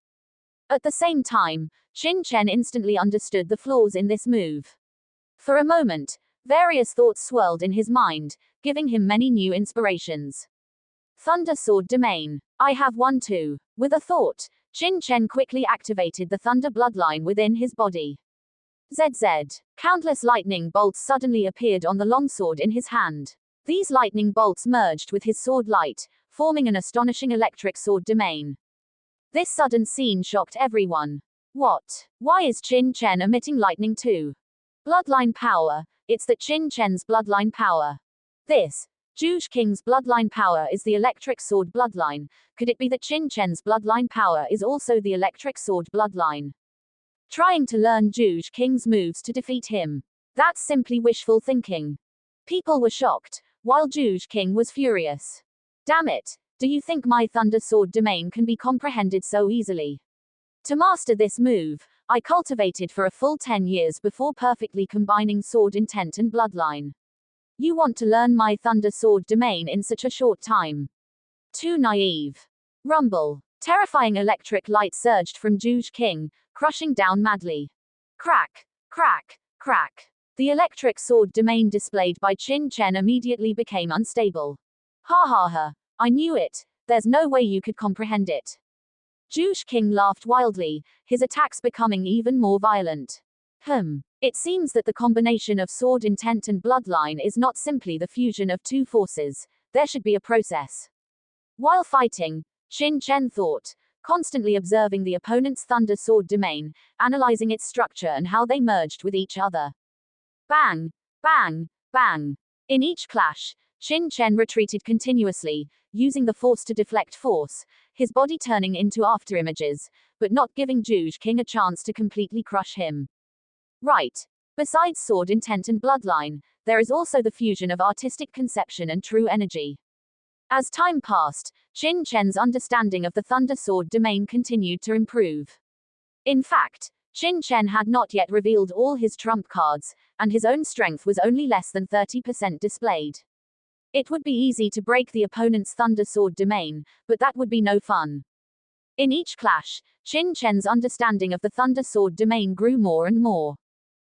At the same time, Qin Chen instantly understood the flaws in this move. For a moment, various thoughts swirled in his mind, giving him many new inspirations. Thunder Sword Domain. I have one too. With a thought, Qin Chen quickly activated the thunder bloodline within his body. ZZ. Countless lightning bolts suddenly appeared on the longsword in his hand. These lightning bolts merged with his sword light, forming an astonishing electric sword domain. This sudden scene shocked everyone. What? Why is Qin Chen emitting lightning too? Bloodline power. It's the Qin Chen's bloodline power. This, Zhuge King's bloodline power is the electric sword bloodline. Could it be that Qin Chen's bloodline power is also the electric sword bloodline? Trying to learn Zhuge King's moves to defeat him. That's simply wishful thinking. People were shocked, while Zhuge King was furious. Damn it, do you think my Thunder Sword domain can be comprehended so easily? To master this move, I cultivated for a full 10 years before perfectly combining sword intent and bloodline. You want to learn my Thunder Sword domain in such a short time? Too naive. Rumble. Terrifying electric light surged from Zhuge King, crushing down madly. Crack, crack, crack. The electric sword domain displayed by Qin Chen immediately became unstable. Ha ha ha, I knew it, there's no way you could comprehend it. Zhuge King laughed wildly, his attacks becoming even more violent. It seems that the combination of sword intent and bloodline is not simply the fusion of two forces, there should be a process. While fighting, Qin Chen thought, constantly observing the opponent's thunder sword domain, analyzing its structure and how they merged with each other. Bang, bang, bang. In each clash, Qin Chen retreated continuously, using the force to deflect force, his body turning into afterimages, but not giving Zhuge King a chance to completely crush him. Right. Besides sword intent and bloodline, there is also the fusion of artistic conception and true energy. As time passed, Qin Chen's understanding of the Thunder Sword domain continued to improve. In fact, Qin Chen had not yet revealed all his trump cards, and his own strength was only less than 30% displayed. It would be easy to break the opponent's Thunder Sword domain, but that would be no fun. In each clash, Qin Chen's understanding of the Thunder Sword domain grew more and more.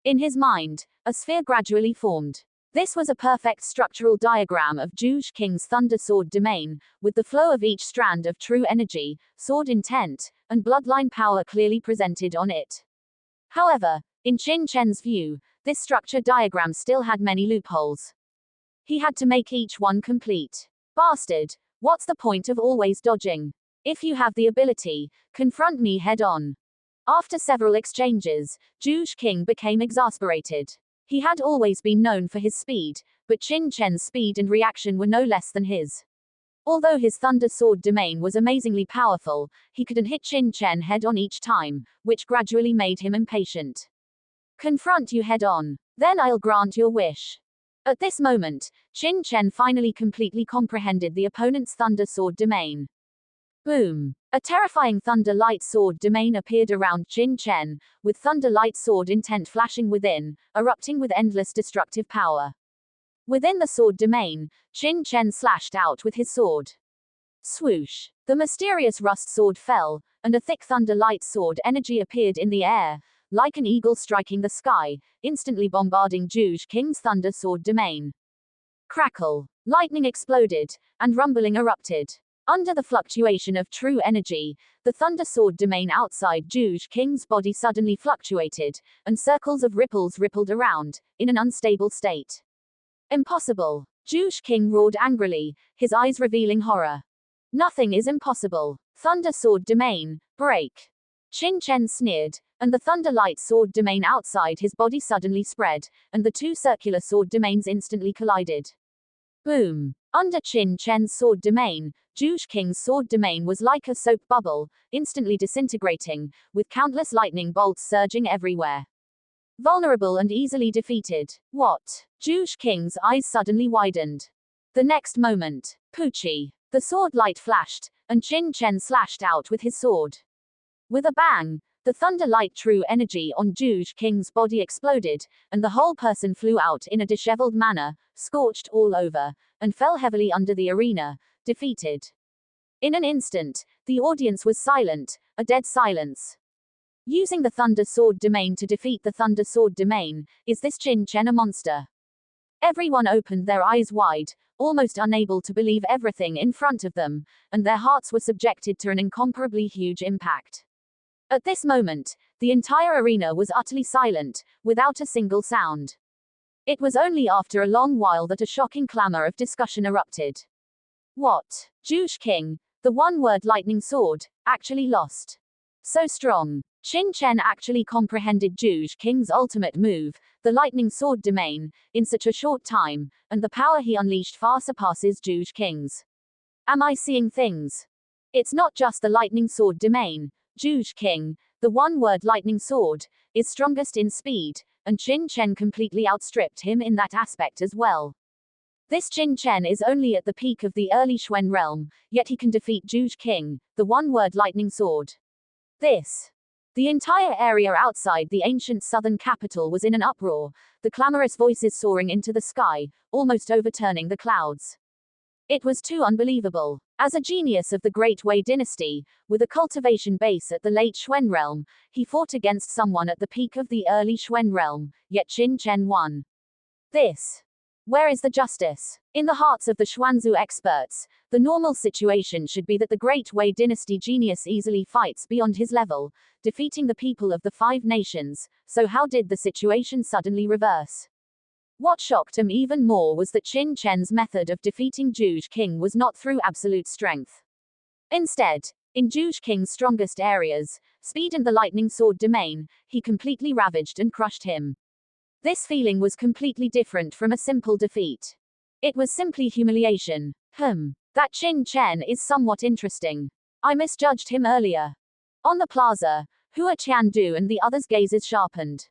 In his mind, a sphere gradually formed. This was a perfect structural diagram of Zhuge King's Thunder Sword domain, with the flow of each strand of true energy, sword intent, and bloodline power clearly presented on it. However, in Qin Chen's view, this structure diagram still had many loopholes. He had to make each one complete. Bastard, what's the point of always dodging? If you have the ability, confront me head on. After several exchanges, Zhuge King became exasperated. He had always been known for his speed, but Qin Chen's speed and reaction were no less than his. Although his Thunder Sword domain was amazingly powerful, he couldn't hit Qin Chen head on each time, which gradually made him impatient. Confront you head on. Then I'll grant your wish. At this moment, Qin Chen finally completely comprehended the opponent's Thunder Sword domain. Boom! A terrifying Thunder Light Sword domain appeared around Qin Chen, with Thunder Light Sword intent flashing within, erupting with endless destructive power. Within the sword domain, Qin Chen slashed out with his sword. Swoosh! The mysterious rust sword fell, and a thick Thunder Light Sword energy appeared in the air, like an eagle striking the sky, instantly bombarding Zhuge King's Thunder Sword domain. Crackle! Lightning exploded, and rumbling erupted. Under the fluctuation of true energy, the Thunder Sword domain outside Zhuge King's body suddenly fluctuated, and circles of ripples rippled around, in an unstable state. Impossible! Zhuge King roared angrily, his eyes revealing horror. Nothing is impossible. Thunder Sword domain, break! Qin Chen sneered, and the Thunder Light Sword domain outside his body suddenly spread, and the two circular sword domains instantly collided. Boom! Under Qin Chen's sword domain, Zhuge King's sword domain was like a soap bubble, instantly disintegrating, with countless lightning bolts surging everywhere. Vulnerable and easily defeated. What? Zhuge King's eyes suddenly widened. The next moment, Poochie. The sword light flashed, and Qin Chen slashed out with his sword. With a bang, the thunder light true energy on Zhuge King's body exploded, and the whole person flew out in a disheveled manner, scorched all over, and fell heavily under the arena, defeated. In an instant, the audience was silent, a dead silence. Using the Thunder Sword domain to defeat the Thunder Sword domain, is this Qin Chen a monster? Everyone opened their eyes wide, almost unable to believe everything in front of them, and their hearts were subjected to an incomparably huge impact. At this moment, the entire arena was utterly silent, without a single sound. It was only after a long while that a shocking clamor of discussion erupted. What? Zhuge King, the one-word lightning sword, actually lost. So strong. Qin Chen actually comprehended Zhuge King's ultimate move, the lightning sword domain, in such a short time, and the power he unleashed far surpasses Zhuge King's. Am I seeing things? It's not just the lightning sword domain. Zhuge King, the one-word lightning sword, is strongest in speed, and Qin Chen completely outstripped him in that aspect as well. This Qin Chen is only at the peak of the early Xuan realm, yet he can defeat Zhuge King, the one-word lightning sword. The entire area outside the ancient southern capital was in an uproar, the clamorous voices soaring into the sky, almost overturning the clouds. It was too unbelievable. As a genius of the Great Wei dynasty, with a cultivation base at the late Xuan realm, he fought against someone at the peak of the early Xuan realm, yet Qin Chen won. Where is the justice? In the hearts of the Xuanzu experts, the normal situation should be that the Great Wei dynasty genius easily fights beyond his level, defeating the people of the 5 nations, so how did the situation suddenly reverse? What shocked him even more was that Qin Chen's method of defeating Zhuge King was not through absolute strength. Instead, in Zhuge King's strongest areas, speed and the lightning sword domain, he completely ravaged and crushed him. This feeling was completely different from a simple defeat. It was simply humiliation. That Qin Chen is somewhat interesting. I misjudged him earlier. On the plaza, Hua Qiandu and the others' gazes sharpened.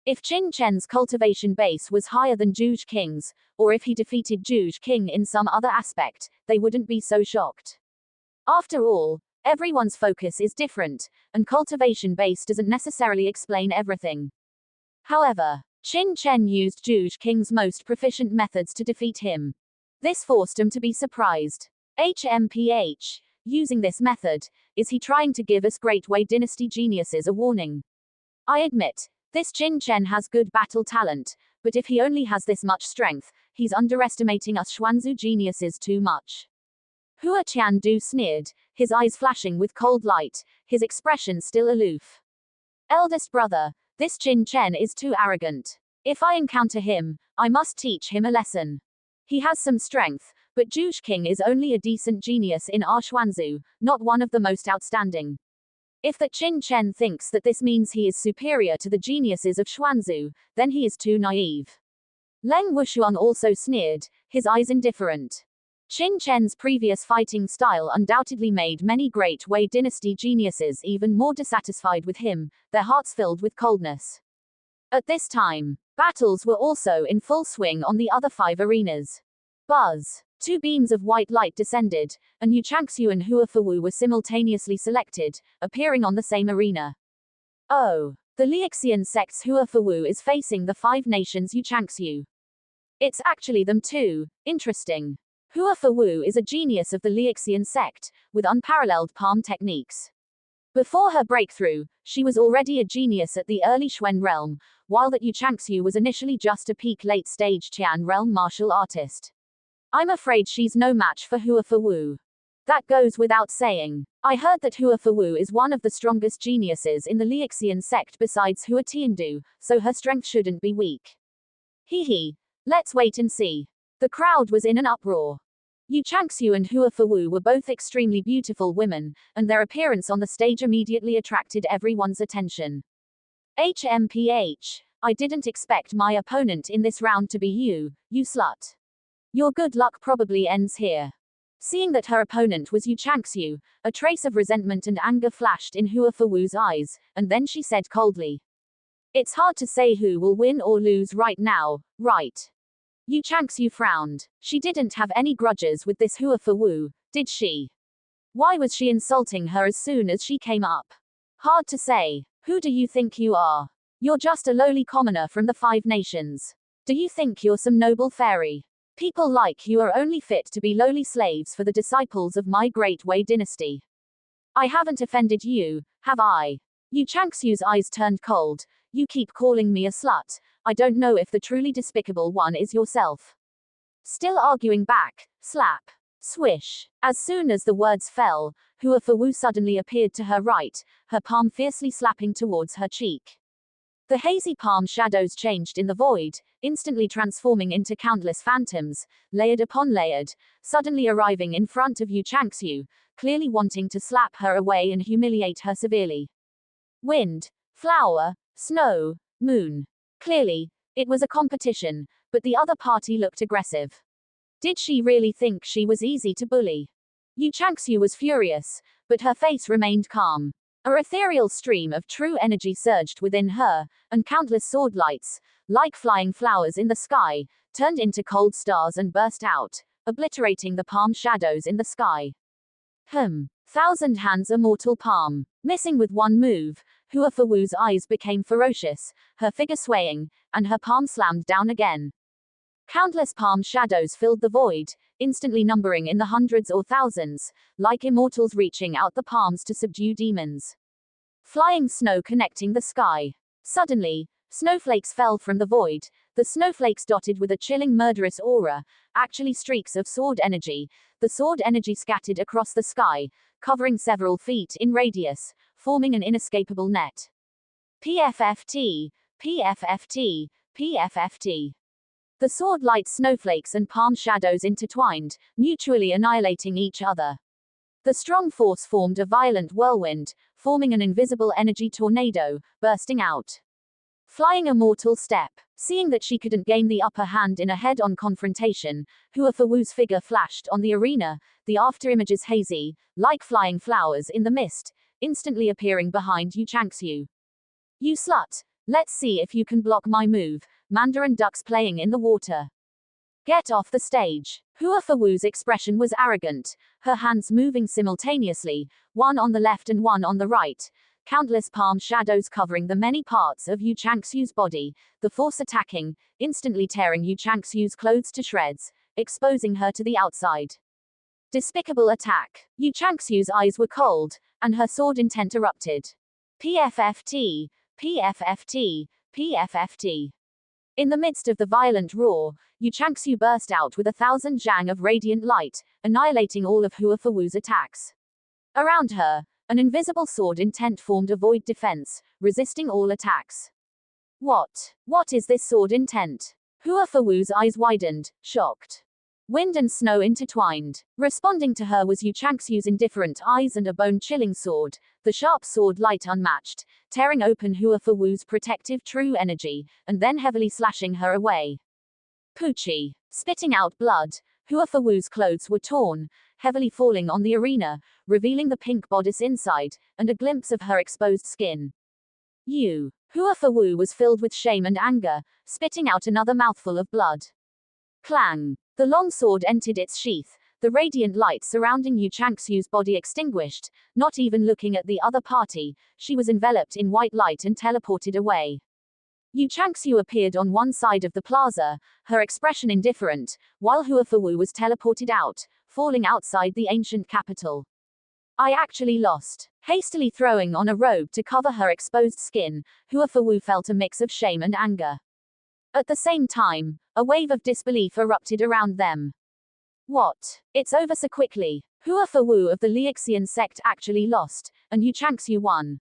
If Qin Chen's cultivation base was higher than Zhuge King's, or if he defeated Zhuge King in some other aspect, they wouldn't be so shocked. After all, everyone's focus is different, and cultivation base doesn't necessarily explain everything. However, Qin Chen used Zhuge King's most proficient methods to defeat him. This forced him to be surprised. Using this method, is he trying to give us Great Wei dynasty geniuses a warning? I admit, this Qin Chen has good battle talent, but if he only has this much strength, he's underestimating us Xuanzu geniuses too much. Hua Qiandu sneered, his eyes flashing with cold light, his expression still aloof. Eldest brother, this Qin Chen is too arrogant. If I encounter him, I must teach him a lesson. He has some strength, but Zhuge King is only a decent genius in our Xuanzu, not one of the most outstanding. If the Qin Chen thinks that this means he is superior to the geniuses of Xuanzu, then he is too naive. Leng Wushuang also sneered, his eyes indifferent. Qin Chen's previous fighting style undoubtedly made many Great Wei dynasty geniuses even more dissatisfied with him, their hearts filled with coldness. At this time, battles were also in full swing on the other 5 arenas. Buzz. 2 beams of white light descended, and Yu Changxiu and Hua Fuwu were simultaneously selected, appearing on the same arena. Oh, the Lixian sect's Hua Fuwu is facing the 5 nations Yu Changxiu. It's actually them too. Interesting. Hua Fuwu is a genius of the Lixian sect, with unparalleled palm techniques. Before her breakthrough, she was already a genius at the early Xuan realm, while that Yu Changxiu was initially just a peak late-stage Qian realm martial artist. I'm afraid she's no match for Hua Fuwu. That goes without saying. I heard that Hua Fuwu is one of the strongest geniuses in the Lixian sect besides Hua Tiandu, so her strength shouldn't be weak. Let's wait and see. The crowd was in an uproar. Yu Changxiu and Hua Fuwu were both extremely beautiful women, and their appearance on the stage immediately attracted everyone's attention. I didn't expect my opponent in this round to be you slut. Your good luck probably ends here. Seeing that her opponent was Yu Changxiu, a trace of resentment and anger flashed in Hua Fuwu's eyes, and then she said coldly. It's hard to say who will win or lose right now, right? Yu Changxiu frowned. She didn't have any grudges with this Hua Fuwu, did she? Why was she insulting her as soon as she came up? Hard to say. Who do you think you are? You're just a lowly commoner from the Five Nations. Do you think you're some noble fairy? People like you are only fit to be lowly slaves for the disciples of my great Wei dynasty. I haven't offended you, have I? Yu Changxiu's eyes turned cold. You keep calling me a slut. I don't know if the truly despicable one is yourself. Still arguing back, slap. Swish. As soon as the words fell, Hua Fuwu suddenly appeared to her right, her palm fiercely slapping towards her cheek. The hazy palm shadows changed in the void, instantly transforming into countless phantoms, layered upon layered, suddenly arriving in front of Yu Changxiu, clearly wanting to slap her away and humiliate her severely. Wind, flower, snow, moon. Clearly, it was a competition, but the other party looked aggressive. Did she really think she was easy to bully? Yu Changxiu was furious, but her face remained calm. A ethereal stream of true energy surged within her, and countless sword lights, like flying flowers in the sky, turned into cold stars and burst out, obliterating the palm shadows in the sky. Thousand hands immortal palm. Missing with one move, Hua Fuwu's eyes became ferocious, her figure swaying, and her palm slammed down again. Countless palm shadows filled the void, instantly numbering in the hundreds or thousands, like immortals reaching out the palms to subdue demons. Flying snow connecting the sky. Suddenly, snowflakes fell from the void, the snowflakes dotted with a chilling murderous aura, actually streaks of sword energy, the sword energy scattered across the sky, covering several feet in radius, forming an inescapable net. PFFT, PFFT, PFFT. The sword-light snowflakes and palm shadows intertwined, mutually annihilating each other. The strong force formed a violent whirlwind, forming an invisible energy tornado, bursting out. Flying a mortal step. Seeing that she couldn't gain the upper hand in a head-on confrontation, Hua Fuwu's figure flashed on the arena, the afterimages hazy, like flying flowers in the mist, instantly appearing behind Yu Changxiu. You slut! Let's see if you can block my move. Mandarin ducks playing in the water. Get off the stage. Hua Fuwu's expression was arrogant, her hands moving simultaneously, one on the left and one on the right, countless palm shadows covering the many parts of Yu Changxiu's body, the force attacking, instantly tearing Yu Changxiu's clothes to shreds, exposing her to the outside. Despicable attack. Yu Changxiu's eyes were cold, and her sword intent erupted. PFFT, PFFT, PFFT. In the midst of the violent roar, Yu Changxiu burst out with 1,000 zhang of radiant light, annihilating all of Hua Fuwu's attacks. Around her, an invisible sword intent formed a void defense, resisting all attacks. What is this sword intent? Hua Fuwu's eyes widened, shocked. Wind and snow intertwined. Responding to her was Yu Changxiu's indifferent eyes and a bone-chilling sword, the sharp sword light unmatched, tearing open Hua Fuwu's protective true energy, and then heavily slashing her away. Poochie. Spitting out blood, Hua Fuwu's clothes were torn, heavily falling on the arena, revealing the pink bodice inside, and a glimpse of her exposed skin. Hua Fuwu was filled with shame and anger, spitting out another mouthful of blood. Clang. The long sword entered its sheath, the radiant light surrounding Yu Changxiu's body extinguished, not even looking at the other party, she was enveloped in white light and teleported away. Yu Changxiu appeared on one side of the plaza, her expression indifferent, while Hua Fuwu was teleported out, falling outside the ancient capital. I actually lost. Hastily throwing on a robe to cover her exposed skin, Hua Fuwu felt a mix of shame and anger. At the same time, a wave of disbelief erupted around them. What? It's over so quickly. Hua Fuwu of the Liuxian sect actually lost, and Yu Changxiu won.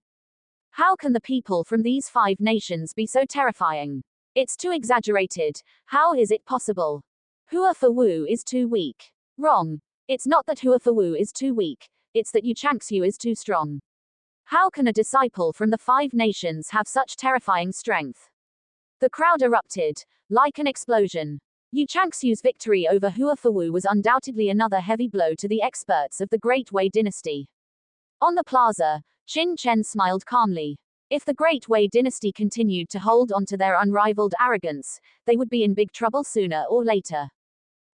How can the people from these 5 nations be so terrifying? It's too exaggerated. How is it possible? Hua Fuwu is too weak. Wrong. It's not that Hua Fuwu is too weak, it's that Yu Changxiu is too strong. How can a disciple from the 5 nations have such terrifying strength? The crowd erupted, like an explosion. Yu Changxiu's victory over Huafu was undoubtedly another heavy blow to the experts of the Great Wei dynasty. On the plaza, Qin Chen smiled calmly. If the Great Wei dynasty continued to hold on to their unrivaled arrogance, they would be in big trouble sooner or later.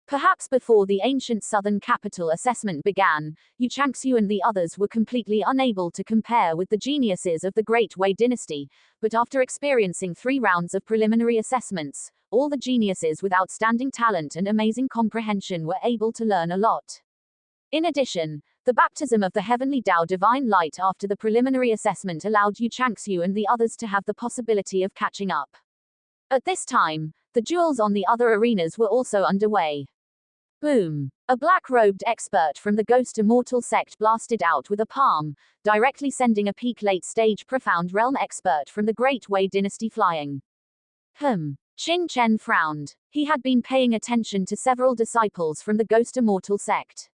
Perhaps before the ancient southern capital assessment began, Yu Changxiu and the others were completely unable to compare with the geniuses of the Great Wei dynasty, but after experiencing 3 rounds of preliminary assessments, all the geniuses with outstanding talent and amazing comprehension were able to learn a lot. In addition, the baptism of the heavenly Tao divine light after the preliminary assessment allowed Yu Changxiu and the others to have the possibility of catching up. At this time, the duels on the other arenas were also underway. Boom! A black-robed expert from the Ghost Immortal sect blasted out with a palm, directly sending a peak late-stage profound realm expert from the Great Wei dynasty flying. Qin Chen frowned. He had been paying attention to several disciples from the Ghost Immortal sect.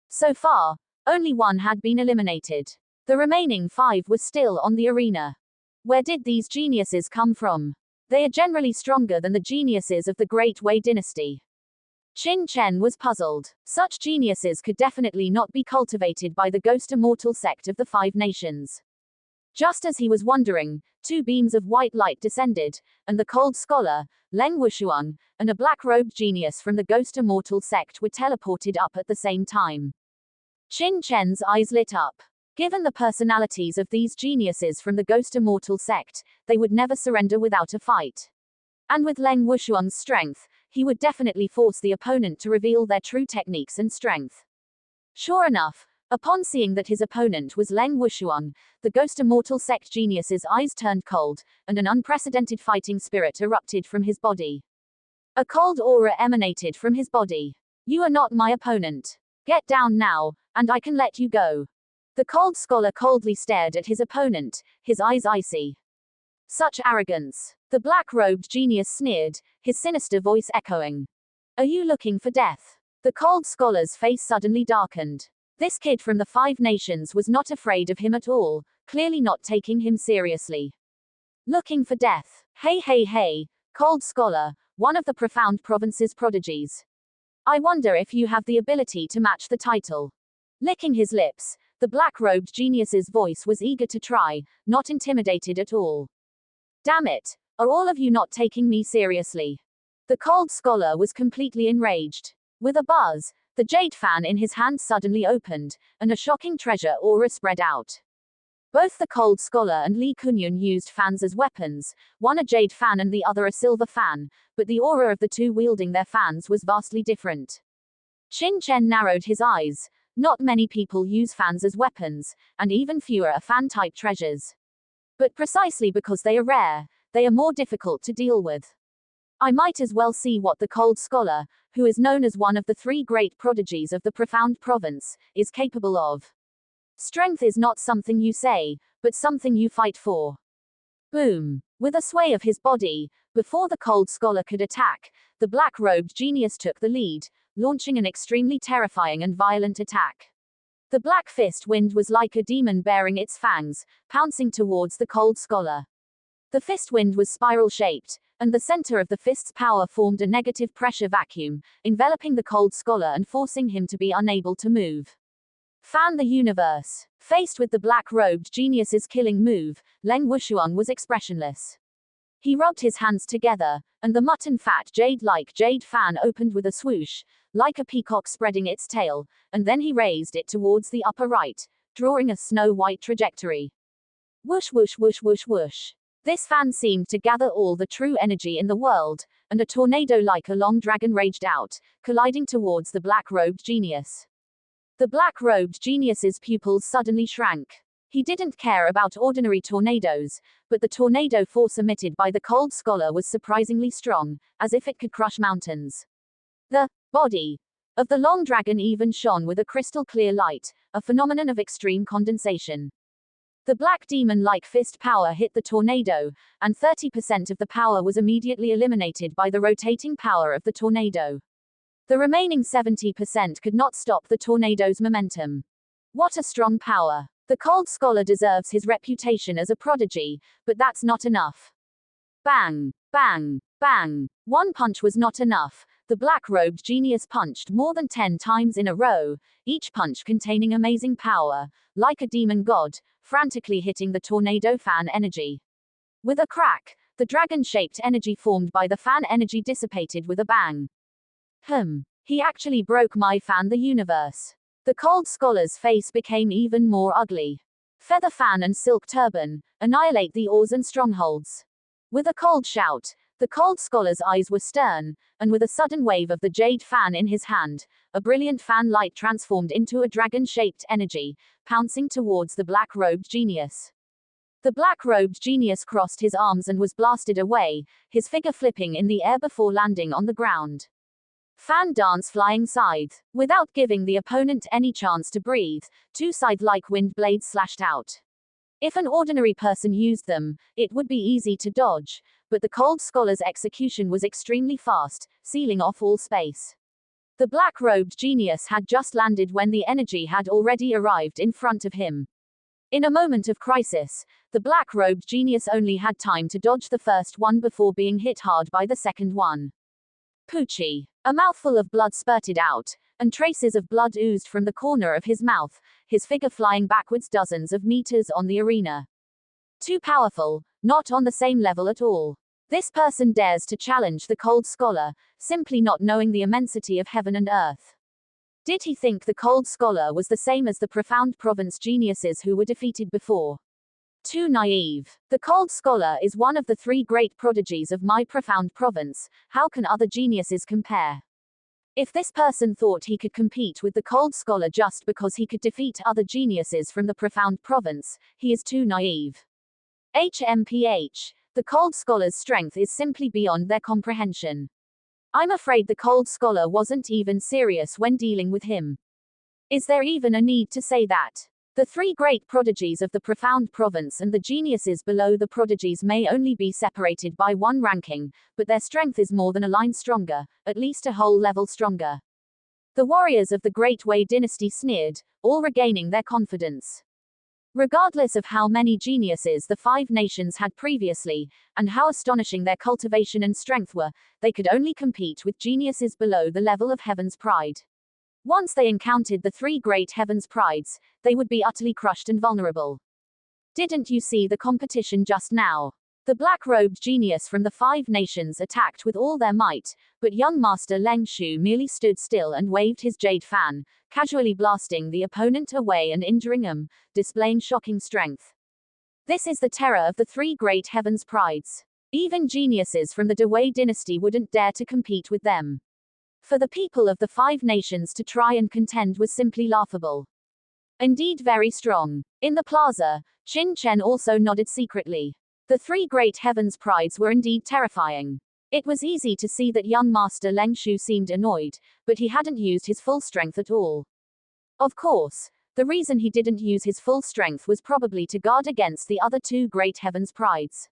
So far, only 1 had been eliminated. The remaining 5 were still on the arena. Where did these geniuses come from? They are generally stronger than the geniuses of the Great Wei dynasty. Qin Chen was puzzled. Such geniuses could definitely not be cultivated by the Ghost Immortal sect of the 5 nations. Just as he was wondering, 2 beams of white light descended, and the cold scholar, Leng Wushuang, and a black-robed genius from the Ghost Immortal sect were teleported up at the same time. Qin Chen's eyes lit up. Given the personalities of these geniuses from the Ghost Immortal sect, they would never surrender without a fight. And with Leng Wushuang's strength, he would definitely force the opponent to reveal their true techniques and strength. Sure enough, upon seeing that his opponent was Leng Wushuang, the Ghost Immortal sect genius's eyes turned cold, and an unprecedented fighting spirit erupted from his body. A cold aura emanated from his body. You are not my opponent. Get down now, and I can let you go. The cold scholar coldly stared at his opponent, his eyes icy. Such arrogance. The black-robed genius sneered, his sinister voice echoing. Are you looking for death? The cold scholar's face suddenly darkened. This kid from the 5 nations was not afraid of him at all, clearly not taking him seriously. Looking for death. Hey, cold scholar, one of the profound province's prodigies. I wonder if you have the ability to match the title. Licking his lips, the black-robed genius's voice was eager to try, not intimidated at all. Damn it! Are all of you not taking me seriously? The cold scholar was completely enraged. With a buzz, the jade fan in his hand suddenly opened, and a shocking treasure aura spread out. Both the cold scholar and Li Kunyun used fans as weapons, one a jade fan and the other a silver fan, but the aura of the 2 wielding their fans was vastly different. Qin Chen narrowed his eyes. Not many people use fans as weapons, and even fewer are fan-type treasures. But precisely because they are rare, they are more difficult to deal with. I might as well see what the cold scholar, who is known as one of the 3 great prodigies of the profound province, is capable of. Strength is not something you say, but something you fight for. Boom! With a sway of his body, before the cold scholar could attack, the black-robed genius took the lead, launching an extremely terrifying and violent attack. The black fist wind was like a demon bearing its fangs, pouncing towards the cold scholar. The fist wind was spiral-shaped, and the center of the fist's power formed a negative pressure vacuum, enveloping the cold scholar and forcing him to be unable to move. Fan the universe. Faced with the black-robed genius's killing move, Leng Wushuang was expressionless. He rubbed his hands together, and the mutton-fat jade-like jade fan opened with a swoosh, like a peacock spreading its tail, and then he raised it towards the upper right, drawing a snow-white trajectory. Whoosh whoosh whoosh whoosh whoosh. This fan seemed to gather all the true energy in the world, and a tornado like a long dragon raged out, colliding towards the black-robed genius. The black-robed genius's pupils suddenly shrank. He didn't care about ordinary tornadoes, but the tornado force emitted by the cold scholar was surprisingly strong, as if it could crush mountains. The body of the long dragon even shone with a crystal-clear light, a phenomenon of extreme condensation. The black demon-like fist power hit the tornado, and 30% of the power was immediately eliminated by the rotating power of the tornado. The remaining 70% could not stop the tornado's momentum. What a strong power! The cold scholar deserves his reputation as a prodigy, but that's not enough. Bang! Bang! Bang! One punch was not enough. the black-robed genius punched more than 10 times in a row, each punch containing amazing power, like a demon god, frantically hitting the tornado fan energy. With a crack, the dragon-shaped energy formed by the fan energy dissipated with a bang. He actually broke my fan the universe. The cold scholar's face became even more ugly. Feather fan and silk turban, annihilate the oars and strongholds. With a cold shout, the cold scholar's eyes were stern, and with a sudden wave of the jade fan in his hand, a brilliant fan light transformed into a dragon-shaped energy, pouncing towards the black-robed genius. The black-robed genius crossed his arms and was blasted away, his figure flipping in the air before landing on the ground. Fan dance flying scythe. Without giving the opponent any chance to breathe, 2 scythe-like wind blades slashed out. If an ordinary person used them, it would be easy to dodge, but the cold scholar's execution was extremely fast, sealing off all space. The black-robed genius had just landed when the energy had already arrived in front of him. In a moment of crisis, the black-robed genius only had time to dodge the first one before being hit hard by the second one. Poochie. A mouthful of blood spurted out, and traces of blood oozed from the corner of his mouth, his figure flying backwards dozens of meters on the arena. Too powerful, not on the same level at all. This person dares to challenge the cold scholar, simply not knowing the immensity of heaven and earth. Did he think the cold scholar was the same as the profound province geniuses who were defeated before? Too naive. The cold scholar is one of the 3 great prodigies of my profound province. How can other geniuses compare? If this person thought he could compete with the cold scholar just because he could defeat other geniuses from the profound province, he is too naive. HMPH. The cold scholar's strength is simply beyond their comprehension. I'm afraid the cold scholar wasn't even serious when dealing with him. Is there even a need to say that? The 3 great prodigies of the profound province and the geniuses below the prodigies may only be separated by 1 ranking, but their strength is more than a line stronger, at least a whole level stronger. The warriors of the Great Wei dynasty sneered, all regaining their confidence. Regardless of how many geniuses the 5 nations had previously, and how astonishing their cultivation and strength were, they could only compete with geniuses below the level of Heaven's Pride. Once they encountered the 3 great Heaven's Prides, they would be utterly crushed and vulnerable. Didn't you see the competition just now? The black-robed genius from the 5 nations attacked with all their might, but young Master Leng Shu merely stood still and waved his jade fan, casually blasting the opponent away and injuring him, displaying shocking strength. This is the terror of the 3 great Heaven's Prides. Even geniuses from the Dewei dynasty wouldn't dare to compete with them. For the people of the 5 nations to try and contend was simply laughable. Indeed very strong. In the plaza, Qin Chen also nodded secretly. The 3 great Heaven's Prides were indeed terrifying. It was easy to see that young Master Leng Shu seemed annoyed, but he hadn't used his full strength at all. Of course, the reason he didn't use his full strength was probably to guard against the other 2 great Heaven's Prides.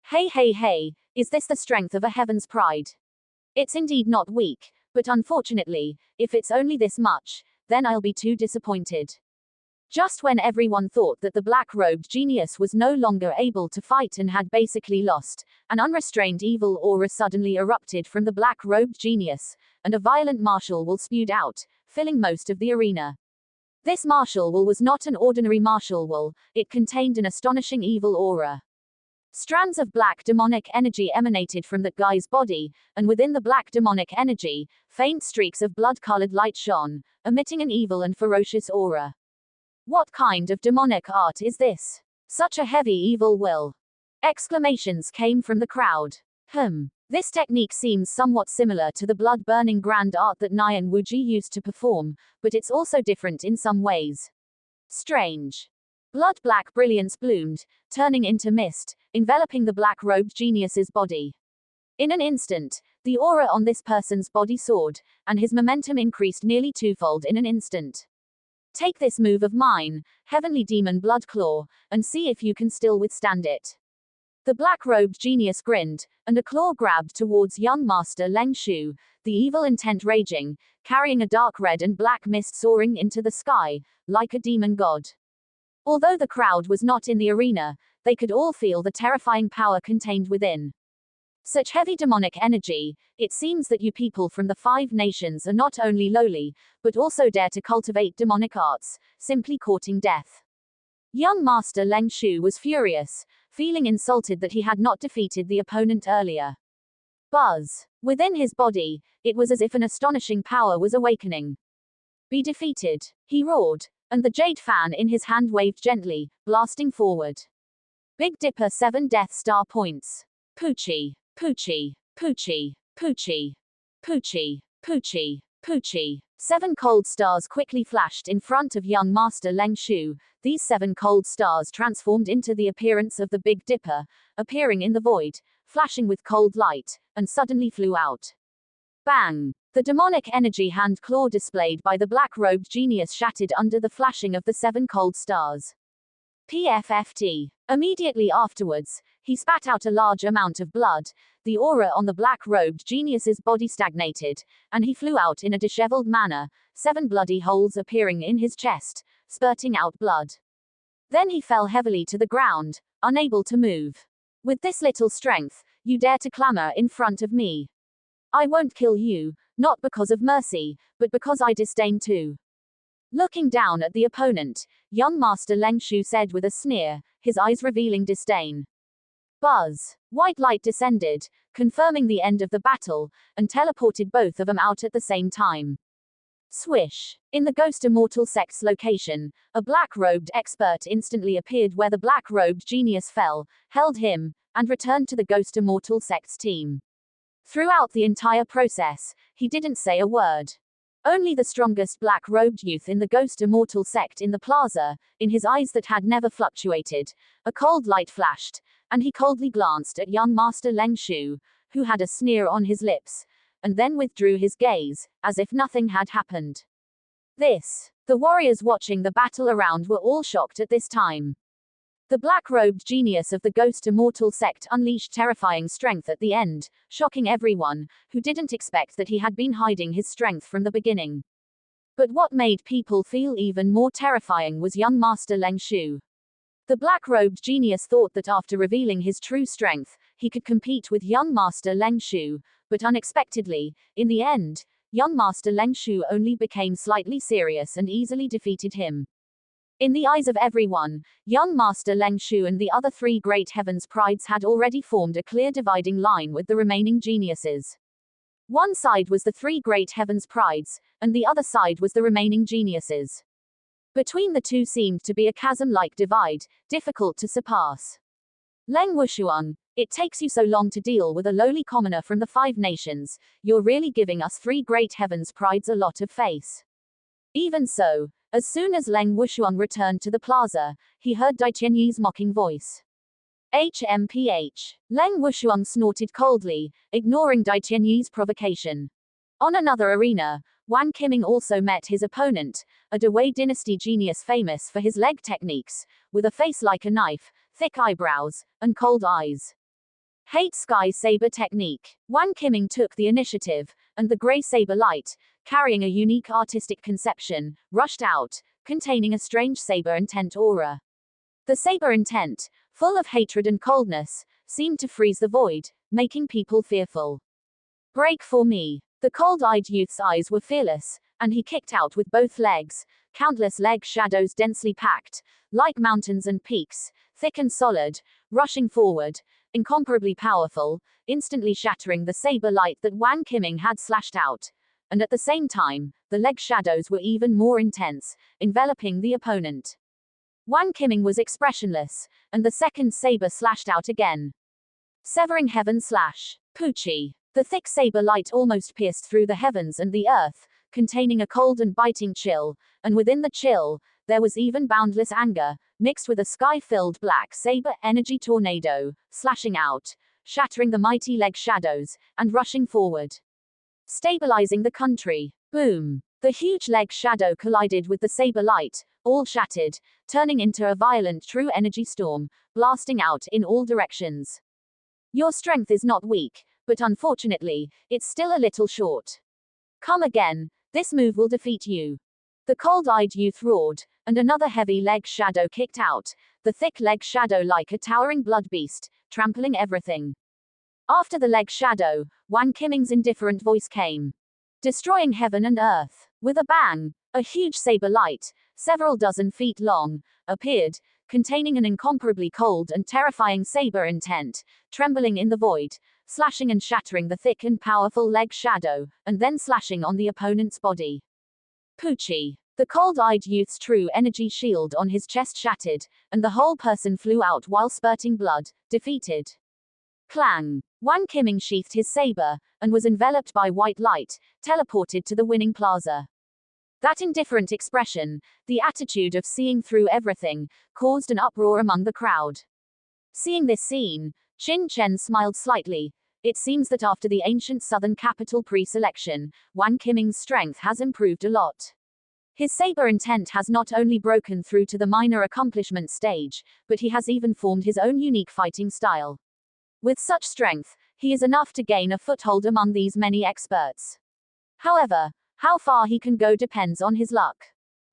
Hey, is this the strength of a Heaven's Pride? It's indeed not weak. But unfortunately, if it's only this much, then I'll be too disappointed. Just when everyone thought that the black-robed genius was no longer able to fight and had basically lost, an unrestrained evil aura suddenly erupted from the black-robed genius, and a violent martial will spewed out, filling most of the arena. This martial will was not an ordinary martial will, it contained an astonishing evil aura. Strands of black demonic energy emanated from that guy's body, and within the black demonic energy, faint streaks of blood-colored light shone, emitting an evil and ferocious aura. What kind of demonic art is this? Such a heavy evil will. Exclamations came from the crowd. This technique seems somewhat similar to the blood-burning grand art that Nian Wuji used to perform, but it's also different in some ways. Strange. Blood-black brilliance bloomed, turning into mist, enveloping the black-robed genius's body. In an instant, the aura on this person's body soared, and his momentum increased nearly 2-fold in an instant. Take this move of mine, Heavenly Demon Blood Claw, and see if you can still withstand it. The black-robed genius grinned, and a claw grabbed towards young Master Leng Shu, the evil intent raging, carrying a dark red and black mist soaring into the sky, like a demon god. Although the crowd was not in the arena, they could all feel the terrifying power contained within. Such heavy demonic energy, it seems that you people from the 5 nations are not only lowly, but also dare to cultivate demonic arts, simply courting death. Young Master Leng Shu was furious, feeling insulted that he had not defeated the opponent earlier. Buzz. Within his body, it was as if an astonishing power was awakening. Be defeated, he roared, and the jade fan in his hand waved gently, blasting forward. Big Dipper 7 Death Star points. Poochie, Poochie, Poochie, Poochie, Poochie, Poochie, Poochie. 7 cold stars quickly flashed in front of young Master Leng Shu. These 7 cold stars transformed into the appearance of the Big Dipper, appearing in the void, flashing with cold light, and suddenly flew out. Bang! The demonic energy hand claw displayed by the black-robed genius shattered under the flashing of the 7 cold stars. PFFT. Immediately afterwards, he spat out a large amount of blood. The aura on the black-robed genius's body stagnated, and he flew out in a disheveled manner, 7 bloody holes appearing in his chest, spurting out blood. Then he fell heavily to the ground, unable to move. With this little strength, you dare to clamor in front of me. I won't kill you, not because of mercy, but because I disdain to. Looking down at the opponent, young Master Leng Shu said with a sneer, his eyes revealing disdain. Buzz. White light descended, confirming the end of the battle, and teleported both of them out at the same time. Swish. In the Ghost Immortal sect's location, a black-robed expert instantly appeared where the black-robed genius fell, held him, and returned to the Ghost Immortal sect's team. Throughout the entire process, he didn't say a word. Only the strongest black-robed youth in the Ghost Immortal sect in the plaza, in his eyes that had never fluctuated, a cold light flashed, and he coldly glanced at young Master Leng Shu, who had a sneer on his lips, and then withdrew his gaze, as if nothing had happened. The warriors watching the battle around were all shocked at this time. The black-robed genius of the Ghost Immortal sect unleashed terrifying strength at the end, shocking everyone, who didn't expect that he had been hiding his strength from the beginning. But what made people feel even more terrifying was young Master Leng Shu. The black-robed genius thought that after revealing his true strength, he could compete with young Master Leng Shu, but unexpectedly, in the end, young Master Leng Shu only became slightly serious and easily defeated him. In the eyes of everyone, young Master Leng Shu and the other 3 Great Heavens Prides had already formed a clear dividing line with the remaining geniuses. One side was the 3 Great Heavens Prides, and the other side was the remaining geniuses. Between the two seemed to be a chasm-like divide, difficult to surpass. Leng Wushuang, it takes you so long to deal with a lowly commoner from the 5 nations, you're really giving us 3 Great Heavens Prides a lot of face. Even so, as soon as Leng Wushuang returned to the plaza, he heard Dai Tianyi's mocking voice. HMPH. Leng Wushuang snorted coldly, ignoring Dai Tianyi's provocation. On another arena, Wang Qiming also met his opponent, a Dewei dynasty genius famous for his leg techniques, with a face like a knife, thick eyebrows, and cold eyes. Hate Sky Saber Technique. Wang Qiming took the initiative, and the grey saber light, carrying a unique artistic conception, rushed out, containing a strange saber intent aura. The saber intent, full of hatred and coldness, seemed to freeze the void, making people fearful. Break for me. The cold-eyed youth's eyes were fearless, and he kicked out with both legs, countless leg shadows densely packed, like mountains and peaks, thick and solid, rushing forward, incomparably powerful, instantly shattering the saber light that Wang Qiming had slashed out. And at the same time, the leg shadows were even more intense, enveloping the opponent. Wang Qiming was expressionless, and the second saber slashed out again. Severing Heaven Slash. Poochie. The thick saber light almost pierced through the heavens and the earth, containing a cold and biting chill, and within the chill, there was even boundless anger, mixed with a sky-filled black saber energy tornado, slashing out, shattering the mighty leg shadows, and rushing forward. Stabilizing the country. Boom. The huge leg shadow collided with the saber light, all shattered, turning into a violent true energy storm, blasting out in all directions. Your strength is not weak, but unfortunately, it's still a little short. Come again, this move will defeat you. The cold-eyed youth roared, and another heavy leg shadow kicked out, the thick leg shadow like a towering blood beast, trampling everything. After the leg shadow, Wang Qiming's indifferent voice came. Destroying heaven and earth. With a bang, a huge saber light, several dozen feet long, appeared, containing an incomparably cold and terrifying saber intent, trembling in the void, slashing and shattering the thick and powerful leg shadow, and then slashing on the opponent's body. Poochie. The cold-eyed youth's true energy shield on his chest shattered, and the whole person flew out while spurting blood, defeated. Clang. Wang Qiming sheathed his saber, and was enveloped by white light, teleported to the winning plaza. That indifferent expression, the attitude of seeing through everything, caused an uproar among the crowd. Seeing this scene, Qin Chen smiled slightly. It seems that after the ancient southern capital pre-selection, Wang Qiming's strength has improved a lot. His saber intent has not only broken through to the minor accomplishment stage, but he has even formed his own unique fighting style. With such strength, he is enough to gain a foothold among these many experts. However, how far he can go depends on his luck.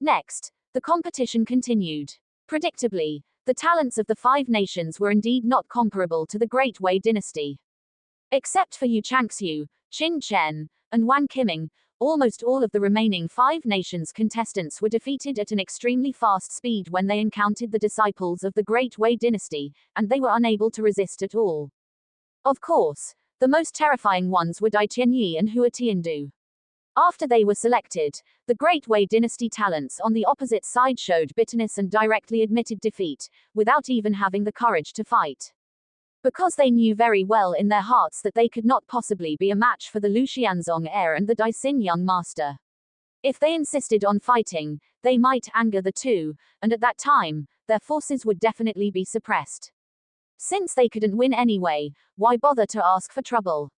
Next, the competition continued. Predictably, the talents of the five nations were indeed not comparable to the Great Wei dynasty. Except for Yu Changxiu, Qin Chen, and Wang Qiming, almost all of the remaining five nations' contestants were defeated at an extremely fast speed when they encountered the disciples of the Great Wei dynasty, and they were unable to resist at all. Of course, the most terrifying ones were Dai Tianyi and Hua Tiandu. After they were selected, the Great Wei dynasty talents on the opposite side showed bitterness and directly admitted defeat, without even having the courage to fight. Because they knew very well in their hearts that they could not possibly be a match for the Lu Xianzong heir and the Daixin young master. If they insisted on fighting, they might anger the two, and at that time, their forces would definitely be suppressed. Since they couldn't win anyway, why bother to ask for trouble?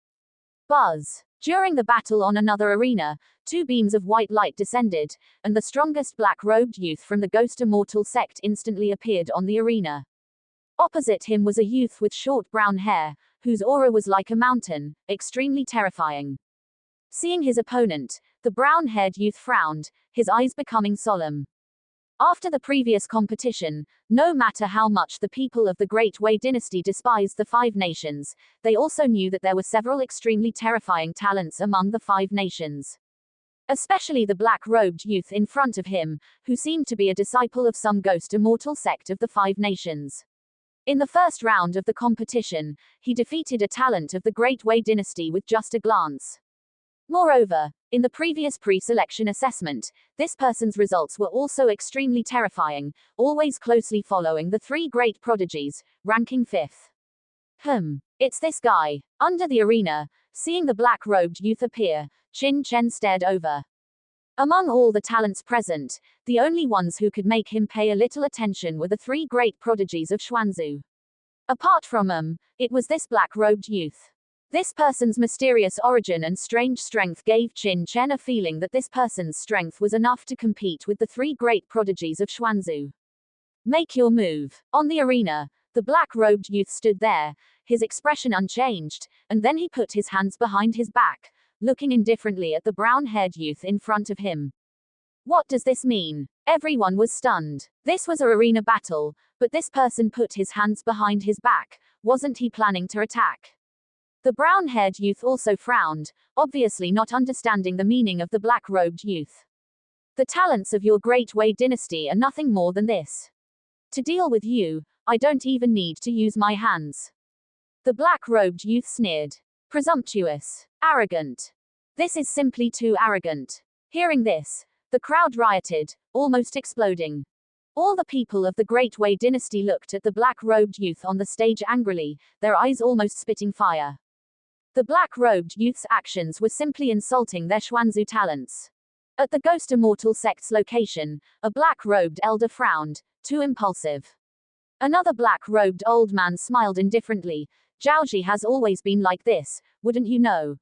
Buzz. During the battle on another arena, two beams of white light descended, and the strongest black-robed youth from the Ghost Immortal sect instantly appeared on the arena. Opposite him was a youth with short brown hair, whose aura was like a mountain, extremely terrifying. Seeing his opponent, the brown-haired youth frowned, his eyes becoming solemn. After the previous competition, no matter how much the people of the Great Wei dynasty despised the five nations, they also knew that there were several extremely terrifying talents among the five nations. Especially the black-robed youth in front of him, who seemed to be a disciple of some Ghost Immortal sect of the five nations. In the first round of the competition, he defeated a talent of the Great Wei dynasty with just a glance. Moreover, in the previous pre-selection assessment, this person's results were also extremely terrifying, always closely following the three great prodigies, ranking 5th. It's this guy. Under the arena, seeing the black-robed youth appear, Qin Chen stared over. Among all the talents present, the only ones who could make him pay a little attention were the three great prodigies of Xuanzu. Apart from them, it was this black-robed youth. This person's mysterious origin and strange strength gave Qin Chen a feeling that this person's strength was enough to compete with the three great prodigies of Xuanzu. Make your move. On the arena, the black-robed youth stood there, his expression unchanged, and then he put his hands behind his back, looking indifferently at the brown-haired youth in front of him. What does this mean? Everyone was stunned. This was an arena battle, but this person put his hands behind his back. Wasn't he planning to attack? The brown-haired youth also frowned, obviously not understanding the meaning of the black-robed youth. The talents of your Great Wei dynasty are nothing more than this. To deal with you, I don't even need to use my hands. The black-robed youth sneered. Presumptuous. Arrogant. This is simply too arrogant. Hearing this, the crowd rioted, almost exploding. All the people of the Great Wei dynasty looked at the black-robed youth on the stage angrily, their eyes almost spitting fire. The black-robed youth's actions were simply insulting their Xuanzu talents. At the Ghost Immortal sect's location, a black-robed elder frowned, too impulsive. Another black-robed old man smiled indifferently. Zhaoji has always been like this, wouldn't you know?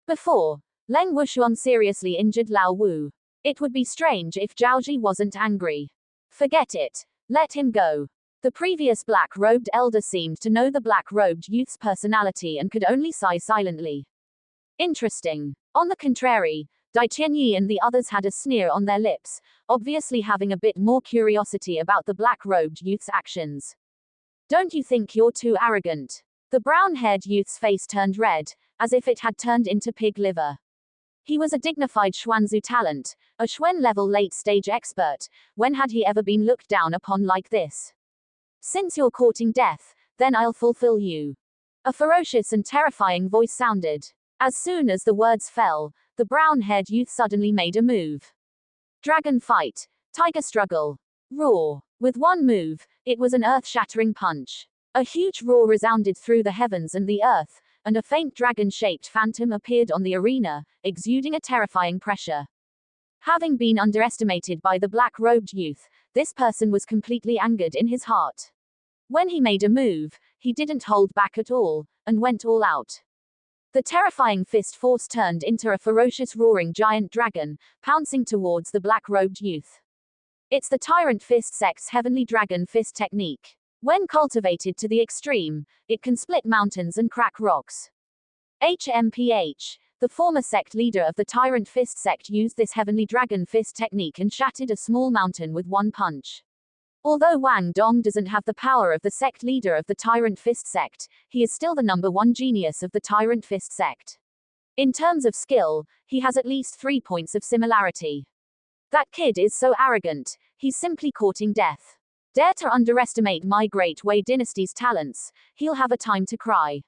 Before, Leng Wushuan seriously injured Lao Wu. It would be strange if Zhaoji wasn't angry. Forget it. Let him go. The previous black-robed elder seemed to know the black-robed youth's personality and could only sigh silently. Interesting. On the contrary, Dai Tianyi and the others had a sneer on their lips, obviously having a bit more curiosity about the black-robed youth's actions. Don't you think you're too arrogant? The brown-haired youth's face turned red, as if it had turned into pig liver. He was a dignified Xuanzu talent, a Xuan-level late-stage expert. When had he ever been looked down upon like this? Since you're courting death, then I'll fulfill you. A ferocious and terrifying voice sounded. As soon as the words fell, the brown-haired youth suddenly made a move. Dragon fight. Tiger struggle. Roar. With one move, it was an earth-shattering punch. A huge roar resounded through the heavens and the earth, and a faint dragon-shaped phantom appeared on the arena, exuding a terrifying pressure. Having been underestimated by the black-robed youth, this person was completely angered in his heart. When he made a move, he didn't hold back at all, and went all out. The terrifying fist force turned into a ferocious roaring giant dragon, pouncing towards the black-robed youth. It's the Tyrant Fist sect's Heavenly Dragon Fist technique. When cultivated to the extreme, it can split mountains and crack rocks. HMPH, the former sect leader of the Tyrant Fist sect, used this Heavenly Dragon Fist technique and shattered a small mountain with one punch. Although Wang Dong doesn't have the power of the sect leader of the Tyrant Fist sect, he is still the #1 genius of the Tyrant Fist sect. In terms of skill, he has at least 3 points of similarity. That kid is so arrogant, he's simply courting death. Dare to underestimate my Great Wei dynasty's talents, he'll have a time to cry.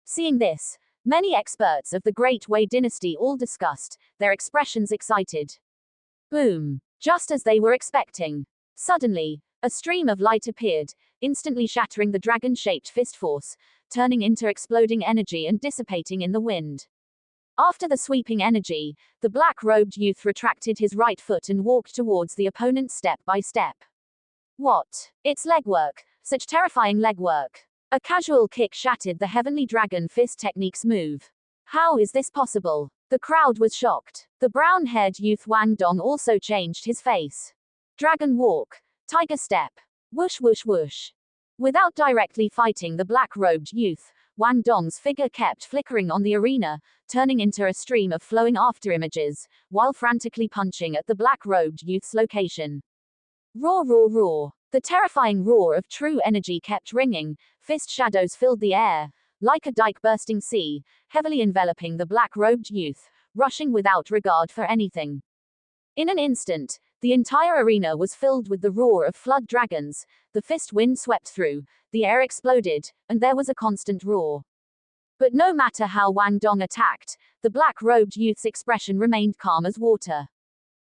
Seeing this, many experts of the Great Wei dynasty all discussed, their expressions excited. Boom! Just as they were expecting. Suddenly, a stream of light appeared, instantly shattering the dragon-shaped fist force, turning into exploding energy and dissipating in the wind. After the sweeping energy, the black-robed youth retracted his right foot and walked towards the opponent step by step. What? It's legwork, such terrifying legwork. A casual kick shattered the Heavenly Dragon Fist technique's move. How is this possible? The crowd was shocked. The brown-haired youth Wang Dong also changed his face. Dragon walk. Tiger step. Whoosh whoosh whoosh. Without directly fighting the black-robed youth, Wang Dong's figure kept flickering on the arena, turning into a stream of flowing afterimages, while frantically punching at the black-robed youth's location. Roar roar roar. The terrifying roar of true energy kept ringing, fist shadows filled the air, like a dike-bursting sea, heavily enveloping the black-robed youth, rushing without regard for anything. In an instant, the entire arena was filled with the roar of flood dragons, the fist wind swept through, the air exploded, and there was a constant roar. But no matter how Wang Dong attacked, the black-robed youth's expression remained calm as water.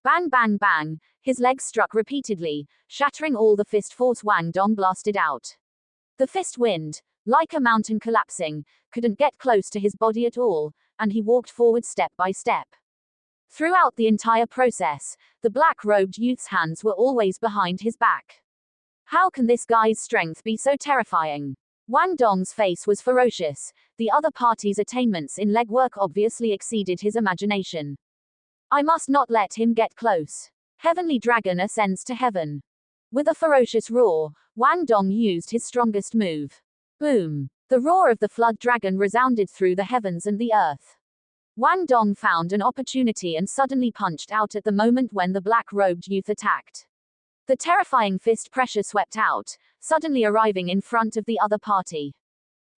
Bang bang bang, his legs struck repeatedly, shattering all the fist force Wang Dong blasted out. The fist wind, like a mountain collapsing, couldn't get close to his body at all, and he walked forward step by step. Throughout the entire process, the black-robed youth's hands were always behind his back. How can this guy's strength be so terrifying? Wang Dong's face was ferocious. The other party's attainments in legwork obviously exceeded his imagination. I must not let him get close. Heavenly Dragon ascends to heaven. With a ferocious roar, Wang Dong used his strongest move. Boom! The roar of the flood dragon resounded through the heavens and the earth. Wang Dong found an opportunity and suddenly punched out at the moment when the black-robed youth attacked. The terrifying fist pressure swept out, suddenly arriving in front of the other party.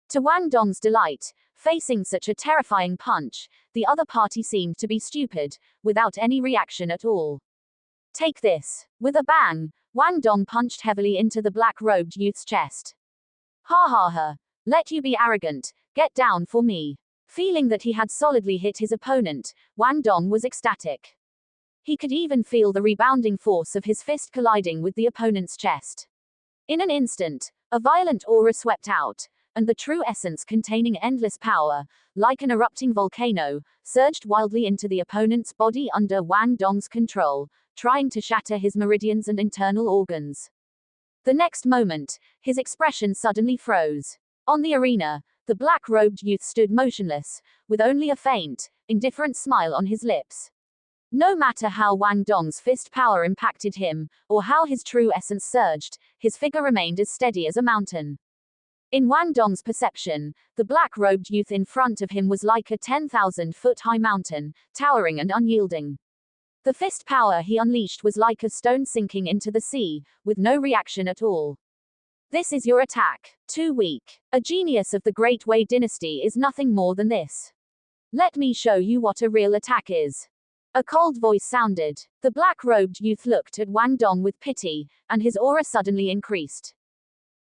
To Wang Dong's delight, facing such a terrifying punch, the other party seemed to be stupid, without any reaction at all. Take this. With a bang, Wang Dong punched heavily into the black-robed youth's chest. Ha ha ha. Let you be arrogant, get down for me. Feeling that he had solidly hit his opponent, Wang Dong was ecstatic. He could even feel the rebounding force of his fist colliding with the opponent's chest. In an instant, a violent aura swept out, and the true essence containing endless power, like an erupting volcano, surged wildly into the opponent's body under Wang Dong's control, trying to shatter his meridians and internal organs. The next moment, his expression suddenly froze. On the arena, the black-robed youth stood motionless, with only a faint, indifferent smile on his lips. No matter how Wang Dong's fist power impacted him, or how his true essence surged, his figure remained as steady as a mountain. In Wang Dong's perception, the black-robed youth in front of him was like a 10,000-foot-high mountain, towering and unyielding. The fist power he unleashed was like a stone sinking into the sea, with no reaction at all. This is your attack. Too weak. A genius of the Great Wei dynasty is nothing more than this. Let me show you what a real attack is. A cold voice sounded. The black-robed youth looked at Wang Dong with pity, and his aura suddenly increased.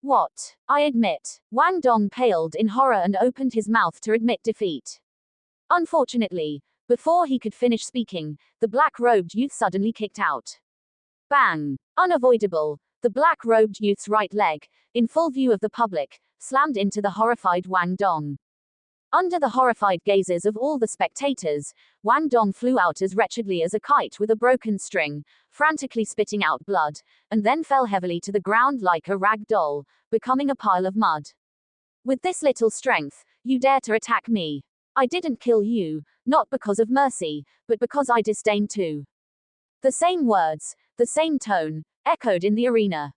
What? I admit. Wang Dong paled in horror and opened his mouth to admit defeat. Unfortunately, before he could finish speaking, the black-robed youth suddenly kicked out. Bang! Unavoidable. The black-robed youth's right leg, in full view of the public, slammed into the horrified Wang Dong. Under the horrified gazes of all the spectators, Wang Dong flew out as wretchedly as a kite with a broken string, frantically spitting out blood, and then fell heavily to the ground like a rag doll, becoming a pile of mud. With this little strength, you dare to attack me. I didn't kill you, not because of mercy, but because I disdain to. The same words, the same tone, echoed in the arena.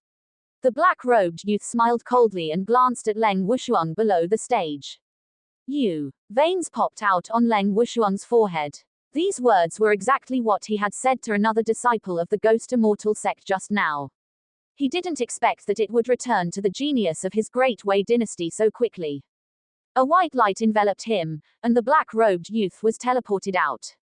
The black-robed youth smiled coldly and glanced at Leng Wushuang below the stage. You. Veins popped out on Leng Wushuang's forehead. These words were exactly what he had said to another disciple of the Ghost Immortal sect just now. He didn't expect that it would return to the genius of his Great Wei dynasty so quickly. A white light enveloped him, and the black-robed youth was teleported out.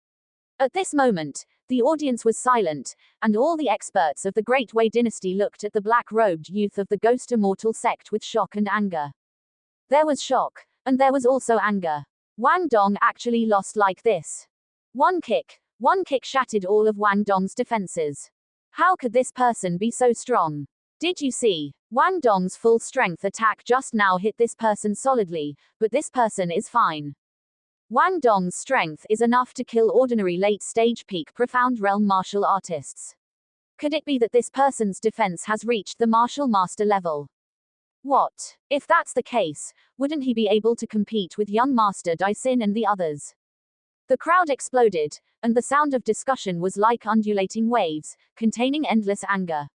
At this moment, the audience was silent, and all the experts of the Great Wei dynasty looked at the black-robed youth of the Ghost Immortal sect with shock and anger. There was shock, and there was also anger. Wang Dong actually lost like this. One kick shattered all of Wang Dong's defenses. How could this person be so strong? Did you see? Wang Dong's full strength attack just now hit this person solidly, but this person is fine. Wang Dong's strength is enough to kill ordinary late-stage peak profound realm martial artists. Could it be that this person's defense has reached the martial master level? What? If that's the case, wouldn't he be able to compete with young Master Dai Xin and the others? The crowd exploded, and the sound of discussion was like undulating waves, containing endless anger.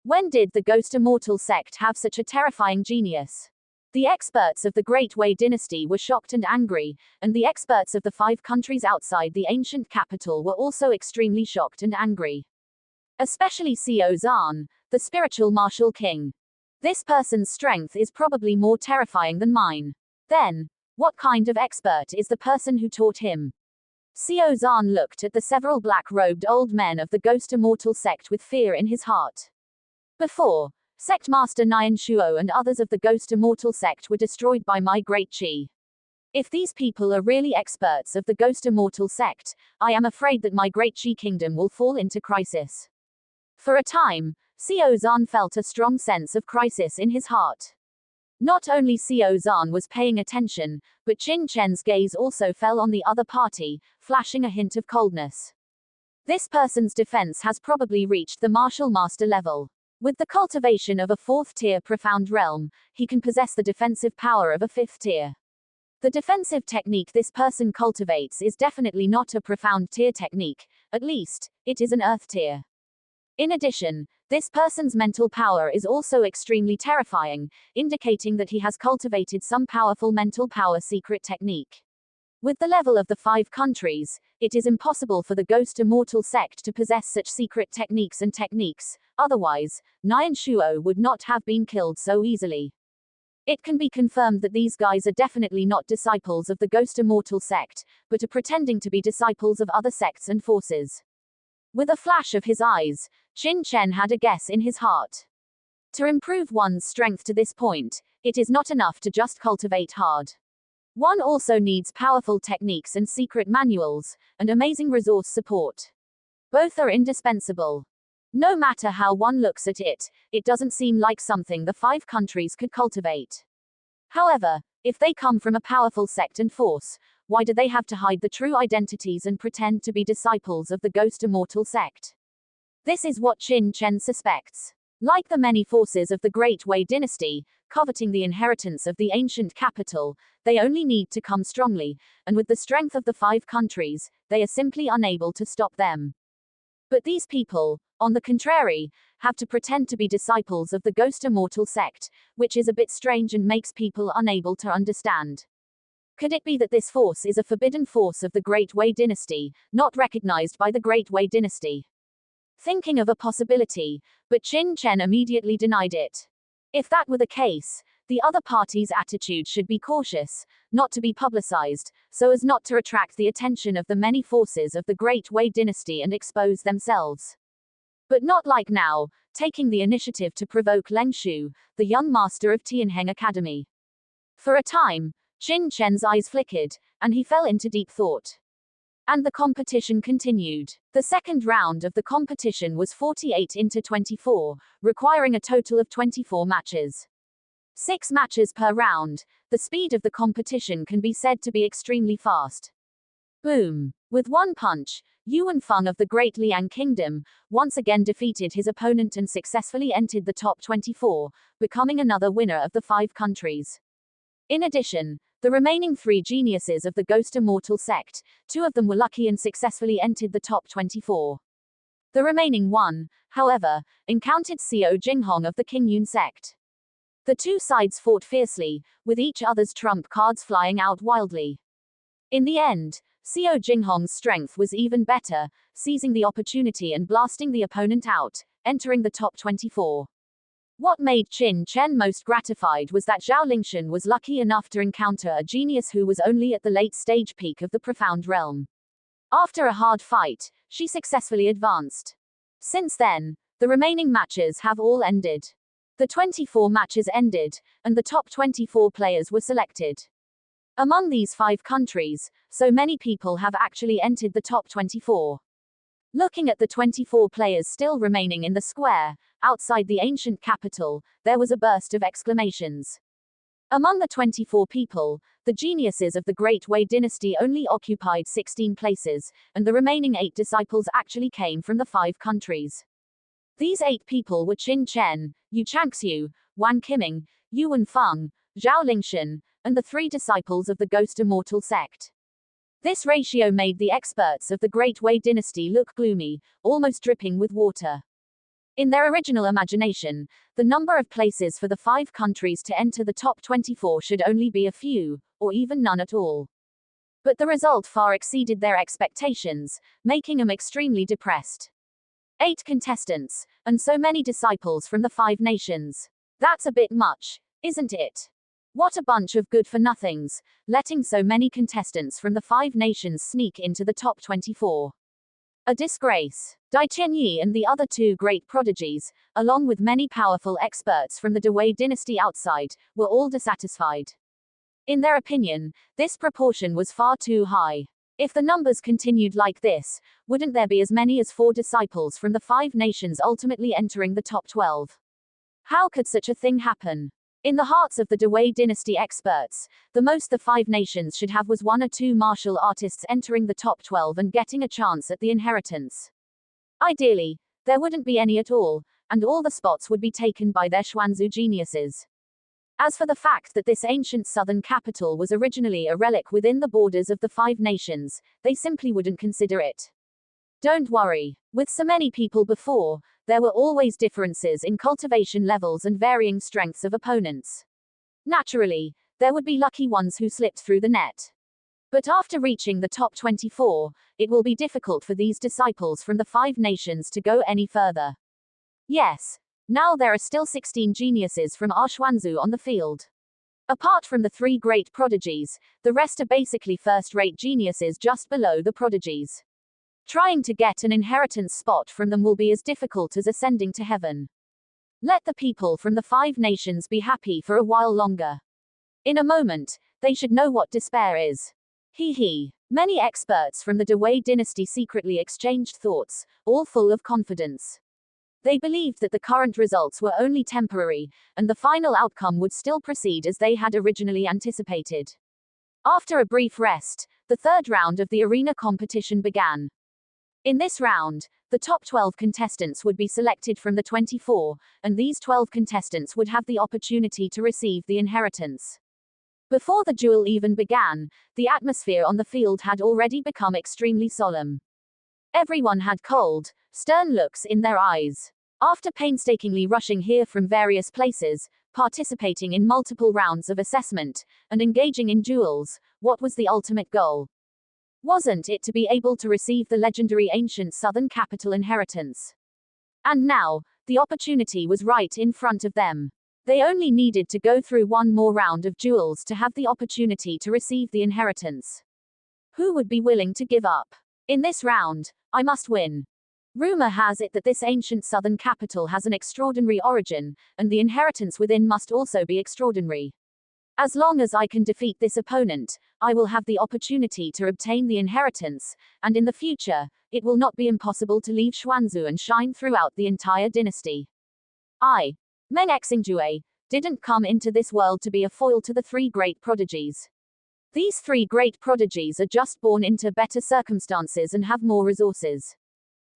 When did the Ghost Immortal sect have such a terrifying genius? The experts of the Great Wei dynasty were shocked and angry, and the experts of the 5 countries outside the ancient capital were also extremely shocked and angry. Especially Xiao Zhan, the spiritual martial king. This person's strength is probably more terrifying than mine. Then, what kind of expert is the person who taught him? Xiao Zhan looked at the several black-robed old men of the Ghost Immortal sect with fear in his heart. Before, Sect Master Nian Shuo and others of the Ghost Immortal sect were destroyed by my great Qi. If these people are really experts of the Ghost Immortal sect, I am afraid that my great Qi kingdom will fall into crisis. For a time, Xiao Zhan felt a strong sense of crisis in his heart. Not only Xiao Zhan was paying attention, but Qin Chen's gaze also fell on the other party, flashing a hint of coldness. This person's defense has probably reached the martial master level. With the cultivation of a 4th-tier profound realm, he can possess the defensive power of a 5th tier. The defensive technique this person cultivates is definitely not a profound tier technique, at least, it is an earth tier. In addition, this person's mental power is also extremely terrifying, indicating that he has cultivated some powerful mental power secret technique. With the level of the 5 countries, it is impossible for the Ghost Immortal sect to possess such secret techniques and techniques, otherwise, Nian Shuo would not have been killed so easily. It can be confirmed that these guys are definitely not disciples of the Ghost Immortal sect, but are pretending to be disciples of other sects and forces. With a flash of his eyes, Qin Chen had a guess in his heart. To improve one's strength to this point, it is not enough to just cultivate hard. One also needs powerful techniques and secret manuals, and amazing resource support. Both are indispensable. No matter how one looks at it, it doesn't seem like something the 5 countries could cultivate. However, if they come from a powerful sect and force, why do they have to hide the true identities and pretend to be disciples of the Ghost Immortal sect? This is what Qin Chen suspects. Like the many forces of the Great Wei dynasty, coveting the inheritance of the ancient capital, they only need to come strongly, and with the strength of the 5 countries, they are simply unable to stop them. But these people, on the contrary, have to pretend to be disciples of the Ghost Immortal sect, which is a bit strange and makes people unable to understand. Could it be that this force is a forbidden force of the Great Wei dynasty, not recognized by the Great Wei dynasty? Thinking of a possibility, but Qin Chen immediately denied it. If that were the case, the other party's attitude should be cautious, not to be publicized, so as not to attract the attention of the many forces of the Great Wei dynasty and expose themselves. But not like now, taking the initiative to provoke Leng Shu, the young master of Tianheng Academy. For a time, Qin Chen's eyes flickered, and he fell into deep thought. And the competition continued. The second round of the competition was 48-24, requiring a total of 24 matches. 6 matches per round. The speed of the competition can be said to be extremely fast. Boom! With one punch, Yuan Feng of the Great Liang Kingdom once again defeated his opponent and successfully entered the top 24, becoming another winner of the 5 countries. In addition, the remaining 3 geniuses of the Ghost Immortal sect, 2 of them were lucky and successfully entered the top 24. The remaining 1, however, encountered Xiao Jinghong of the Qingyun sect. The 2 sides fought fiercely, with each other's trump cards flying out wildly. In the end, Xiao Jinghong's strength was even better, seizing the opportunity and blasting the opponent out, entering the top 24. What made Qin Chen most gratified was that Zhao Lingshan was lucky enough to encounter a genius who was only at the late stage peak of the profound realm. After a hard fight, she successfully advanced. Since then, the remaining matches have all ended. The 24 matches ended, and the top 24 players were selected. Among these 5 countries, so many people have actually entered the top 24. Looking at the 24 players still remaining in the square, outside the ancient capital, there was a burst of exclamations. Among the 24 people, the geniuses of the Great Wei dynasty only occupied 16 places, and the remaining 8 disciples actually came from the 5 countries. These 8 people were Qin Chen, Yu Changxiu, Wang Qiming, Yuan Feng, Zhao Lingshan, and the 3 disciples of the Ghost Immortal sect. This ratio made the experts of the Great Wei dynasty look gloomy, almost dripping with water. In their original imagination, the number of places for the 5 countries to enter the top 24 should only be a few, or even none at all. But the result far exceeded their expectations, making them extremely depressed. 8 contestants, and so many disciples from the 5 nations. That's a bit much, isn't it? What a bunch of good-for-nothings, letting so many contestants from the 5 nations sneak into the top 24. A disgrace. Dai Qianyi and the other 2 great prodigies, along with many powerful experts from the Dewei dynasty outside, were all dissatisfied. In their opinion, this proportion was far too high. If the numbers continued like this, wouldn't there be as many as 4 disciples from the 5 nations ultimately entering the top 12? How could such a thing happen? In the hearts of the Dewei dynasty experts, the most the 5 nations should have was 1 or 2 martial artists entering the top 12 and getting a chance at the inheritance. Ideally, there wouldn't be any at all, and all the spots would be taken by their Xuanzu geniuses. As for the fact that this ancient southern capital was originally a relic within the borders of the 5 nations, they simply wouldn't consider it. Don't worry. With so many people before, there were always differences in cultivation levels and varying strengths of opponents. Naturally, there would be lucky ones who slipped through the net. But after reaching the top 24, it will be difficult for these disciples from the 5 nations to go any further. Yes, now there are still 16 geniuses from Xuanzu on the field. Apart from the 3 great prodigies, the rest are basically first-rate geniuses just below the prodigies. Trying to get an inheritance spot from them will be as difficult as ascending to heaven. Let the people from the 5 nations be happy for a while longer. In a moment, they should know what despair is. Hee. Many experts from the Dewei dynasty secretly exchanged thoughts, all full of confidence. They believed that the current results were only temporary, and the final outcome would still proceed as they had originally anticipated. After a brief rest, the 3rd round of the arena competition began. In this round, the top 12 contestants would be selected from the 24, and these 12 contestants would have the opportunity to receive the inheritance. Before the duel even began, the atmosphere on the field had already become extremely solemn. Everyone had cold, stern looks in their eyes. After painstakingly rushing here from various places, participating in multiple rounds of assessment, and engaging in duels, what was the ultimate goal? Wasn't it to be able to receive the legendary ancient southern capital inheritance? And now, the opportunity was right in front of them. They only needed to go through one more round of duels to have the opportunity to receive the inheritance. Who would be willing to give up? In this round, I must win. Rumor has it that this ancient southern capital has an extraordinary origin, and the inheritance within must also be extraordinary. As long as I can defeat this opponent, I will have the opportunity to obtain the inheritance, and in the future, it will not be impossible to leave Xuanzhu and shine throughout the entire dynasty. Meng Xingjue, didn't come into this world to be a foil to the three great prodigies. These three great prodigies are just born into better circumstances and have more resources.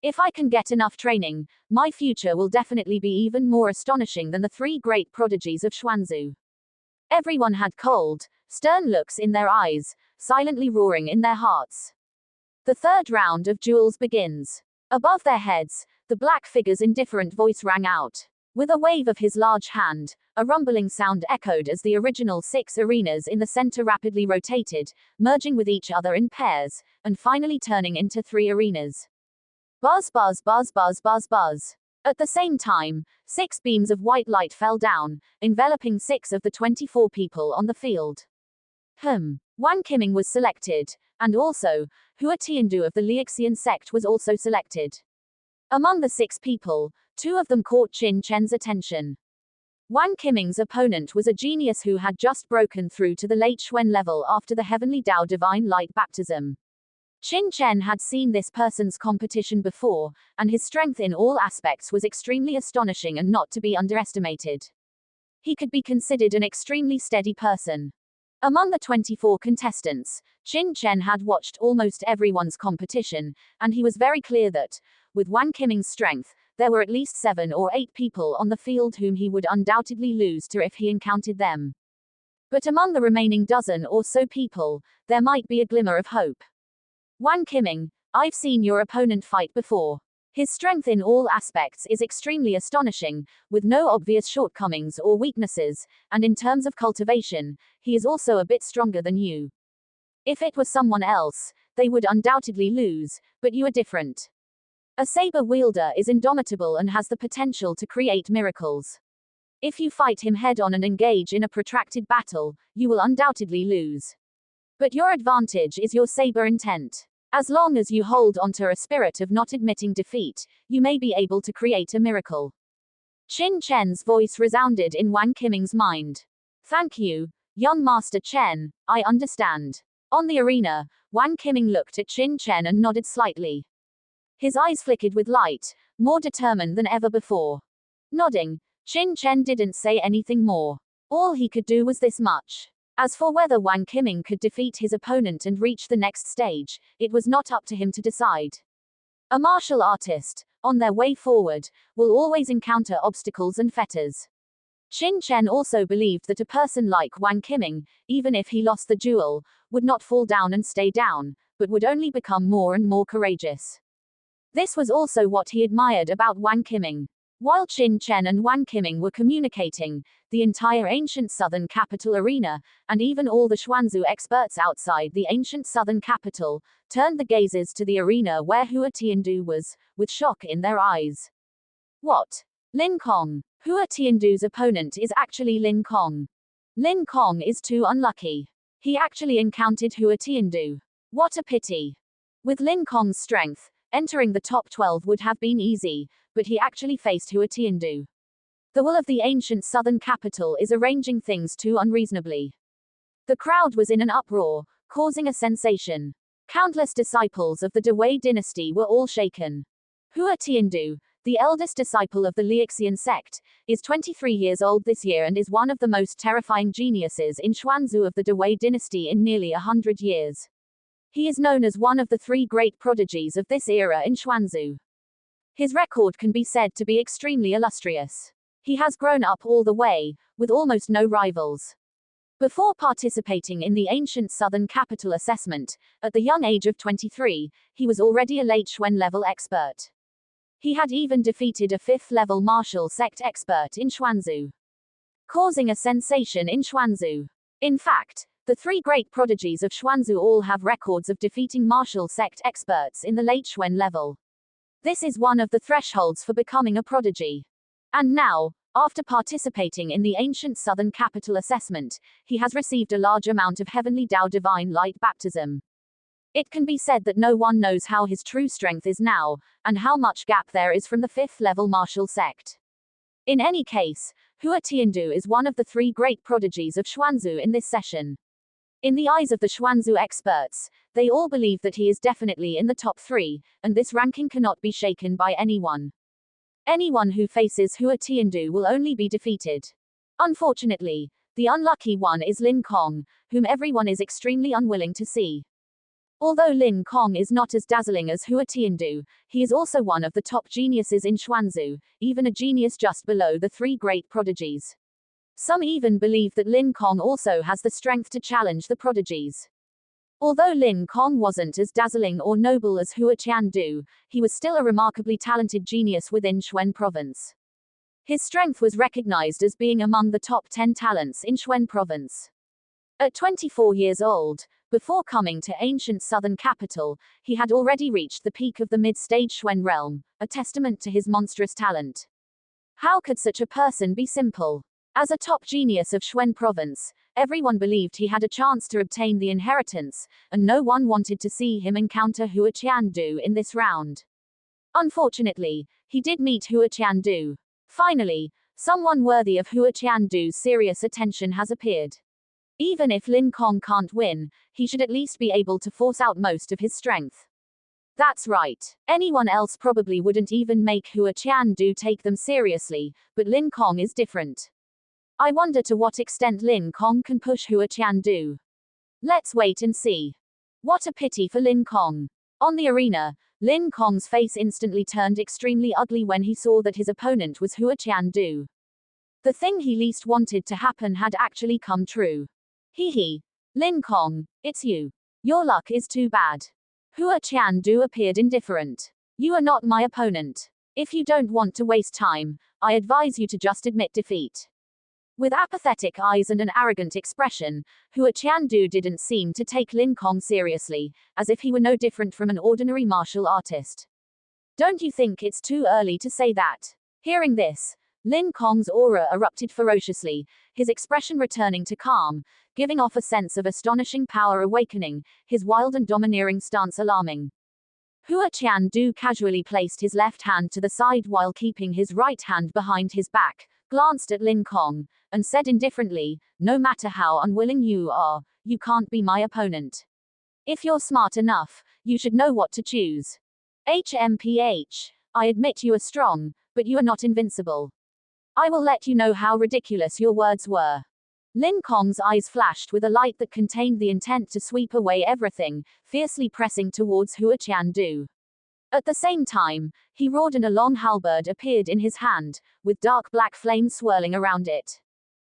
If I can get enough training, my future will definitely be even more astonishing than the three great prodigies of Xuanzhu. Everyone had cold, stern looks in their eyes, silently roaring in their hearts. The third round of duels begins. Above their heads, the black figure's indifferent voice rang out. With a wave of his large hand, a rumbling sound echoed as the original 6 arenas in the center rapidly rotated, merging with each other in pairs, and finally turning into 3 arenas. Buzz buzz buzz buzz buzz buzz. At the same time, 6 beams of white light fell down, enveloping 6 of the 24 people on the field. Wang Qiming was selected, and also, Hua Tiandu of the Lixian sect was also selected. Among the 6 people, 2 of them caught Qin Chen's attention. Wang Qiming's opponent was a genius who had just broken through to the late Xuan level after the Heavenly Dao Divine Light baptism. Qin Chen had seen this person's competition before, and his strength in all aspects was extremely astonishing and not to be underestimated. He could be considered an extremely steady person. Among the 24 contestants, Qin Chen had watched almost everyone's competition, and he was very clear that, with Wang Qiming's strength, there were at least 7 or 8 people on the field whom he would undoubtedly lose to if he encountered them. But among the remaining dozen or so people, there might be a glimmer of hope. Wang Qiming, I've seen your opponent fight before. His strength in all aspects is extremely astonishing, with no obvious shortcomings or weaknesses, and in terms of cultivation, he is also a bit stronger than you. If it was someone else, they would undoubtedly lose, but you are different. A saber wielder is indomitable and has the potential to create miracles. If you fight him head-on and engage in a protracted battle, you will undoubtedly lose. But your advantage is your saber intent. As long as you hold onto a spirit of not admitting defeat, you may be able to create a miracle. Qin Chen's voice resounded in Wang Qiming's mind. Thank you, young Master Chen, I understand. On the arena, Wang Qiming looked at Qin Chen and nodded slightly. His eyes flickered with light, more determined than ever before. Nodding, Qin Chen didn't say anything more. All he could do was this much. As for whether Wang Qiming could defeat his opponent and reach the next stage, it was not up to him to decide. A martial artist, on their way forward, will always encounter obstacles and fetters. Qin Chen also believed that a person like Wang Qiming, even if he lost the duel, would not fall down and stay down, but would only become more and more courageous. This was also what he admired about Wang Qiming. While Qin Chen and Wang Qiming were communicating, the entire ancient southern capital arena, and even all the Xuanzhu experts outside the ancient southern capital, turned the gazes to the arena where Hua Tiandu was, with shock in their eyes. What? Lin Kong. Hua Tiandu's opponent is actually Lin Kong. Lin Kong is too unlucky. He actually encountered Hua Tiandu. What a pity. With Lin Kong's strength, entering the top 12 would have been easy, but he actually faced Hua Tiandu. The will of the ancient southern capital is arranging things too unreasonably. The crowd was in an uproar, causing a sensation. Countless disciples of the Dawei dynasty were all shaken. Hua Tiandu, the eldest disciple of the Lixian sect, is 23 years old this year and is one of the most terrifying geniuses in Xuanzhu of the Dawei dynasty in nearly 100 years. He is known as one of the 3 great prodigies of this era in Xuanzhu. His record can be said to be extremely illustrious. He has grown up all the way, with almost no rivals. Before participating in the ancient southern capital assessment, at the young age of 23, he was already a late Xuan level expert. He had even defeated a 5th level martial sect expert in Xuanzhu, causing a sensation in Xuanzhu. In fact, the 3 great prodigies of Xuanzhu all have records of defeating martial sect experts in the late Xuan level. This is one of the thresholds for becoming a prodigy. And now, After participating in the ancient southern capital assessment, he has received a large amount of heavenly Tao divine light baptism. It can be said that no one knows how his true strength is now, and how much gap there is from the 5th level martial sect. In any case, Hua Tiandu is one of the 3 great prodigies of Xuanzu in this session. In the eyes of the Xuanzu experts, they all believe that he is definitely in the top 3, and this ranking cannot be shaken by anyone. Anyone who faces Hua Tiandu will only be defeated. Unfortunately, the unlucky one is Lin Kong, whom everyone is extremely unwilling to see. Although Lin Kong is not as dazzling as Hua Tiandu, he is also one of the top geniuses in Xuanzu, even a genius just below the 3 great prodigies. Some even believe that Lin Kong also has the strength to challenge the prodigies. Although Lin Kong wasn't as dazzling or noble as Hua Tiandu, he was still a remarkably talented genius within Xuan province. His strength was recognized as being among the top 10 talents in Xuan province. At 24 years old, before coming to ancient southern capital, he had already reached the peak of the mid-stage Xuan realm, a testament to his monstrous talent. How could such a person be simple? As a top genius of Xuan province, everyone believed he had a chance to obtain the inheritance, and no one wanted to see him encounter Hua Tiandu in this round. Unfortunately, he did meet Hua Tiandu. Finally, someone worthy of Hua Tiandu's serious attention has appeared. Even if Lin Kong can't win, he should at least be able to force out most of his strength. That's right. Anyone else probably wouldn't even make Hua Tiandu take them seriously, but Lin Kong is different. I wonder to what extent Lin Kong can push Hua Tiandu. Let's wait and see. What a pity for Lin Kong. On the arena, Lin Kong's face instantly turned extremely ugly when he saw that his opponent was Hua Tiandu. The thing he least wanted to happen had actually come true. Hee, Lin Kong, it's you. Your luck is too bad. Hua Tiandu appeared indifferent. You are not my opponent. If you don't want to waste time, I advise you to just admit defeat. With apathetic eyes and an arrogant expression, Hua Tiandu didn't seem to take Lin Kong seriously, as if he were no different from an ordinary martial artist. Don't you think it's too early to say that? Hearing this, Lin Kong's aura erupted ferociously, his expression returning to calm, giving off a sense of astonishing power awakening, his wild and domineering stance alarming. Hua Tiandu casually placed his left hand to the side while keeping his right hand behind his back, glanced at Lin Kong, and said indifferently, "No matter how unwilling you are, you can't be my opponent. If you're smart enough, you should know what to choose. HMPH, I admit you are strong, but you are not invincible. I will let you know how ridiculous your words were." Lin Kong's eyes flashed with a light that contained the intent to sweep away everything, fiercely pressing towards Hua Tiandu. At the same time, he roared and a long halberd appeared in his hand, with dark black flames swirling around it.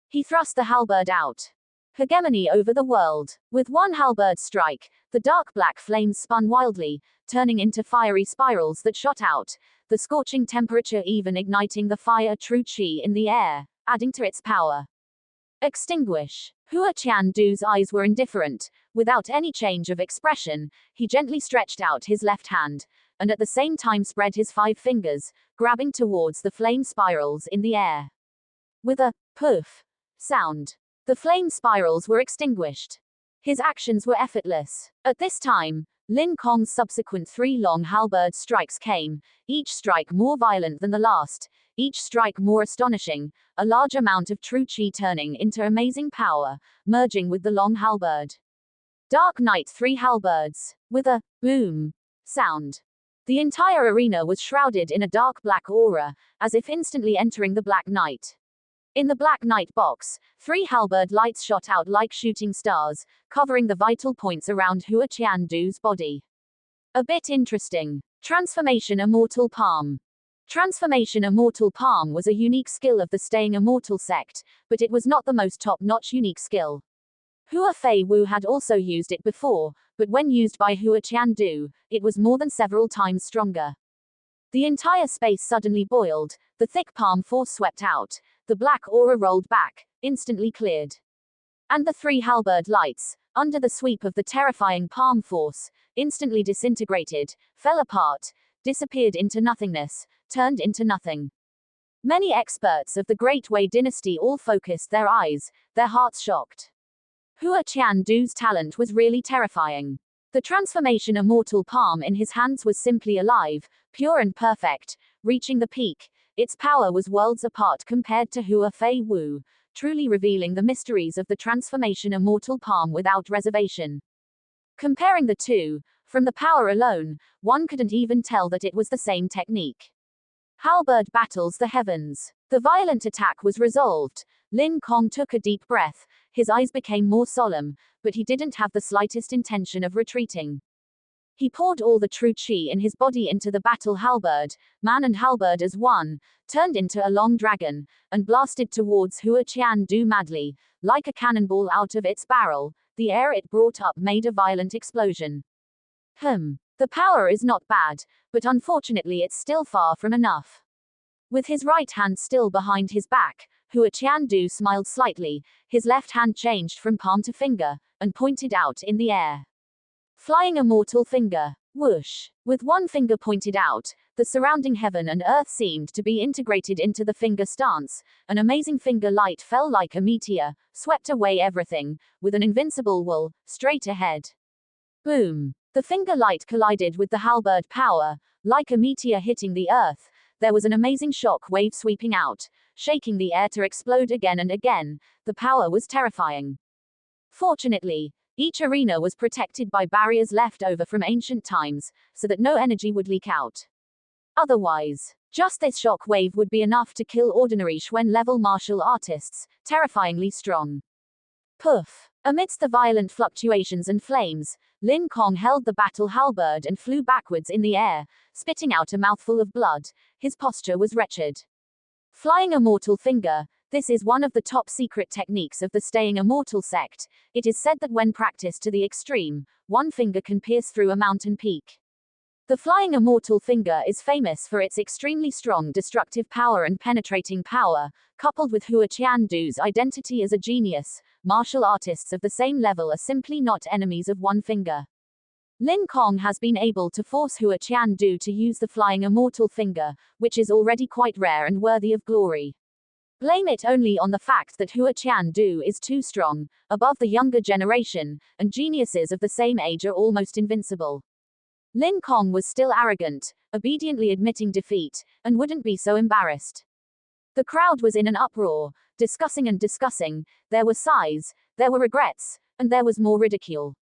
He thrust the halberd out. Hegemony over the world. With one halberd strike, the dark black flames spun wildly, turning into fiery spirals that shot out, the scorching temperature even igniting the fire true qi in the air, adding to its power. Extinguish. Hua Tiandu's eyes were indifferent. Without any change of expression, he gently stretched out his left hand, and at the same time spread his 5 fingers, grabbing towards the flame spirals in the air. With a poof sound, the flame spirals were extinguished. His actions were effortless. At this time, Lin Kong's subsequent 3 long halberd strikes came, each strike more violent than the last, each strike more astonishing, a large amount of true qi turning into amazing power, merging with the long halberd. Dark Night 3 halberds. With a boom sound, the entire arena was shrouded in a dark black aura, as if instantly entering the Black Night. In the Black Night box, 3 halberd lights shot out like shooting stars, covering the vital points around Hua Tiandu's body. A bit interesting. Transformation Immortal Palm. Transformation Immortal Palm was a unique skill of the Staying Immortal sect, but it was not the most top-notch unique skill. Hua Fei Wu had also used it before, but when used by Hua Tiandu, it was more than several times stronger. The entire space suddenly boiled, the thick palm force swept out, the black aura rolled back, instantly cleared. And the 3 halberd lights, under the sweep of the terrifying palm force, instantly disintegrated, fell apart, disappeared into nothingness, turned into nothing. Many experts of the Great Wei dynasty all focused their eyes, their hearts shocked. Hua Qiandu's talent was really terrifying. The transformation immortal palm in his hands was simply alive, pure and perfect, reaching the peak. Its power was worlds apart compared to Hua Fei Wu, truly revealing the mysteries of the transformation immortal palm without reservation. Comparing the two, from the power alone, one couldn't even tell that it was the same technique. Halberd battles the heavens. The violent attack was resolved. Lin Kong took a deep breath, his eyes became more solemn, but he didn't have the slightest intention of retreating. He poured all the true qi in his body into the battle halberd, man and halberd as one, turned into a long dragon, and blasted towards Hua Qiandu madly, like a cannonball out of its barrel. The air it brought up made a violent explosion. The power is not bad, but unfortunately it's still far from enough. With his right hand still behind his back, Hua Qiandu smiled slightly, his left hand changed from palm to finger, and pointed out in the air. Flying immortal finger. Whoosh. With one finger pointed out, the surrounding heaven and earth seemed to be integrated into the finger stance. An amazing finger light fell like a meteor, swept away everything, with an invincible will, straight ahead. Boom. The finger light collided with the halberd power, like a meteor hitting the earth. There was an amazing shock wave sweeping out, shaking the air to explode again and again. The power was terrifying. Fortunately, each arena was protected by barriers left over from ancient times, so that no energy would leak out. Otherwise, just this shock wave would be enough to kill ordinary Xuan-level martial artists, terrifyingly strong. Poof! Amidst the violent fluctuations and flames, Lin Kong held the battle halberd and flew backwards in the air, spitting out a mouthful of blood. His posture was wretched. Flying immortal finger. This is one of the top secret techniques of the Staying Immortal sect. It is said that when practiced to the extreme, one finger can pierce through a mountain peak. The flying immortal finger is famous for its extremely strong destructive power and penetrating power, coupled with Hua Qiandu's identity as a genius. Martial artists of the same level are simply not enemies of one finger. Lin Kong has been able to force Hua Qiandu to use the flying immortal finger, which is already quite rare and worthy of glory. Blame it only on the fact that Hua Qiandu is too strong, above the younger generation, and geniuses of the same age are almost invincible. Lin Kong was still arrogant, obediently admitting defeat, and wouldn't be so embarrassed. The crowd was in an uproar, discussing and discussing. There were sighs, there were regrets, and there was more ridicule.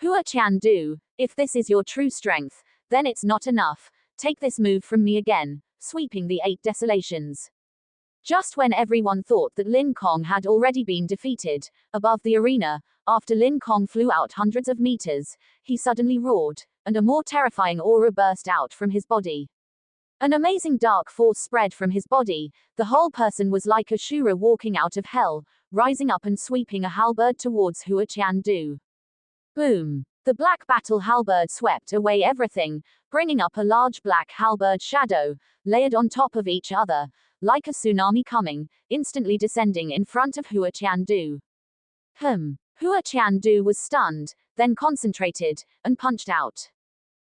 Hua Qiandu, if this is your true strength, then it's not enough. Take this move from me again, sweeping the 8 desolations. Just when everyone thought that Lin Kong had already been defeated, above the arena, after Lin Kong flew out hundreds of meters, he suddenly roared, and a more terrifying aura burst out from his body. An amazing dark force spread from his body. The whole person was like a Shura walking out of hell, rising up and sweeping a halberd towards Hua Qiandu. Boom! The black battle halberd swept away everything, bringing up a large black halberd shadow, layered on top of each other, like a tsunami coming, instantly descending in front of Hua Qiandu. Hua Qiandu was stunned, then concentrated, and punched out.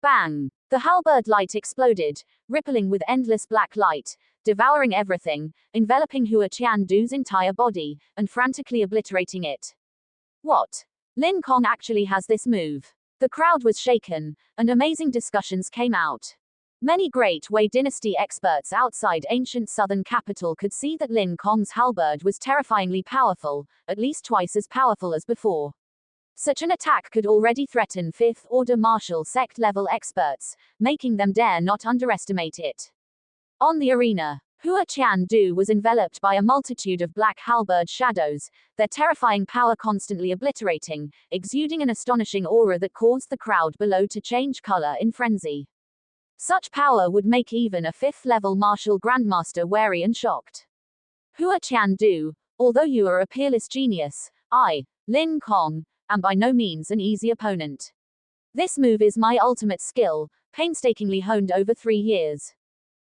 Bang! The halberd light exploded, rippling with endless black light, devouring everything, enveloping Hua Qiandu's entire body, and frantically obliterating it. What? Lin Kong actually has this move. The crowd was shaken, and amazing discussions came out. Many Great Wei dynasty experts outside ancient southern capital could see that Lin Kong's halberd was terrifyingly powerful, at least twice as powerful as before. Such an attack could already threaten 5th order martial sect level experts, making them dare not underestimate it. On the arena, Hua Qiandu was enveloped by a multitude of black halberd shadows, their terrifying power constantly obliterating, exuding an astonishing aura that caused the crowd below to change color in frenzy. Such power would make even a 5th level martial grandmaster wary and shocked. Hua Qiandu, although you are a peerless genius, I, Lin Kong, am by no means an easy opponent. This move is my ultimate skill, painstakingly honed over 3 years.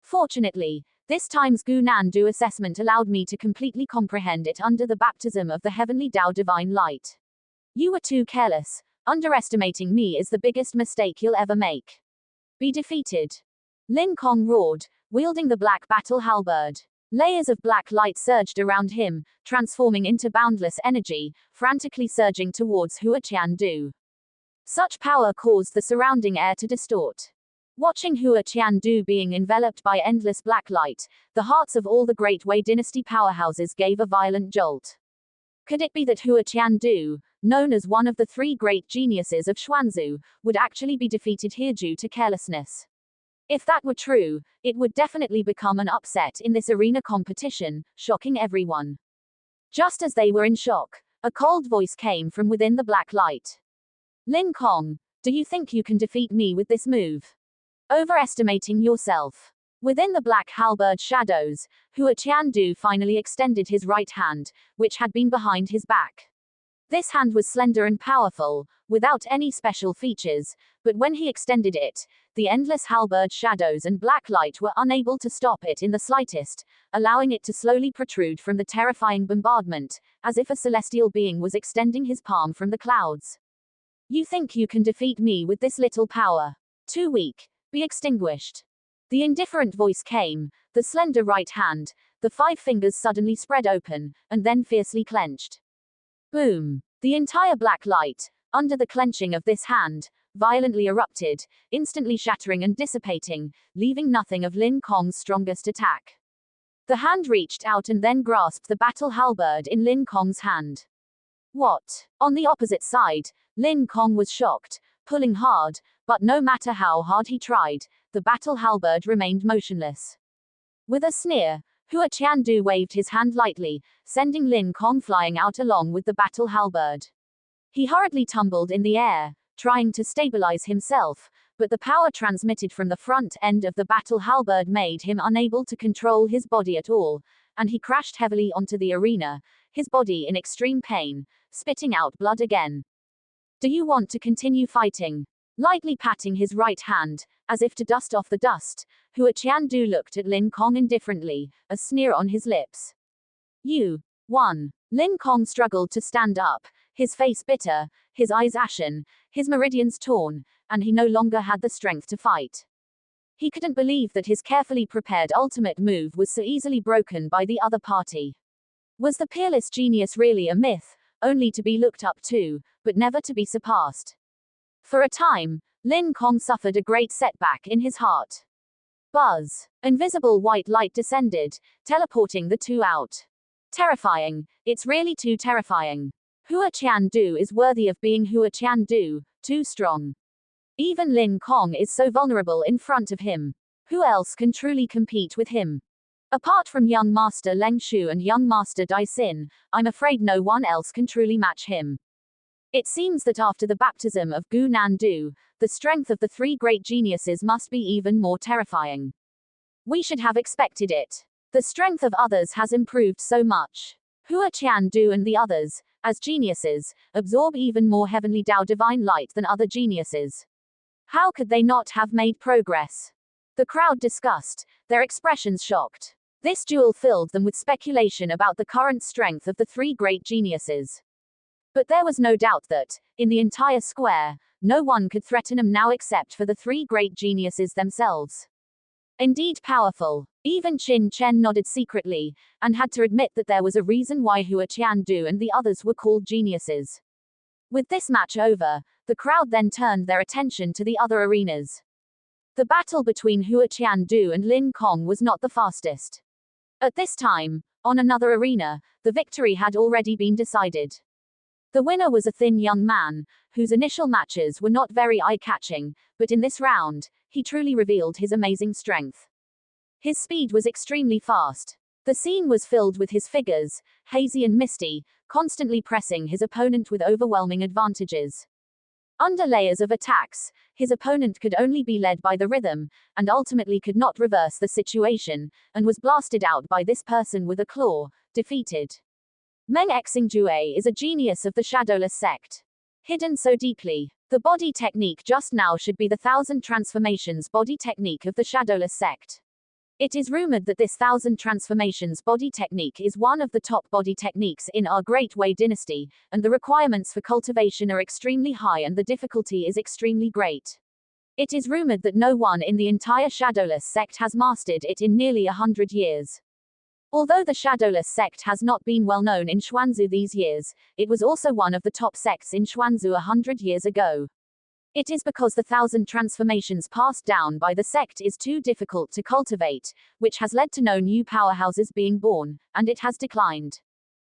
Fortunately, this time's Gu Nandu assessment allowed me to completely comprehend it under the baptism of the heavenly Tao divine light. You were too careless. Underestimating me is the biggest mistake you'll ever make. Be defeated. Lin Kong roared, wielding the black battle halberd. Layers of black light surged around him, transforming into boundless energy, frantically surging towards Hua Qiandu. Such power caused the surrounding air to distort. Watching Hua Qiandu being enveloped by endless black light, the hearts of all the great Wei dynasty powerhouses gave a violent jolt. Could it be that Hua Qiandu, known as one of the three great geniuses of Xuanzu, would actually be defeated here due to carelessness? If that were true, it would definitely become an upset in this arena competition, shocking everyone. Just as they were in shock, a cold voice came from within the black light. Lin Kong, do you think you can defeat me with this move? Overestimating yourself. Within the black halberd shadows, Hua Qiandu finally extended his right hand, which had been behind his back. This hand was slender and powerful, without any special features, but when he extended it, the endless halberd shadows and black light were unable to stop it in the slightest, allowing it to slowly protrude from the terrifying bombardment, as if a celestial being was extending his palm from the clouds. You think you can defeat me with this little power? Too weak. Be extinguished. The indifferent voice came, the slender right hand, the 5 fingers suddenly spread open, and then fiercely clenched. Boom! The entire black light, under the clenching of this hand, violently erupted, instantly shattering and dissipating, leaving nothing of Lin Kong's strongest attack. The hand reached out and then grasped the battle halberd in Lin Kong's hand. What? On the opposite side, Lin Kong was shocked, pulling hard, but no matter how hard he tried, the battle halberd remained motionless. With a sneer, Hua Qiandu waved his hand lightly, sending Lin Kong flying out along with the battle halberd. He hurriedly tumbled in the air, trying to stabilize himself, but the power transmitted from the front end of the battle halberd made him unable to control his body at all, and he crashed heavily onto the arena, his body in extreme pain, spitting out blood again. Do you want to continue fighting? Lightly patting his right hand, as if to dust off the dust, Hua Qiandu looked at Lin Kong indifferently, a sneer on his lips. You won. Lin Kong struggled to stand up, his face bitter, his eyes ashen, his meridians torn, and he no longer had the strength to fight. He couldn't believe that his carefully prepared ultimate move was so easily broken by the other party. Was the peerless genius really a myth, only to be looked up to, but never to be surpassed? For a time, Lin Kong suffered a great setback in his heart. Buzz. Invisible white light descended, teleporting the two out. Terrifying. It's really too terrifying. Hua Qiandu is worthy of being Hua Qiandu, too strong. Even Lin Kong is so vulnerable in front of him. Who else can truly compete with him? Apart from young Master Leng Shu and young Master Dai Xin, I'm afraid no one else can truly match him. It seems that after the baptism of Gu Nandu, the strength of the three great geniuses must be even more terrifying. We should have expected it. The strength of others has improved so much. Hua Qiandu and the others, as geniuses, absorb even more heavenly Tao divine light than other geniuses. How could they not have made progress? The crowd discussed, their expressions shocked. This duel filled them with speculation about the current strength of the three great geniuses. But there was no doubt that, in the entire square, no one could threaten them now except for the three great geniuses themselves. Indeed powerful. Even Qin Chen nodded secretly, and had to admit that there was a reason why Hua Qiandu and the others were called geniuses. With this match over, the crowd then turned their attention to the other arenas. The battle between Hua Qiandu and Lin Kong was not the fastest. At this time, on another arena, the victory had already been decided. The winner was a thin young man, whose initial matches were not very eye-catching, but in this round, he truly revealed his amazing strength. His speed was extremely fast. The scene was filled with his figures, hazy and misty, constantly pressing his opponent with overwhelming advantages. Under layers of attacks, his opponent could only be led by the rhythm, and ultimately could not reverse the situation, and was blasted out by this person with a claw, defeated. Meng Xingjue is a genius of the Shadowless sect. Hidden so deeply, the body technique just now should be the 1,000 transformations body technique of the Shadowless sect. It is rumored that this 1,000 transformations body technique is one of the top body techniques in our Great Wei dynasty, and the requirements for cultivation are extremely high and the difficulty is extremely great. It is rumored that no one in the entire Shadowless sect has mastered it in nearly 100 years. Although the Shadowless sect has not been well known in Xuanzu these years, it was also one of the top sects in Xuanzu 100 years ago. It is because the 1,000 transformations passed down by the sect is too difficult to cultivate, which has led to no new powerhouses being born, and it has declined.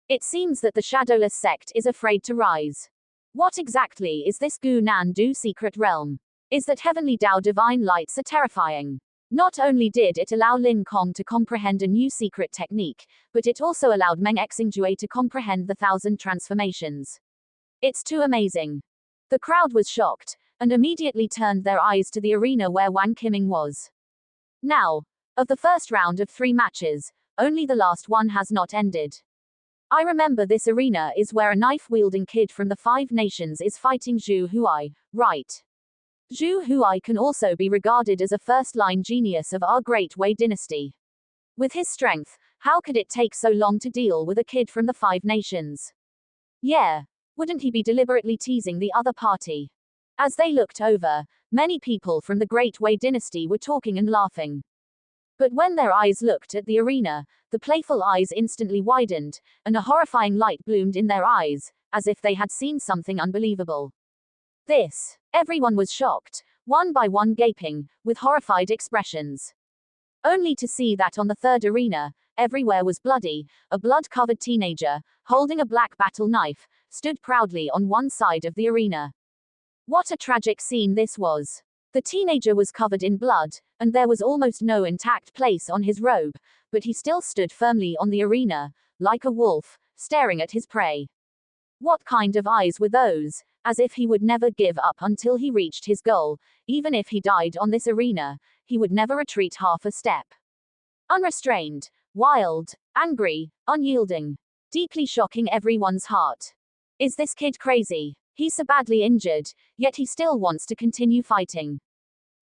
It seems that the Shadowless sect is afraid to rise. What exactly is this Gu Nan Du secret realm? Is that heavenly Tao divine lights are terrifying? Not only did it allow Lin Kong to comprehend a new secret technique, but it also allowed Meng Xingjue to comprehend the 1,000 transformations. It's too amazing. The crowd was shocked, and immediately turned their eyes to the arena where Wang Qiming was. Now, of the first round of 3 matches, only the last one has not ended. I remember this arena is where a knife-wielding kid from the 5 nations is fighting Zhu Huai, right? Zhu Huai can also be regarded as a first-line genius of our Great Wei dynasty. With his strength, how could it take so long to deal with a kid from the 5 nations? Yeah, wouldn't he be deliberately teasing the other party? As they looked over, many people from the Great Wei dynasty were talking and laughing. But when their eyes looked at the arena, the playful eyes instantly widened, and a horrifying light bloomed in their eyes, as if they had seen something unbelievable. Everyone was shocked, one by one gaping, with horrified expressions. Only to see that on the 3rd arena, everywhere was bloody, a blood-covered teenager, holding a black battle knife, stood proudly on one side of the arena. What a tragic scene this was. The teenager was covered in blood, and there was almost no intact place on his robe, but he still stood firmly on the arena, like a wolf, staring at his prey. What kind of eyes were those? As if he would never give up until he reached his goal, even if he died on this arena, he would never retreat half a step. Unrestrained, wild, angry, unyielding, deeply shocking everyone's heart. Is this kid crazy? He's so badly injured, yet he still wants to continue fighting.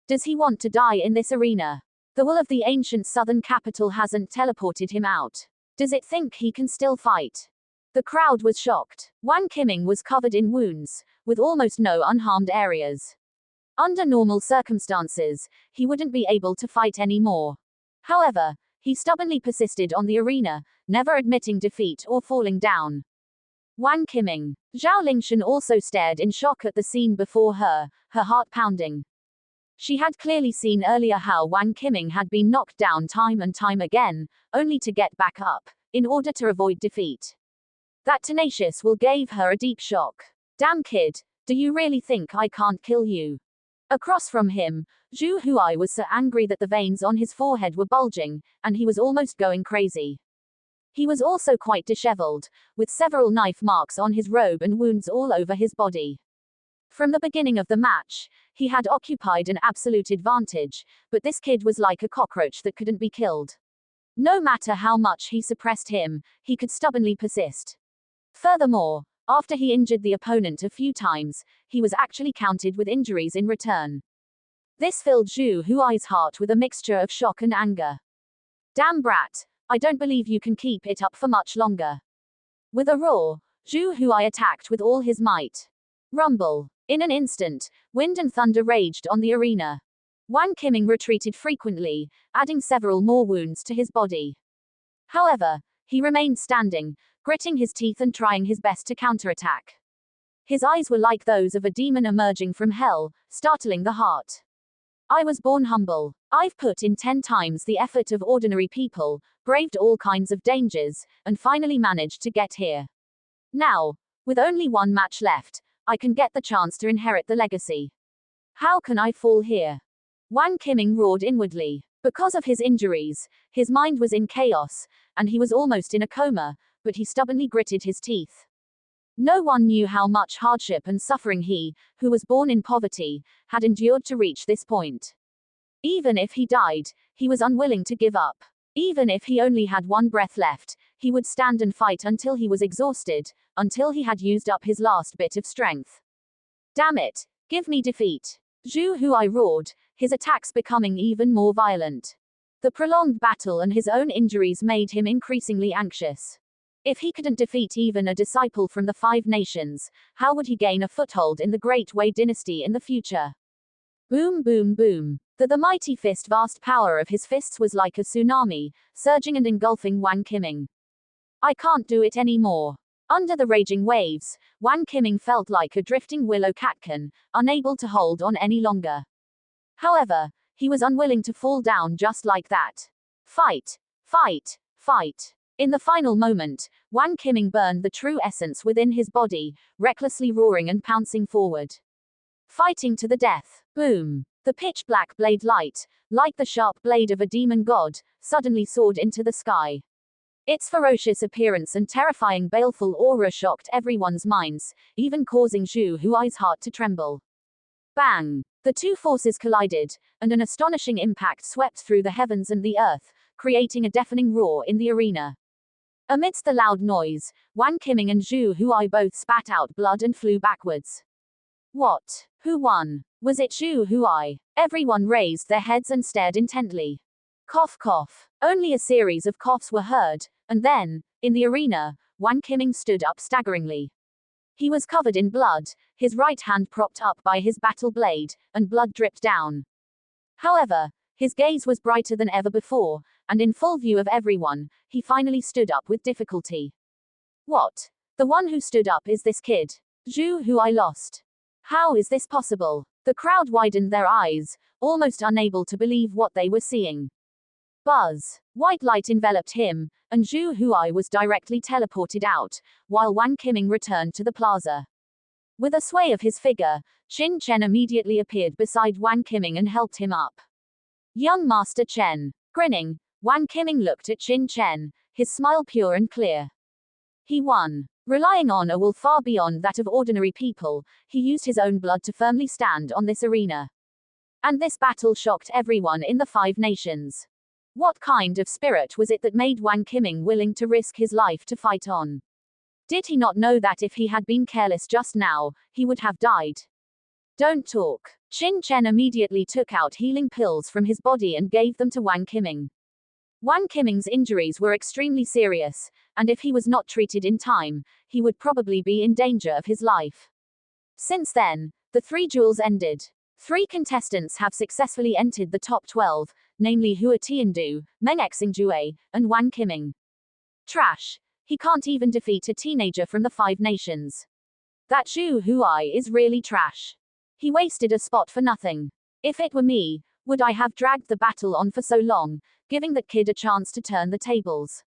Does he want to die in this arena? The will of the ancient southern capital hasn't teleported him out. Does it think he can still fight? The crowd was shocked. Wang Qiming was covered in wounds, with almost no unharmed areas. Under normal circumstances, he wouldn't be able to fight anymore. However, he stubbornly persisted on the arena, never admitting defeat or falling down. Wang Qiming. Zhao Lingshan also stared in shock at the scene before her, her heart pounding. She had clearly seen earlier how Wang Qiming had been knocked down time and time again, only to get back up, in order to avoid defeat. That tenacious will gave her a deep shock. Damn kid, do you really think I can't kill you? Across from him, Zhu Huai was so angry that the veins on his forehead were bulging, and he was almost going crazy. He was also quite disheveled, with several knife marks on his robe and wounds all over his body. From the beginning of the match, he had occupied an absolute advantage, but this kid was like a cockroach that couldn't be killed. No matter how much he suppressed him, he could stubbornly persist. Furthermore, after he injured the opponent a few times, he was actually counted with injuries in return. This filled Zhu Huai's heart with a mixture of shock and anger. Damn brat, I don't believe you can keep it up for much longer. With a roar, Zhu Huai attacked with all his might. Rumble. In an instant, wind and thunder raged on the arena. Wang Qiming retreated frequently, adding several more wounds to his body. However, he remained standing, gritting his teeth and trying his best to counterattack. His eyes were like those of a demon emerging from hell, startling the heart. I was born humble. I've put in 10 times the effort of ordinary people, braved all kinds of dangers, and finally managed to get here. Now, with only one match left, I can get the chance to inherit the legacy. How can I fall here? Wang Qiming roared inwardly. Because of his injuries, his mind was in chaos, and he was almost in a coma, but he stubbornly gritted his teeth. No one knew how much hardship and suffering he, who was born in poverty, had endured to reach this point. Even if he died, he was unwilling to give up. Even if he only had one breath left, he would stand and fight until he was exhausted, until he had used up his last bit of strength. Damn it, give me defeat. Zhu Huai roared, his attacks becoming even more violent. The prolonged battle and his own injuries made him increasingly anxious. If he couldn't defeat even a disciple from the 5 nations, how would he gain a foothold in the Great Wei dynasty in the future? Boom boom boom. The mighty fist, vast power of his fists was like a tsunami, surging and engulfing Wang Qiming. I can't do it anymore. Under the raging waves, Wang Qiming felt like a drifting willow catkin, unable to hold on any longer. However, he was unwilling to fall down just like that. Fight! Fight! Fight! In the final moment, Wang Qiming burned the true essence within his body, recklessly roaring and pouncing forward. Fighting to the death. Boom! The pitch-black blade light, like the sharp blade of a demon god, suddenly soared into the sky. Its ferocious appearance and terrifying baleful aura shocked everyone's minds, even causing Zhu Huai's heart to tremble. Bang! The two forces collided, and an astonishing impact swept through the heavens and the earth, creating a deafening roar in the arena. Amidst the loud noise, Wang Qiming and Zhu Huai both spat out blood and flew backwards. What? Who won? Was it Zhu Huai? Everyone raised their heads and stared intently. Cough cough. Only a series of coughs were heard, and then, in the arena, Wang Qiming stood up staggeringly. He was covered in blood, his right hand propped up by his battle blade, and blood dripped down. However, his gaze was brighter than ever before, and in full view of everyone, he finally stood up with difficulty. What? The one who stood up is this kid. Zhu Huai lost. How is this possible? The crowd widened their eyes, almost unable to believe what they were seeing. Buzz. White light enveloped him, and Zhu Huai was directly teleported out, while Wang Qiming returned to the plaza. With a sway of his figure, Qin Chen immediately appeared beside Wang Qiming and helped him up. Young Master Chen. Grinning, Wang Qiming looked at Qin Chen, his smile pure and clear. He won. Relying on a will far beyond that of ordinary people, he used his own blood to firmly stand on this arena. And this battle shocked everyone in the 5 nations. What kind of spirit was it that made Wang Qiming willing to risk his life to fight on? Did he not know that if he had been careless just now, he would have died? Don't talk. Qin Chen immediately took out healing pills from his body and gave them to Wang Qiming. Wang Qiming's injuries were extremely serious, and if he was not treated in time, he would probably be in danger of his life. Since then, the 3 duels ended. 3 contestants have successfully entered the top 12, namely Hua Tiandu, Meng Xingjue, and Wang Qiming. Trash. He can't even defeat a teenager from the 5 nations. That Zhu Huai is really trash. He wasted a spot for nothing. If it were me, would I have dragged the battle on for so long, giving that kid a chance to turn the tables?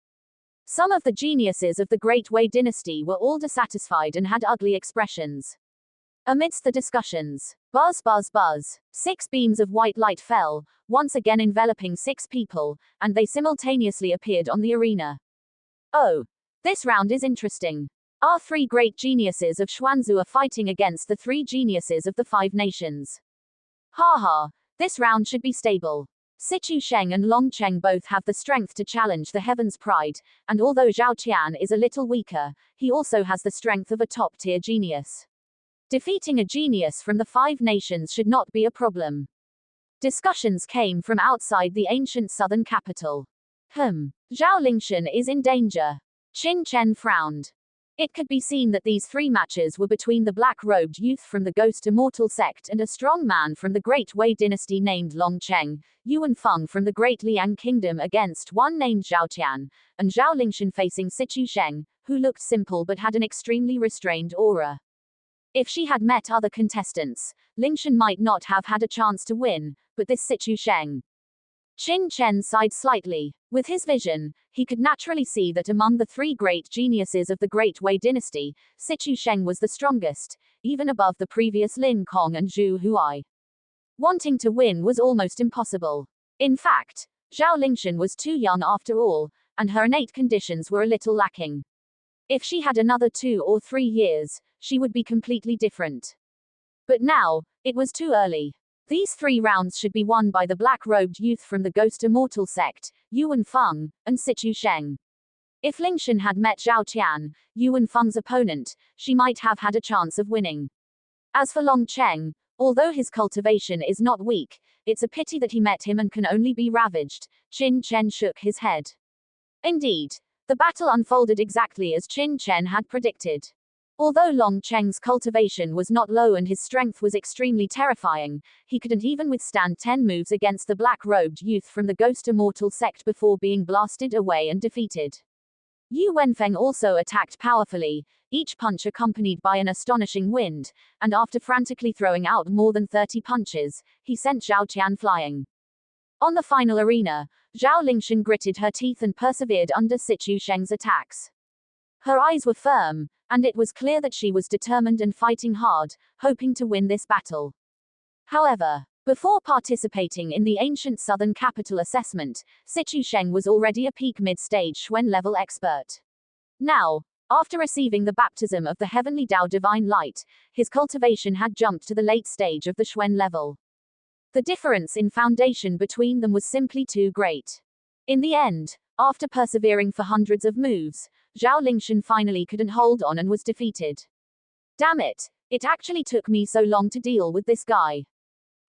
Some of the geniuses of the Great Wei dynasty were all dissatisfied and had ugly expressions. Amidst the discussions, buzz buzz buzz, 6 beams of white light fell, once again enveloping 6 people, and they simultaneously appeared on the arena. Oh, this round is interesting. Our 3 great geniuses of Xuanzu are fighting against the 3 geniuses of the 5 nations. Ha ha, this round should be stable. Sichu Sheng and Long Cheng both have the strength to challenge the Heaven's Pride, and although Zhao Qian is a little weaker, he also has the strength of a top-tier genius. Defeating a genius from the 5 nations should not be a problem. Discussions came from outside the ancient southern capital. Zhao Lingshan is in danger. Qin Chen frowned. It could be seen that these 3 matches were between the black-robed youth from the Ghost Immortal sect and a strong man from the Great Wei dynasty named Long Cheng, Yuan Feng from the Great Liang kingdom against one named Zhao Tian, and Zhao Lingshan facing Sichu Sheng, who looked simple but had an extremely restrained aura. If she had met other contestants, Lingshan might not have had a chance to win, but this Sichu Sheng. Qin Chen sighed slightly. With his vision, he could naturally see that among the 3 great geniuses of the Great Wei dynasty, Sichu Sheng was the strongest, even above the previous Lin Kong and Zhu Huai. Wanting to win was almost impossible. In fact, Zhao Lingshan was too young after all, and her innate conditions were a little lacking. If she had another 2 or 3 years, she would be completely different. But now, it was too early. These 3 rounds should be won by the black-robed youth from the Ghost Immortal sect, Yuan Feng, and Sichu Sheng. If Lingshan had met Zhao Tian, Yuan Feng's opponent, she might have had a chance of winning. As for Long Cheng, although his cultivation is not weak, it's a pity that he met him and can only be ravaged. Qin Chen shook his head. Indeed, the battle unfolded exactly as Qin Chen had predicted. Although Long Cheng's cultivation was not low and his strength was extremely terrifying, he couldn't even withstand 10 moves against the black-robed youth from the Ghost Immortal sect before being blasted away and defeated. Yu Wenfeng also attacked powerfully, each punch accompanied by an astonishing wind, and after frantically throwing out more than 30 punches, he sent Zhao Qian flying. On the final arena, Zhao Lingshan gritted her teeth and persevered under Sichu Sheng's attacks. Her eyes were firm, and it was clear that she was determined and fighting hard, hoping to win this battle. However, before participating in the ancient southern capital assessment, Sichu Sheng was already a peak mid-stage Xuan level expert. Now, after receiving the baptism of the heavenly Tao divine light, his cultivation had jumped to the late stage of the Xuan level. The difference in foundation between them was simply too great. In the end, after persevering for hundreds of moves, Zhao Lingshan finally couldn't hold on and was defeated. Damn it, it actually took me so long to deal with this guy.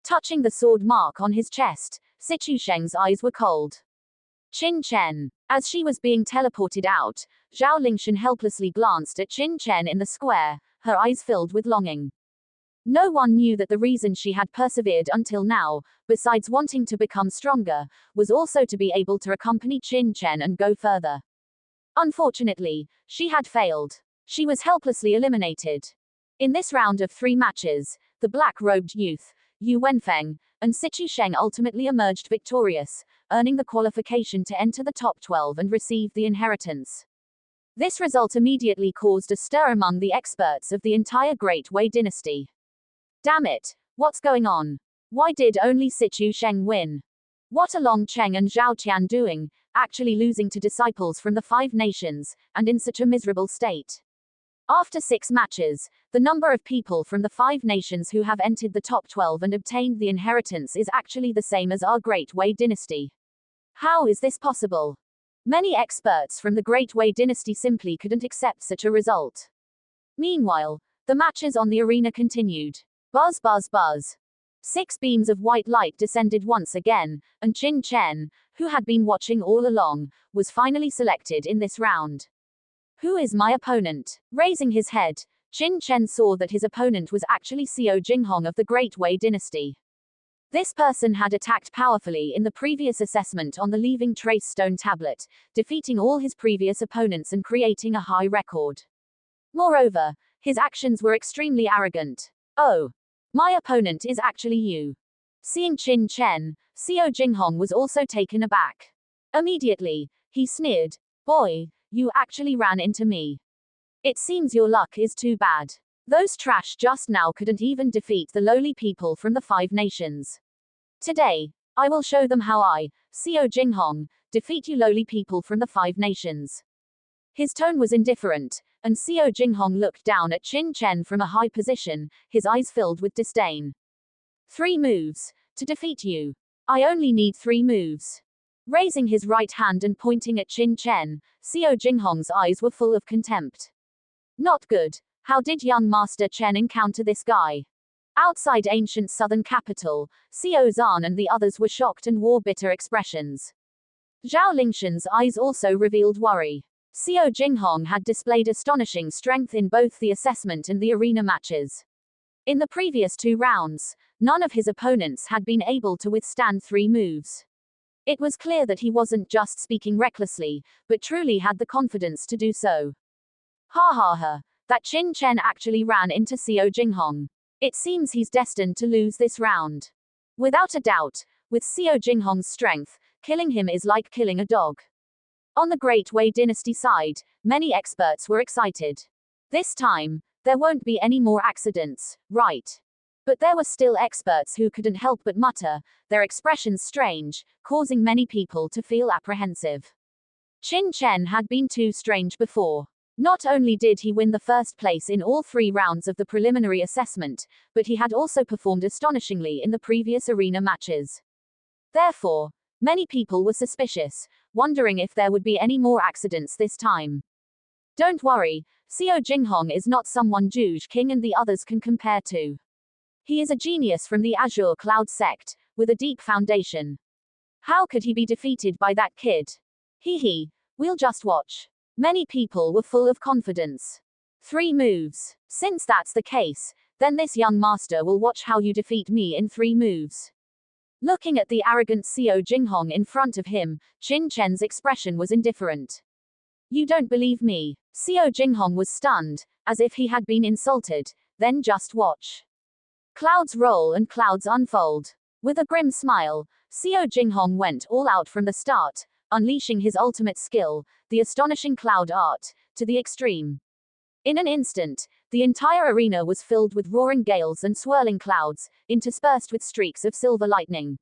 Touching the sword mark on his chest, Sichu Sheng's eyes were cold. Qin Chen. As she was being teleported out, Zhao Lingshan helplessly glanced at Qin Chen in the square, her eyes filled with longing. No one knew that the reason she had persevered until now, besides wanting to become stronger, was also to be able to accompany Qin Chen and go further. Unfortunately, she had failed. She was helplessly eliminated. In this round of 3 matches, the black-robed youth, Yu Wenfeng, and Sichu Sheng ultimately emerged victorious, earning the qualification to enter the top 12 and receive the inheritance. This result immediately caused a stir among the experts of the entire Great Wei dynasty. Damn it, what's going on? Why did only Sichu Sheng win? What are Long Cheng and Zhao Qian doing, actually losing to disciples from the 5 nations, and in such a miserable state? After 6 matches, the number of people from the 5 nations who have entered the top 12 and obtained the inheritance is actually the same as our Great Wei dynasty. How is this possible? Many experts from the Great Wei dynasty simply couldn't accept such a result. Meanwhile, the matches on the arena continued. Buzz buzz buzz. 6 beams of white light descended once again, and Qin Chen, who had been watching all along, was finally selected in this round. Who is my opponent? Raising his head, Qin Chen saw that his opponent was actually Xiao Jinghong of the Great Wei dynasty. This person had attacked powerfully in the previous assessment on the Leaving Trace stone tablet, defeating all his previous opponents and creating a high record. Moreover, his actions were extremely arrogant. Oh, my opponent is actually you. Seeing Qin Chen, Xiao Jinghong was also taken aback. Immediately, he sneered, "Boy, you actually ran into me. It seems your luck is too bad. Those trash just now couldn't even defeat the lowly people from the 5 nations. Today, I will show them how I, Xiao Jinghong, defeat you lowly people from the 5 nations." His tone was indifferent, and Xiao Jinghong looked down at Qin Chen from a high position, his eyes filled with disdain. 3 moves. To defeat you. I only need 3 moves. Raising his right hand and pointing at Qin Chen, Xiao Jinghong's eyes were full of contempt. Not good. How did young Master Chen encounter this guy? Outside ancient southern capital, Xiao Zhan and the others were shocked and wore bitter expressions. Zhao Lingshan's eyes also revealed worry. Xiao Jinghong had displayed astonishing strength in both the assessment and the arena matches. In the previous 2 rounds, none of his opponents had been able to withstand 3 moves. It was clear that he wasn't just speaking recklessly, but truly had the confidence to do so. Ha ha ha, that Qin Chen actually ran into Xiao Jinghong. It seems he's destined to lose this round. Without a doubt, with Xiao Jinghong's strength, killing him is like killing a dog. On the Great Wei dynasty side, many experts were excited. This time, there won't be any more accidents, right? But there were still experts who couldn't help but mutter, their expressions strange, causing many people to feel apprehensive. Qin Chen had been too strange before. Not only did he win the first place in all 3 rounds of the preliminary assessment, but he had also performed astonishingly in the previous arena matches. Therefore, many people were suspicious, wondering if there would be any more accidents this time. Don't worry, Xiao Jinghong is not someone Zhuge King and the others can compare to. He is a genius from the Azure Cloud sect, with a deep foundation. How could he be defeated by that kid? Hee hee, we'll just watch. Many people were full of confidence. 3 moves. Since that's the case, then this young master will watch how you defeat me in 3 moves. Looking at the arrogant Xiao Jinghong in front of him, Qin Chen's expression was indifferent. You don't believe me? Xiao Jinghong was stunned, as if he had been insulted. Then just watch. Clouds roll and clouds unfold. With a grim smile, Xiao Jinghong went all out from the start, unleashing his ultimate skill, the astonishing cloud art, to the extreme. In an instant, the entire arena was filled with roaring gales and swirling clouds, interspersed with streaks of silver lightning.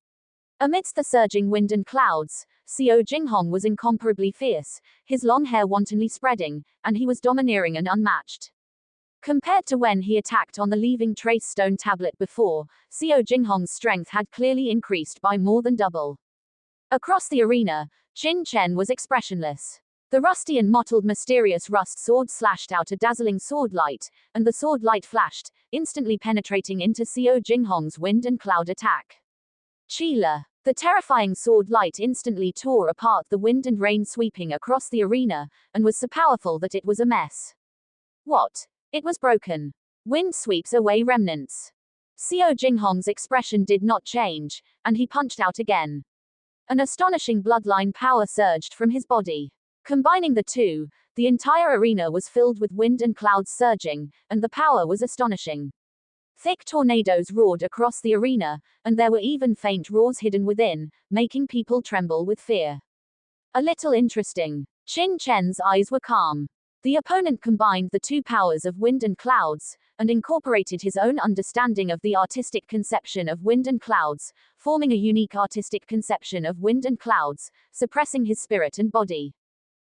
Amidst the surging wind and clouds, Xiao Jinghong was incomparably fierce, his long hair wantonly spreading, and he was domineering and unmatched. Compared to when he attacked on the leaving trace stone tablet before, Xiao Jinghong's strength had clearly increased by more than double. Across the arena, Qin Chen was expressionless. The rusty and mottled mysterious rust sword slashed out a dazzling sword light, and the sword light flashed, instantly penetrating into Xiao Jinghong's wind and cloud attack. Chila. The terrifying sword light instantly tore apart the wind and rain sweeping across the arena, and was so powerful that it was a mess. What? It was broken. Wind sweeps away remnants. Xiao Jinghong's expression did not change, and he punched out again. An astonishing bloodline power surged from his body. Combining the two, the entire arena was filled with wind and clouds surging, and the power was astonishing. Thick tornadoes roared across the arena, and there were even faint roars hidden within, making people tremble with fear. A little interesting. Qin Chen's eyes were calm. The opponent combined the two powers of wind and clouds, and incorporated his own understanding of the artistic conception of wind and clouds, forming a unique artistic conception of wind and clouds, suppressing his spirit and body.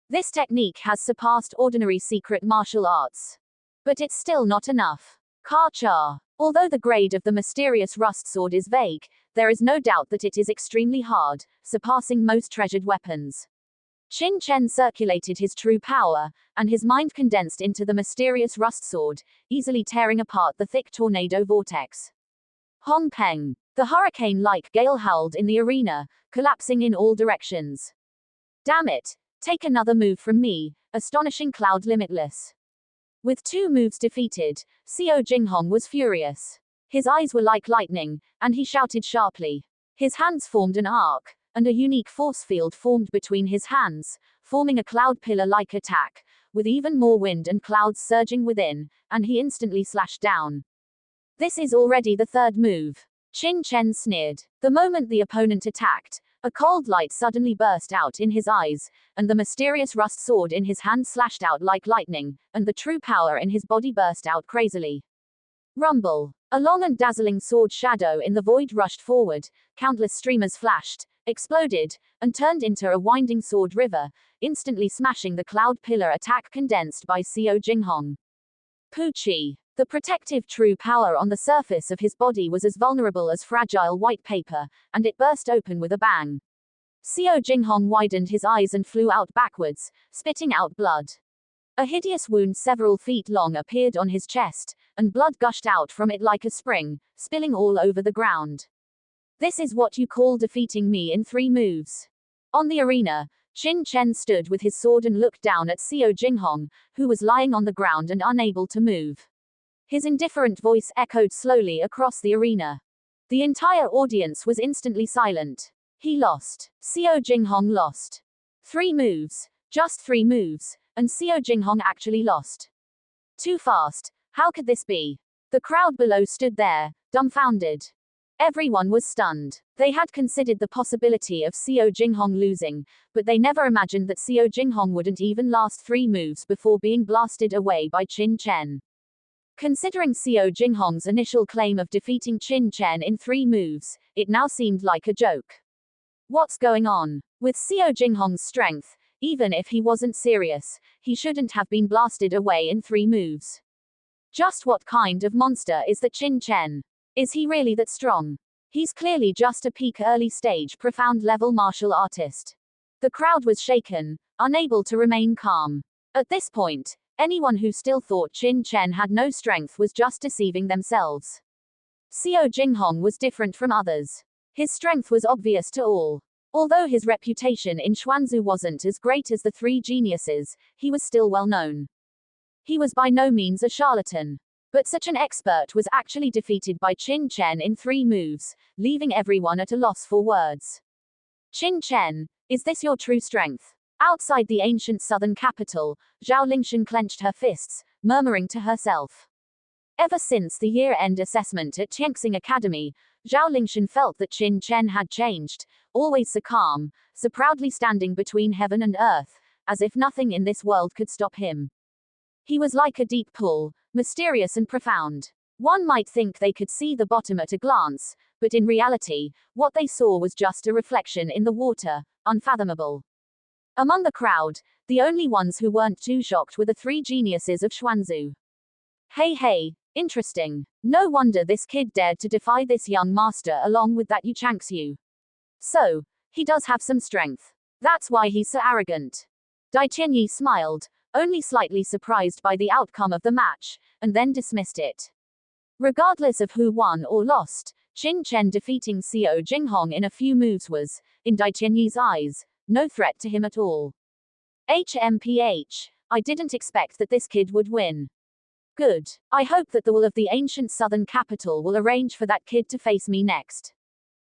This technique has surpassed ordinary secret martial arts. But it's still not enough. Ka-cha. Although the grade of the mysterious rust sword is vague, there is no doubt that it is extremely hard, surpassing most treasured weapons. Qin Chen circulated his true power, and his mind condensed into the mysterious rust sword, easily tearing apart the thick tornado vortex. Hong Peng. The hurricane-like gale howled in the arena, collapsing in all directions. Damn it! Take another move from me, astonishing cloud limitless. With 2 moves defeated, Xiao Jinghong was furious. His eyes were like lightning, and he shouted sharply. His hands formed an arc, and a unique force field formed between his hands, forming a cloud pillar-like attack, with even more wind and clouds surging within, and he instantly slashed down. This is already the 3rd move. Qin Chen sneered. The moment the opponent attacked, a cold light suddenly burst out in his eyes, and the mysterious rust sword in his hand slashed out like lightning, and the true power in his body burst out crazily. Rumble. A long and dazzling sword shadow in the void rushed forward, countless streamers flashed, exploded, and turned into a winding sword river, instantly smashing the cloud pillar attack condensed by Xiao Jinghong. Puchi. The protective true power on the surface of his body was as vulnerable as fragile white paper, and it burst open with a bang. Xiao Jinghong widened his eyes and flew out backwards, spitting out blood. A hideous wound several feet long appeared on his chest, and blood gushed out from it like a spring, spilling all over the ground. This is what you call defeating me in 3 moves. On the arena, Qin Chen stood with his sword and looked down at Xiao Jinghong, who was lying on the ground and unable to move. His indifferent voice echoed slowly across the arena. The entire audience was instantly silent. He lost. Xiao Jinghong lost. 3 moves. Just 3 moves, and Xiao Jinghong actually lost. Too fast. How could this be? The crowd below stood there, dumbfounded. Everyone was stunned. They had considered the possibility of Xiao Jinghong losing, but they never imagined that Xiao Jinghong wouldn't even last 3 moves before being blasted away by Qin Chen. Considering Xiao Jinghong's initial claim of defeating Qin Chen in 3 moves, it now seemed like a joke. What's going on? With Xiao Jinghong's strength, even if he wasn't serious, he shouldn't have been blasted away in 3 moves. Just what kind of monster is that Qin Chen? Is he really that strong? He's clearly just a peak early stage profound level martial artist. The crowd was shaken, unable to remain calm. At this point, anyone who still thought Qin Chen had no strength was just deceiving themselves. Xiao Jinghong was different from others. His strength was obvious to all. Although his reputation in Xuanzu wasn't as great as the 3 geniuses, he was still well known. He was by no means a charlatan. But such an expert was actually defeated by Qin Chen in 3 moves, leaving everyone at a loss for words. Qin Chen, is this your true strength? Outside the ancient southern capital, Zhao Lingshan clenched her fists, murmuring to herself. Ever since the year-end assessment at Tianxing Academy, Zhao Lingshan felt that Qin Chen had changed, always so calm, so proudly standing between heaven and earth, as if nothing in this world could stop him. He was like a deep pool, mysterious and profound. One might think they could see the bottom at a glance, but in reality, what they saw was just a reflection in the water, unfathomable. Among the crowd, the only ones who weren't too shocked were the 3 geniuses of Xuanzu. Hey, interesting. No wonder this kid dared to defy this young master along with that Yu Changxiu. So, he does have some strength. That's why he's so arrogant. Dai Tianyi smiled, only slightly surprised by the outcome of the match, and then dismissed it. Regardless of who won or lost, Qin Chen defeating Xiao Jinghong in a few moves was, in Dai Tianyi's eyes, no threat to him at all. HMPH. I didn't expect that this kid would win. Good. I hope that the will of the ancient southern capital will arrange for that kid to face me next.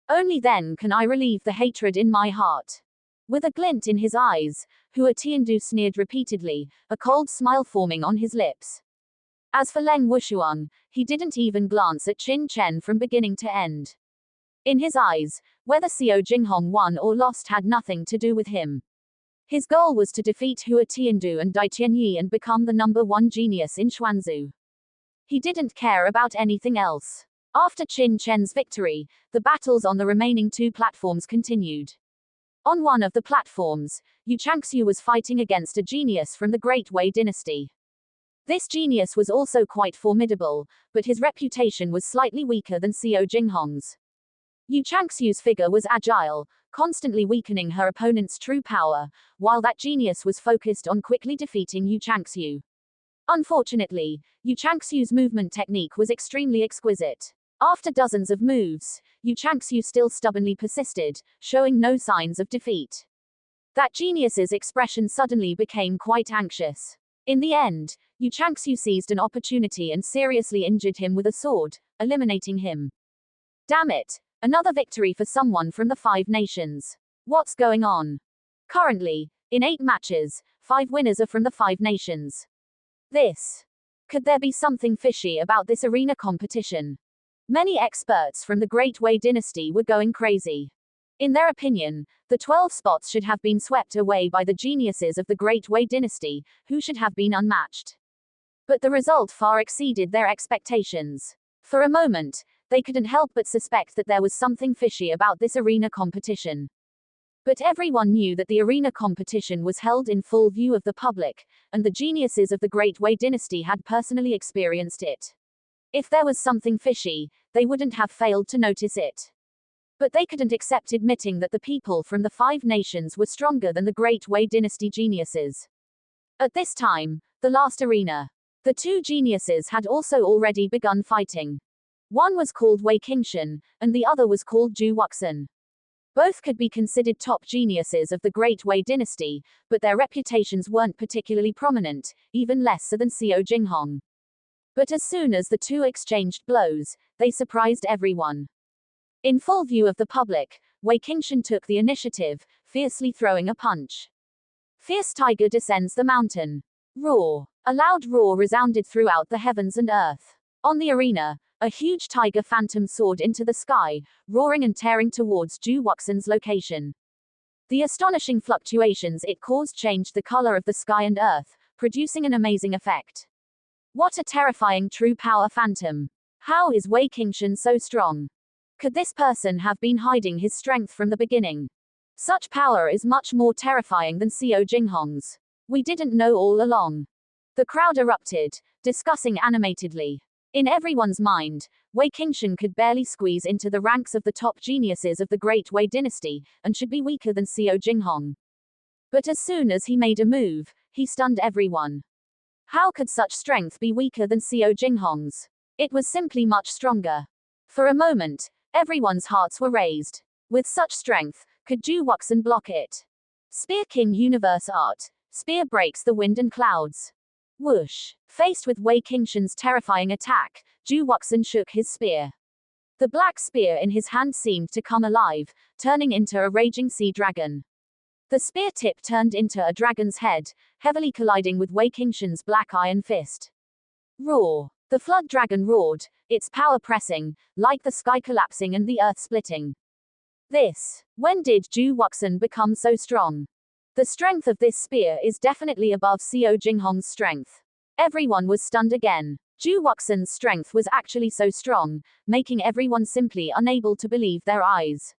Only then can I relieve the hatred in my heart. With a glint in his eyes, Hua Tiandu sneered repeatedly, a cold smile forming on his lips. As for Leng Wushuang, he didn't even glance at Qin Chen from beginning to end. In his eyes, whether Xiao Jinghong won or lost had nothing to do with him. His goal was to defeat Hua Tiandu and Dai Tianyi and become the #1 genius in Xuanzu. He didn't care about anything else. After Qin Chen's victory, the battles on the remaining 2 platforms continued. On one of the platforms, Yu Changxiu was fighting against a genius from the Great Wei dynasty. This genius was also quite formidable, but his reputation was slightly weaker than Xiao Jinghong's. Yu Changxiu's figure was agile, constantly weakening her opponent's true power, while that genius was focused on quickly defeating Yu Changxiu. Unfortunately, Yu Changxiu's movement technique was extremely exquisite. After dozens of moves, Yu Changxiu still stubbornly persisted, showing no signs of defeat. That genius's expression suddenly became quite anxious. In the end, Yu Changxiu seized an opportunity and seriously injured him with a sword, eliminating him. Damn it! Another victory for someone from the 5 nations. What's going on? Currently, in 8 matches, 5 winners are from the 5 nations. Could there be something fishy about this arena competition? Many experts from the Great Wei dynasty were going crazy. In their opinion, the 12 spots should have been swept away by the geniuses of the Great Wei dynasty, who should have been unmatched. But the result far exceeded their expectations. For a moment, they couldn't help but suspect that there was something fishy about this arena competition. But everyone knew that the arena competition was held in full view of the public, and the geniuses of the Great Wei dynasty had personally experienced it. If there was something fishy, they wouldn't have failed to notice it. But they couldn't accept admitting that the people from the 5 nations were stronger than the Great Wei dynasty geniuses. At this time, the last arena, the 2 geniuses had also already begun fighting. One was called Wei Qingshan, and the other was called Zhu Wuxan. Both could be considered top geniuses of the Great Wei dynasty, but their reputations weren't particularly prominent, even less so than Xiao Jinghong. But as soon as the 2 exchanged blows, they surprised everyone. In full view of the public, Wei Qingshan took the initiative, fiercely throwing a punch. Fierce tiger descends the mountain. Roar. A loud roar resounded throughout the heavens and earth. On the arena, a huge tiger phantom soared into the sky, roaring and tearing towards Zhu Wuxan's location. The astonishing fluctuations it caused changed the color of the sky and earth, producing an amazing effect. What a terrifying true power phantom. How is Wei Qingshan so strong? Could this person have been hiding his strength from the beginning? Such power is much more terrifying than Xiao Jinghong's. We didn't know all along. The crowd erupted, discussing animatedly. In everyone's mind, Wei Qingshan could barely squeeze into the ranks of the top geniuses of the Great Wei dynasty, and should be weaker than Xiao Jinghong. But as soon as he made a move, he stunned everyone. How could such strength be weaker than Xiao Jinghong's? It was simply much stronger. For a moment, everyone's hearts were raised. With such strength, could Zhu Wuxan block it? Spear King Universe Art. Spear breaks the wind and clouds. Whoosh! Faced with Wei Qingshan's terrifying attack, Zhu Wuxin shook his spear. The black spear in his hand seemed to come alive, turning into a raging sea dragon. The spear tip turned into a dragon's head, heavily colliding with Wei Qingshan's black iron fist. Roar! The flood dragon roared, its power pressing, like the sky collapsing and the earth splitting. When did Zhu Wuxin become so strong? The strength of this spear is definitely above Xiao Jinghong's strength. Everyone was stunned again. Zhu Wuxin's strength was actually so strong, making everyone simply unable to believe their eyes.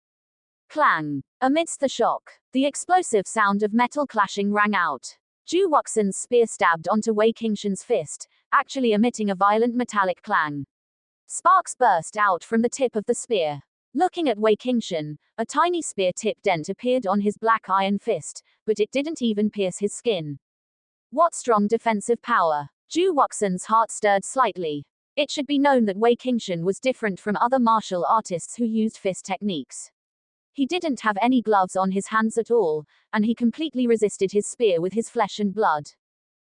Clang! Amidst the shock, the explosive sound of metal clashing rang out. Zhu Wuxin's spear stabbed onto Wei Qingshan's fist, actually emitting a violent metallic clang. Sparks burst out from the tip of the spear. Looking at Wei Qingshan, a tiny spear tip dent appeared on his black iron fist, but it didn't even pierce his skin. What strong defensive power! Zhu Wuxin's heart stirred slightly. It should be known that Wei Qingshan was different from other martial artists who used fist techniques. He didn't have any gloves on his hands at all, and he completely resisted his spear with his flesh and blood.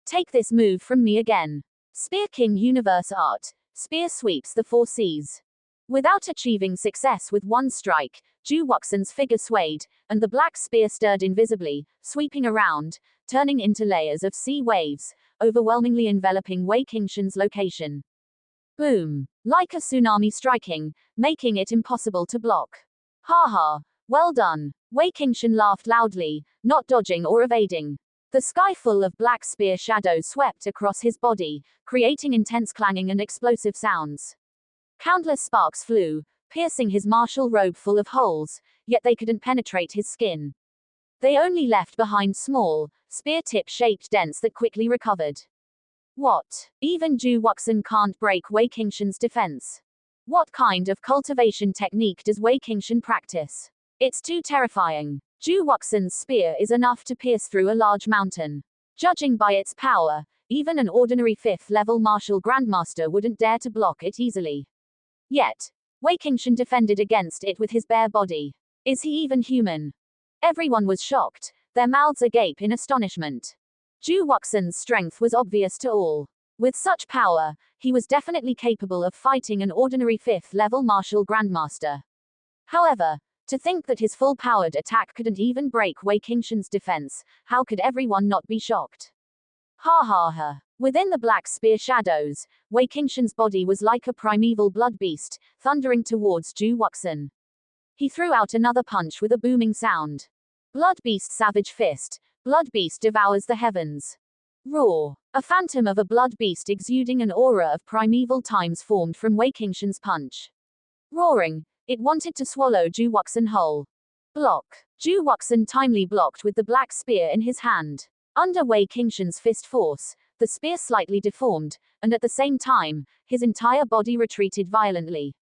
Take this move from me again. Spear King Universe Art. Spear sweeps the four seas. Without achieving success with one strike, Zhu Wuxin's figure swayed, and the black spear stirred invisibly, sweeping around, turning into layers of sea waves, overwhelmingly enveloping Wei Qingshan's location. Boom! Like a tsunami striking, making it impossible to block. Ha ha! Well done! Wei Qingshan laughed loudly, not dodging or evading. The sky full of black spear shadows swept across his body, creating intense clanging and explosive sounds. Countless sparks flew, piercing his martial robe full of holes, yet they couldn't penetrate his skin. They only left behind small, spear-tip-shaped dents that quickly recovered. What? Even Zhu Wuxin can't break Wei Qingshan's defense. What kind of cultivation technique does Wei Qingshan practice? It's too terrifying. Zhu Wuxin's spear is enough to pierce through a large mountain. Judging by its power, even an ordinary 5th-level martial grandmaster wouldn't dare to block it easily. Yet, Wei Qingshan defended against it with his bare body. Is he even human? Everyone was shocked, their mouths agape in astonishment. Zhu Wuxin's strength was obvious to all. With such power, he was definitely capable of fighting an ordinary 5th-level martial grandmaster. However, to think that his full-powered attack couldn't even break Wei Qingshan's defense, how could everyone not be shocked? Ha ha ha. Within the black spear shadows, Wei Qingshan's body was like a primeval blood beast, thundering towards Zhu Wuxin. He threw out another punch with a booming sound. Blood beast savage fist. Blood beast devours the heavens. Roar! A phantom of a blood beast exuding an aura of primeval times formed from Wei Qingshan's punch. Roaring, it wanted to swallow Zhu Wuxin whole. Block! Zhu Wuxin timely blocked with the black spear in his hand. Under Wei Qingshan's fist force, the spear slightly deformed, and at the same time, his entire body retreated violently.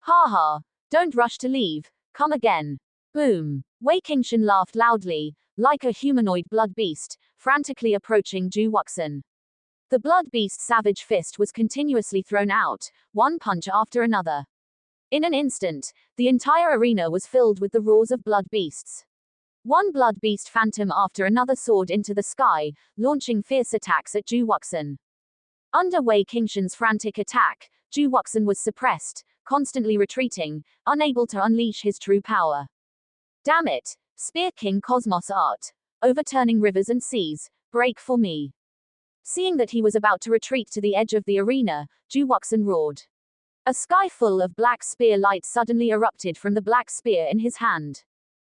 Ha ha! Don't rush to leave, come again. Boom! Wei Qingshan laughed loudly, like a humanoid blood beast, frantically approaching Zhu Wuxin. The blood beast's savage fist was continuously thrown out, one punch after another. In an instant, the entire arena was filled with the roars of blood beasts. One blood beast phantom after another soared into the sky, launching fierce attacks at Zhu Wuxin. Under Wei Qingshan's frantic attack, Zhu Wuxin was suppressed, constantly retreating, unable to unleash his true power. Damn it! Spear King Cosmos Art. Overturning rivers and seas, break for me. Seeing that he was about to retreat to the edge of the arena, Zhu Wuxin roared. A sky full of black spear light suddenly erupted from the black spear in his hand.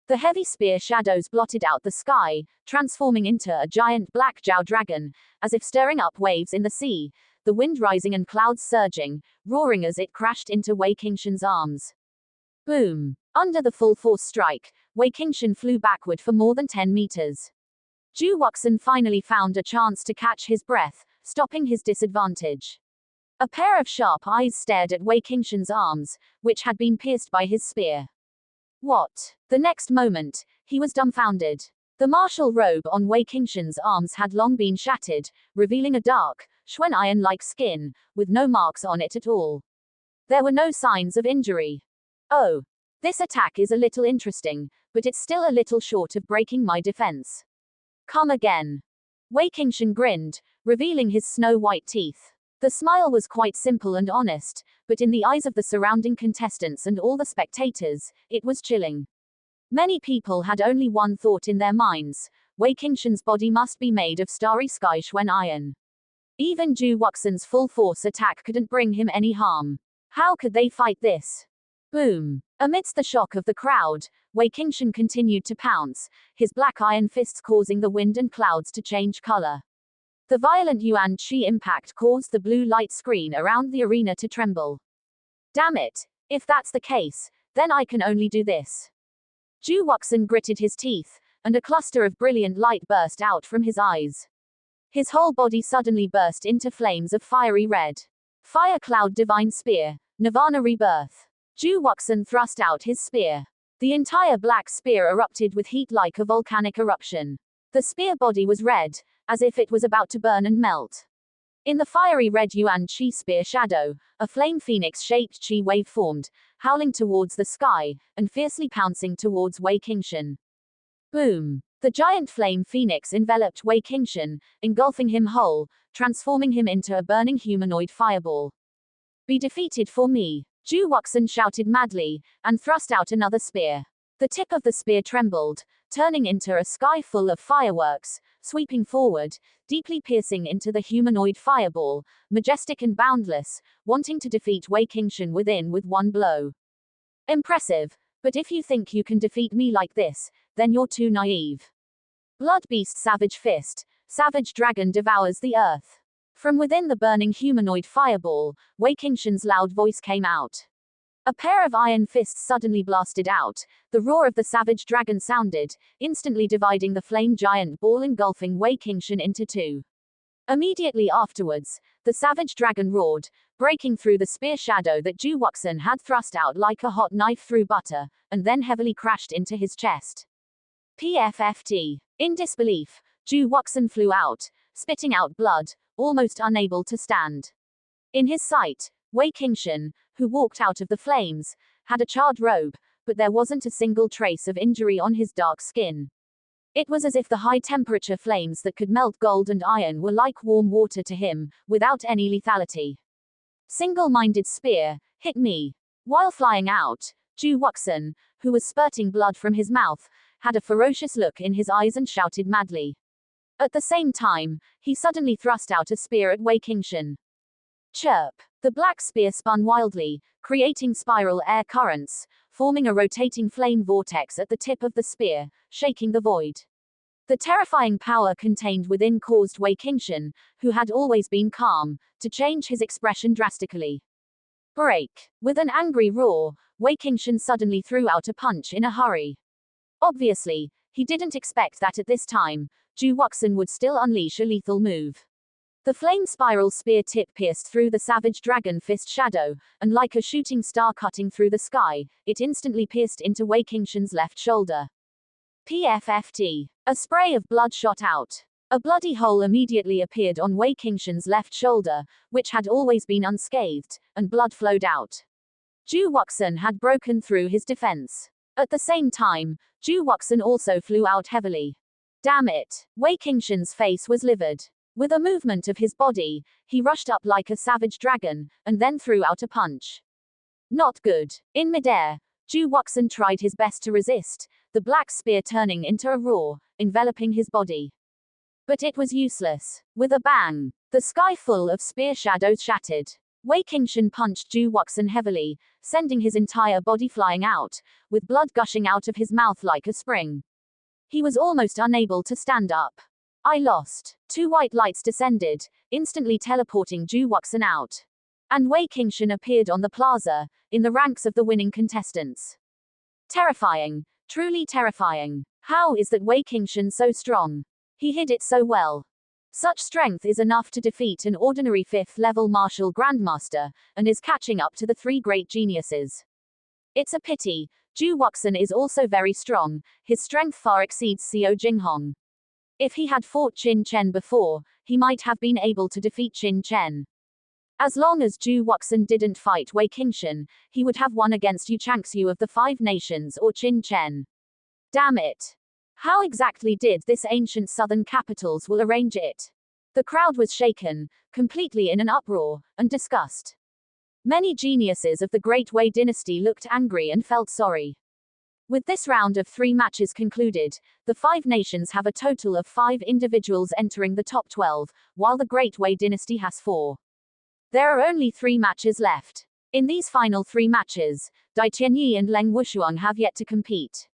The heavy spear shadows blotted out the sky, transforming into a giant black Jiao dragon, as if stirring up waves in the sea, the wind rising and clouds surging, roaring as it crashed into Wei Qingshan's arms. Boom! Under the full force strike, Wei Qingshan flew backward for more than 10 meters. Zhu Wuxin finally found a chance to catch his breath, stopping his disadvantage. A pair of sharp eyes stared at Wei Qingshan's arms, which had been pierced by his spear. What? The next moment, he was dumbfounded. The martial robe on Wei Qingshan's arms had long been shattered, revealing a dark, Xuan iron-like skin, with no marks on it at all. There were no signs of injury. Oh. This attack is a little interesting, but it's still a little short of breaking my defense. Come again. Wei Qingshan grinned, revealing his snow-white teeth. The smile was quite simple and honest, but in the eyes of the surrounding contestants and all the spectators, it was chilling. Many people had only one thought in their minds: Wei Qingshan's body must be made of starry sky Xuan iron. Even Zhu Wuxin's full force attack couldn't bring him any harm. How could they fight this? Boom! Amidst the shock of the crowd, Wei Qingshan continued to pounce, his black iron fists causing the wind and clouds to change color. The violent Yuan Qi impact caused the blue light screen around the arena to tremble. Damn it! If that's the case, then I can only do this. Zhu Wuxin gritted his teeth, and a cluster of brilliant light burst out from his eyes. His whole body suddenly burst into flames of fiery red. Fire Cloud Divine Spear, Nirvana Rebirth. Zhu Wuxin thrust out his spear. The entire black spear erupted with heat like a volcanic eruption. The spear body was red, as if it was about to burn and melt. In the fiery red Yuan Qi spear shadow, a flame phoenix-shaped Qi wave formed, howling towards the sky, and fiercely pouncing towards Wei Qingshan. Boom! The giant flame phoenix enveloped Wei Qingshan, engulfing him whole, transforming him into a burning humanoid fireball. Be defeated for me! Zhu Wuxin shouted madly, and thrust out another spear. The tip of the spear trembled, turning into a sky full of fireworks, sweeping forward, deeply piercing into the humanoid fireball, majestic and boundless, wanting to defeat Wei Qingshan within with one blow. Impressive, but if you think you can defeat me like this, then you're too naive. Blood Beast Savage Fist, Savage Dragon devours the earth. From within the burning humanoid fireball, Wei Qingshan's loud voice came out. A pair of iron fists suddenly blasted out, the roar of the savage dragon sounded, instantly dividing the flame giant ball engulfing Wei Qingshan into two. Immediately afterwards, the savage dragon roared, breaking through the spear shadow that Zhu Wuxin had thrust out like a hot knife through butter, and then heavily crashed into his chest. PFFT. In disbelief, Zhu Wuxin flew out, spitting out blood, almost unable to stand. In his sight, Wei Qingshan, who walked out of the flames, had a charred robe, but there wasn't a single trace of injury on his dark skin. It was as if the high-temperature flames that could melt gold and iron were like warm water to him, without any lethality. Single-minded spear, hit me. While flying out, Zhu Wuxin, who was spurting blood from his mouth, had a ferocious look in his eyes and shouted madly. At the same time, he suddenly thrust out a spear at Wei Qingshan. Chirp! The black spear spun wildly, creating spiral air currents, forming a rotating flame vortex at the tip of the spear, shaking the void. The terrifying power contained within caused Wei Qingshan, who had always been calm, to change his expression drastically. Break! With an angry roar, Wei Qingshan suddenly threw out a punch in a hurry. Obviously, he didn't expect that at this time, Zhu Wuxin would still unleash a lethal move. The flame spiral spear tip pierced through the savage dragon fist shadow, and like a shooting star cutting through the sky, it instantly pierced into Wei Qingshan's left shoulder. PFFT. A spray of blood shot out. A bloody hole immediately appeared on Wei Qingshan's left shoulder, which had always been unscathed, and blood flowed out. Zhu Wuxin had broken through his defense. At the same time, Zhu Wuxin also flew out heavily. Damn it! Wei Qingshan's face was livid. With a movement of his body, he rushed up like a savage dragon, and then threw out a punch. Not good. In midair, Zhu Wuxin tried his best to resist, the black spear turning into a roar, enveloping his body. But it was useless. With a bang, the sky full of spear shadows shattered. Wei Qingshan punched Zhu Wuxin heavily, sending his entire body flying out, with blood gushing out of his mouth like a spring. He was almost unable to stand up. I lost. Two white lights descended, instantly teleporting Zhu Wuxin out. And Wei Qingshan appeared on the plaza, in the ranks of the winning contestants. Terrifying. Truly terrifying. How is that Wei Qingshan so strong? He hid it so well. Such strength is enough to defeat an ordinary 5th-level martial grandmaster, and is catching up to the 3 great geniuses. It's a pity. Zhu Wuxin is also very strong, his strength far exceeds Xiao Jinghong. If he had fought Qin Chen before, he might have been able to defeat Qin Chen. As long as Zhu Wuxin didn't fight Wei Qingshan, he would have won against Yu Changxiu of the 5 Nations or Qin Chen. Damn it! How exactly did this ancient southern capitals will arrange it? The crowd was shaken, completely in an uproar and disgust. Many geniuses of the Great Wei dynasty looked angry and felt sorry. With this round of 3 matches concluded, the 5 nations have a total of 5 individuals entering the top 12, while the Great Wei dynasty has 4. There are only 3 matches left. In these final 3 matches, Dai Tianyi and Leng Wushuang have yet to compete.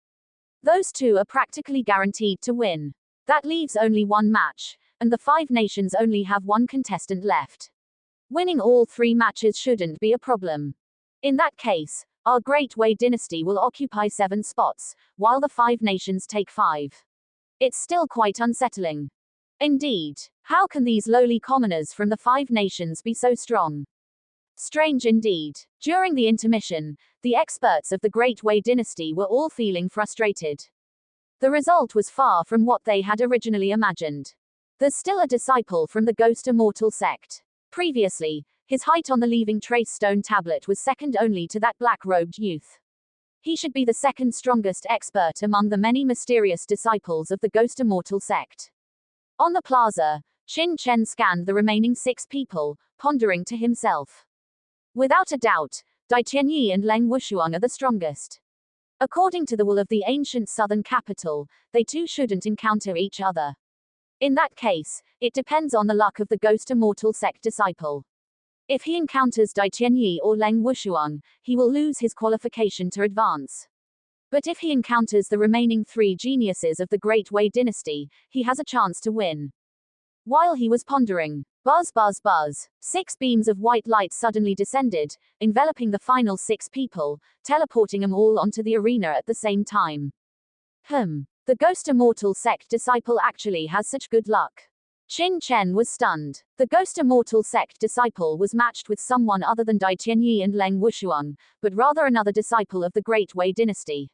Those 2 are practically guaranteed to win. That leaves only 1 match, and the 5 nations only have 1 contestant left. Winning all 3 matches shouldn't be a problem. In that case, our Great Wei dynasty will occupy 7 spots, while the 5 nations take 5. It's still quite unsettling. Indeed, how can these lowly commoners from the 5 nations be so strong? Strange indeed. During the intermission, the experts of the Great Wei dynasty were all feeling frustrated. The result was far from what they had originally imagined. There's still a disciple from the Ghost Immortal sect. Previously, his height on the leaving trace stone tablet was second only to that black-robed youth. He should be the second strongest expert among the many mysterious disciples of the Ghost Immortal sect. On the plaza, Qin Chen scanned the remaining 6 people, pondering to himself. Without a doubt, Dai Tianyi and Leng Wushuang are the strongest. According to the will of the ancient southern capital, they too shouldn't encounter each other. In that case, it depends on the luck of the Ghost Immortal sect disciple. If he encounters Dai Tianyi or Leng Wushuang, he will lose his qualification to advance. But if he encounters the remaining 3 geniuses of the Great Wei dynasty, he has a chance to win. While he was pondering, buzz buzz buzz, 6 beams of white light suddenly descended, enveloping the final 6 people, teleporting them all onto the arena at the same time. The Ghost Immortal sect disciple actually has such good luck. Qin Chen was stunned. The Ghost Immortal sect disciple was matched with someone other than Dai Tianyi and Leng Wushuang, but rather another disciple of the Great Wei dynasty.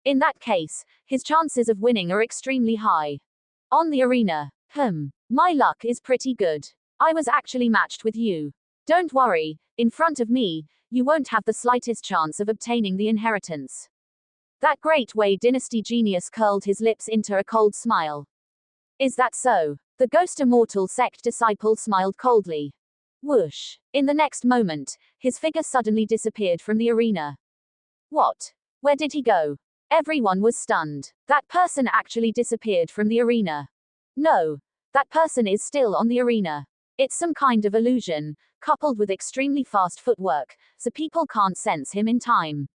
In that case, his chances of winning are extremely high. On the arena. My luck is pretty good. I was actually matched with you. Don't worry, in front of me, you won't have the slightest chance of obtaining the inheritance. That Great Wei dynasty genius curled his lips into a cold smile. Is that so? The Ghost Immortal sect disciple smiled coldly. Whoosh. In the next moment, his figure suddenly disappeared from the arena. What? Where did he go? Everyone was stunned. That person actually disappeared from the arena. No. That person is still on the arena. It's some kind of illusion, coupled with extremely fast footwork, so people can't sense him in time.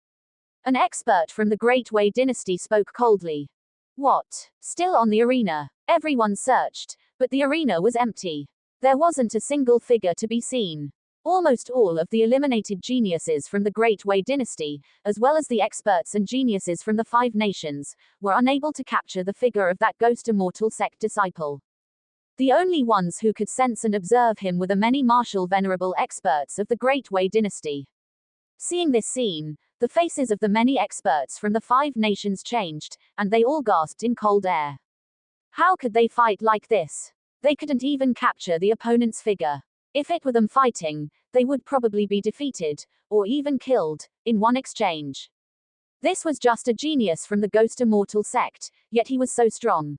An expert from the Great Wei dynasty spoke coldly. What? Still on the arena? Everyone searched, but the arena was empty. There wasn't a single figure to be seen. Almost all of the eliminated geniuses from the Great Wei dynasty, as well as the experts and geniuses from the 5 nations, were unable to capture the figure of that Ghost Immortal sect disciple. The only ones who could sense and observe him were the many martial venerable experts of the Great Wei dynasty. Seeing this scene, the faces of the many experts from the 5 nations changed, and they all gasped in cold air. How could they fight like this? They couldn't even capture the opponent's figure. If it were them fighting, they would probably be defeated, or even killed, in one exchange. This was just a genius from the Ghost Immortal sect, yet he was so strong.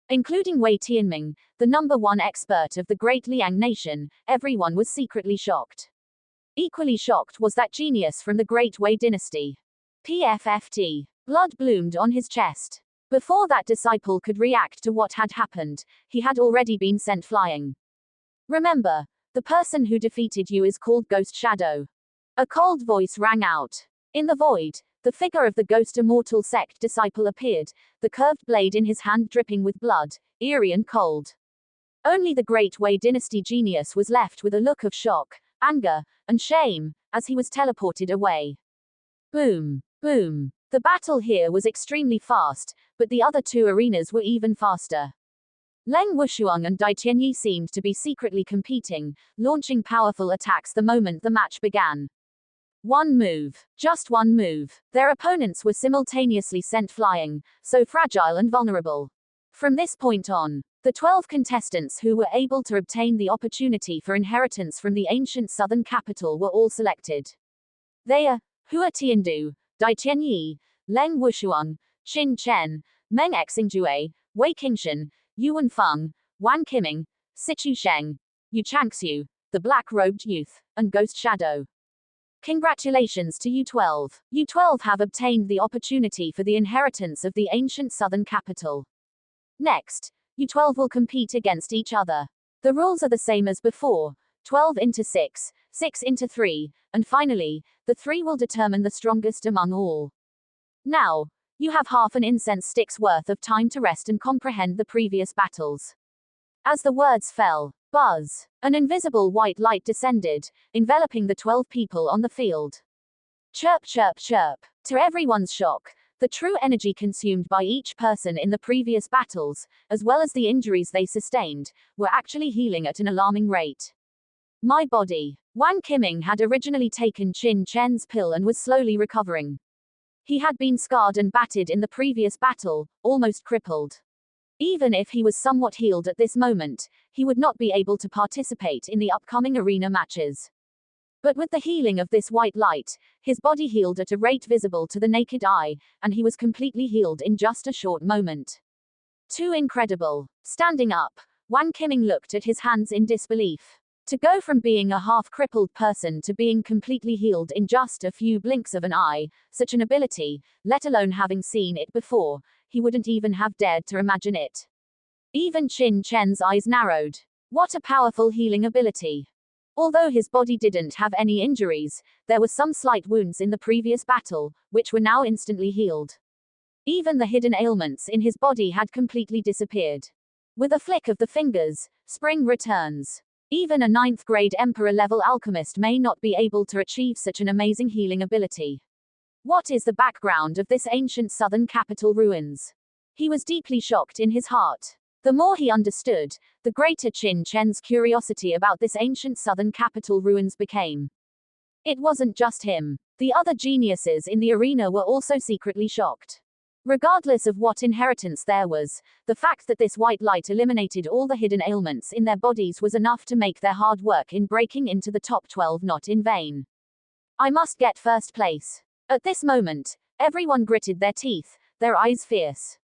Including Wei Tianming, the #1 expert of the Great Liang nation, everyone was secretly shocked. Equally shocked was that genius from the Great Wei dynasty. PFFT. Blood bloomed on his chest. Before that disciple could react to what had happened, he had already been sent flying. Remember, the person who defeated you is called Ghost Shadow. A cold voice rang out. In the void, the figure of the Ghost Immortal sect disciple appeared, the curved blade in his hand dripping with blood, eerie and cold. Only the Great Wei dynasty genius was left with a look of shock, anger, and shame, as he was teleported away. Boom. Boom. The battle here was extremely fast, but the other 2 arenas were even faster. Leng Wushuang and Dai Tianyi seemed to be secretly competing, launching powerful attacks the moment the match began. One move. Just one move. Their opponents were simultaneously sent flying, so fragile and vulnerable. From this point on, the 12 contestants who were able to obtain the opportunity for inheritance from the ancient southern capital were all selected. They are Hua Tiandu, Dai Tianyi, Leng Wushuang, Qin Chen, Meng Xingjue, Wei Qingshan, Yuan Feng, Wang Qiming, Sichu Sheng, Yu Changxiu, the black-robed youth, and Ghost Shadow. Congratulations to U12. U12 have obtained the opportunity for the inheritance of the ancient southern capital. Next, U12 will compete against each other. The rules are the same as before, 12 into 6, 6 into 3, and finally, the 3 will determine the strongest among all. Now, you have half an incense stick's worth of time to rest and comprehend the previous battles. As the words fell, buzz, an invisible white light descended, enveloping the 12 people on the field. Chirp, chirp, chirp. To everyone's shock, the true energy consumed by each person in the previous battles, as well as the injuries they sustained, were actually healing at an alarming rate. My body. Wang Qiming had originally taken Qin Chen's pill and was slowly recovering. He had been scarred and battered in the previous battle, almost crippled. Even if he was somewhat healed at this moment, he would not be able to participate in the upcoming arena matches. But with the healing of this white light, his body healed at a rate visible to the naked eye, and he was completely healed in just a short moment. Too incredible. Standing up, Wang Qiming looked at his hands in disbelief. To go from being a half-crippled person to being completely healed in just a few blinks of an eye, such an ability, let alone having seen it before, he wouldn't even have dared to imagine it. Even Qin Chen's eyes narrowed. What a powerful healing ability. Although his body didn't have any injuries, there were some slight wounds in the previous battle, which were now instantly healed. Even the hidden ailments in his body had completely disappeared. With a flick of the fingers, spring returns. Even a 9th grade emperor-level alchemist may not be able to achieve such an amazing healing ability. What is the background of this ancient southern capital ruins? He was deeply shocked in his heart. The more he understood, the greater Qin Chen's curiosity about this ancient southern capital ruins became. It wasn't just him. The other geniuses in the arena were also secretly shocked. Regardless of what inheritance there was, the fact that this white light eliminated all the hidden ailments in their bodies was enough to make their hard work in breaking into the top 12 not in vain. I must get first place. At this moment, everyone gritted their teeth, their eyes fierce.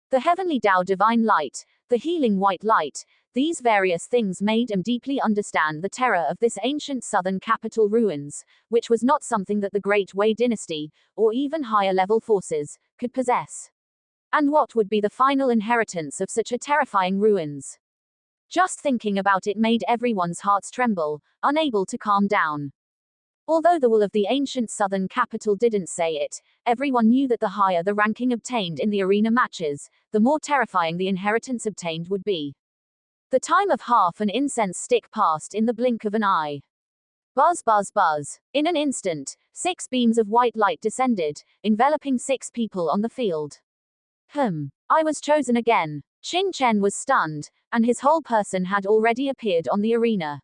The heavenly Tao divine light, the healing white light, these various things made him deeply understand the terror of this ancient southern capital ruins, which was not something that the Great Wei dynasty, or even higher-level forces, could possess. And what would be the final inheritance of such a terrifying ruins? Just thinking about it made everyone's hearts tremble, unable to calm down. Although the will of the ancient southern capital didn't say it, everyone knew that the higher the ranking obtained in the arena matches, the more terrifying the inheritance obtained would be. The time of half an incense stick passed in the blink of an eye. Buzz, buzz, buzz. In an instant, 6 beams of white light descended, enveloping 6 people on the field. I was chosen again. Qin Chen was stunned, and his whole person had already appeared on the arena.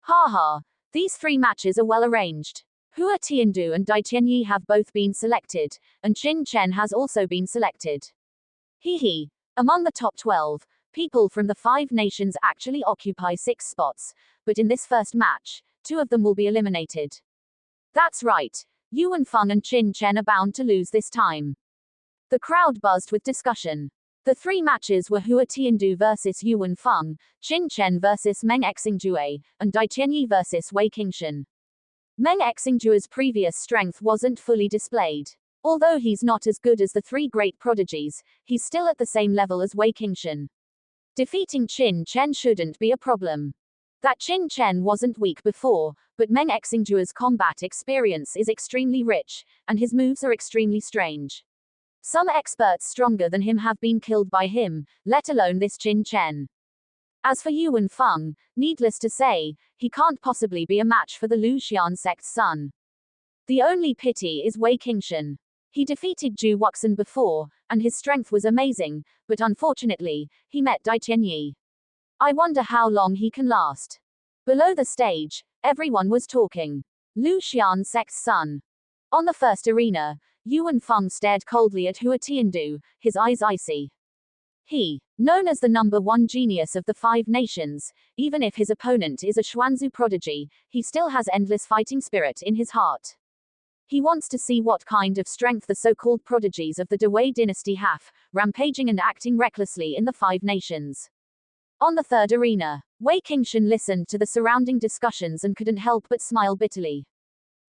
Ha ha. These 3 matches are well arranged. Hua Tiandu and Dai Tianyi have both been selected, and Qin Chen has also been selected. Hee. Among the top 12, people from the 5 nations actually occupy 6 spots, but in this first match, 2 of them will be eliminated. That's right. Yuan Feng and Qin Chen are bound to lose this time. The crowd buzzed with discussion. The 3 matches were Hua Tiandu versus Yuan Feng, Qin Chen versus Meng Xingjue, and Dai Tianyi versus Wei Qingshan. Meng Xingjue's previous strength wasn't fully displayed. Although he's not as good as the 3 great prodigies, he's still at the same level as Wei Qingshan. Defeating Qin Chen shouldn't be a problem. That Qin Chen wasn't weak before, but Meng Xingjue's combat experience is extremely rich, and his moves are extremely strange. Some experts stronger than him have been killed by him, let alone this Qin Chen. As for Yuan Feng, needless to say, he can't possibly be a match for the Lu Xian sect's son. The only pity is Wei Qingshan. He defeated Zhu Wuxan before, and his strength was amazing, but unfortunately, he met Dai Tianyi. I wonder how long he can last. Below the stage, everyone was talking. Lu Xian sect's son. On the first arena, Yuan Feng stared coldly at Hua Tiandu, his eyes icy. He, known as the number 1 genius of the 5 nations, even if his opponent is a Xuanzu prodigy, he still has endless fighting spirit in his heart. He wants to see what kind of strength the so-called prodigies of the Wei dynasty have, rampaging and acting recklessly in the 5 nations. On the third arena, Qin Chen listened to the surrounding discussions and couldn't help but smile bitterly.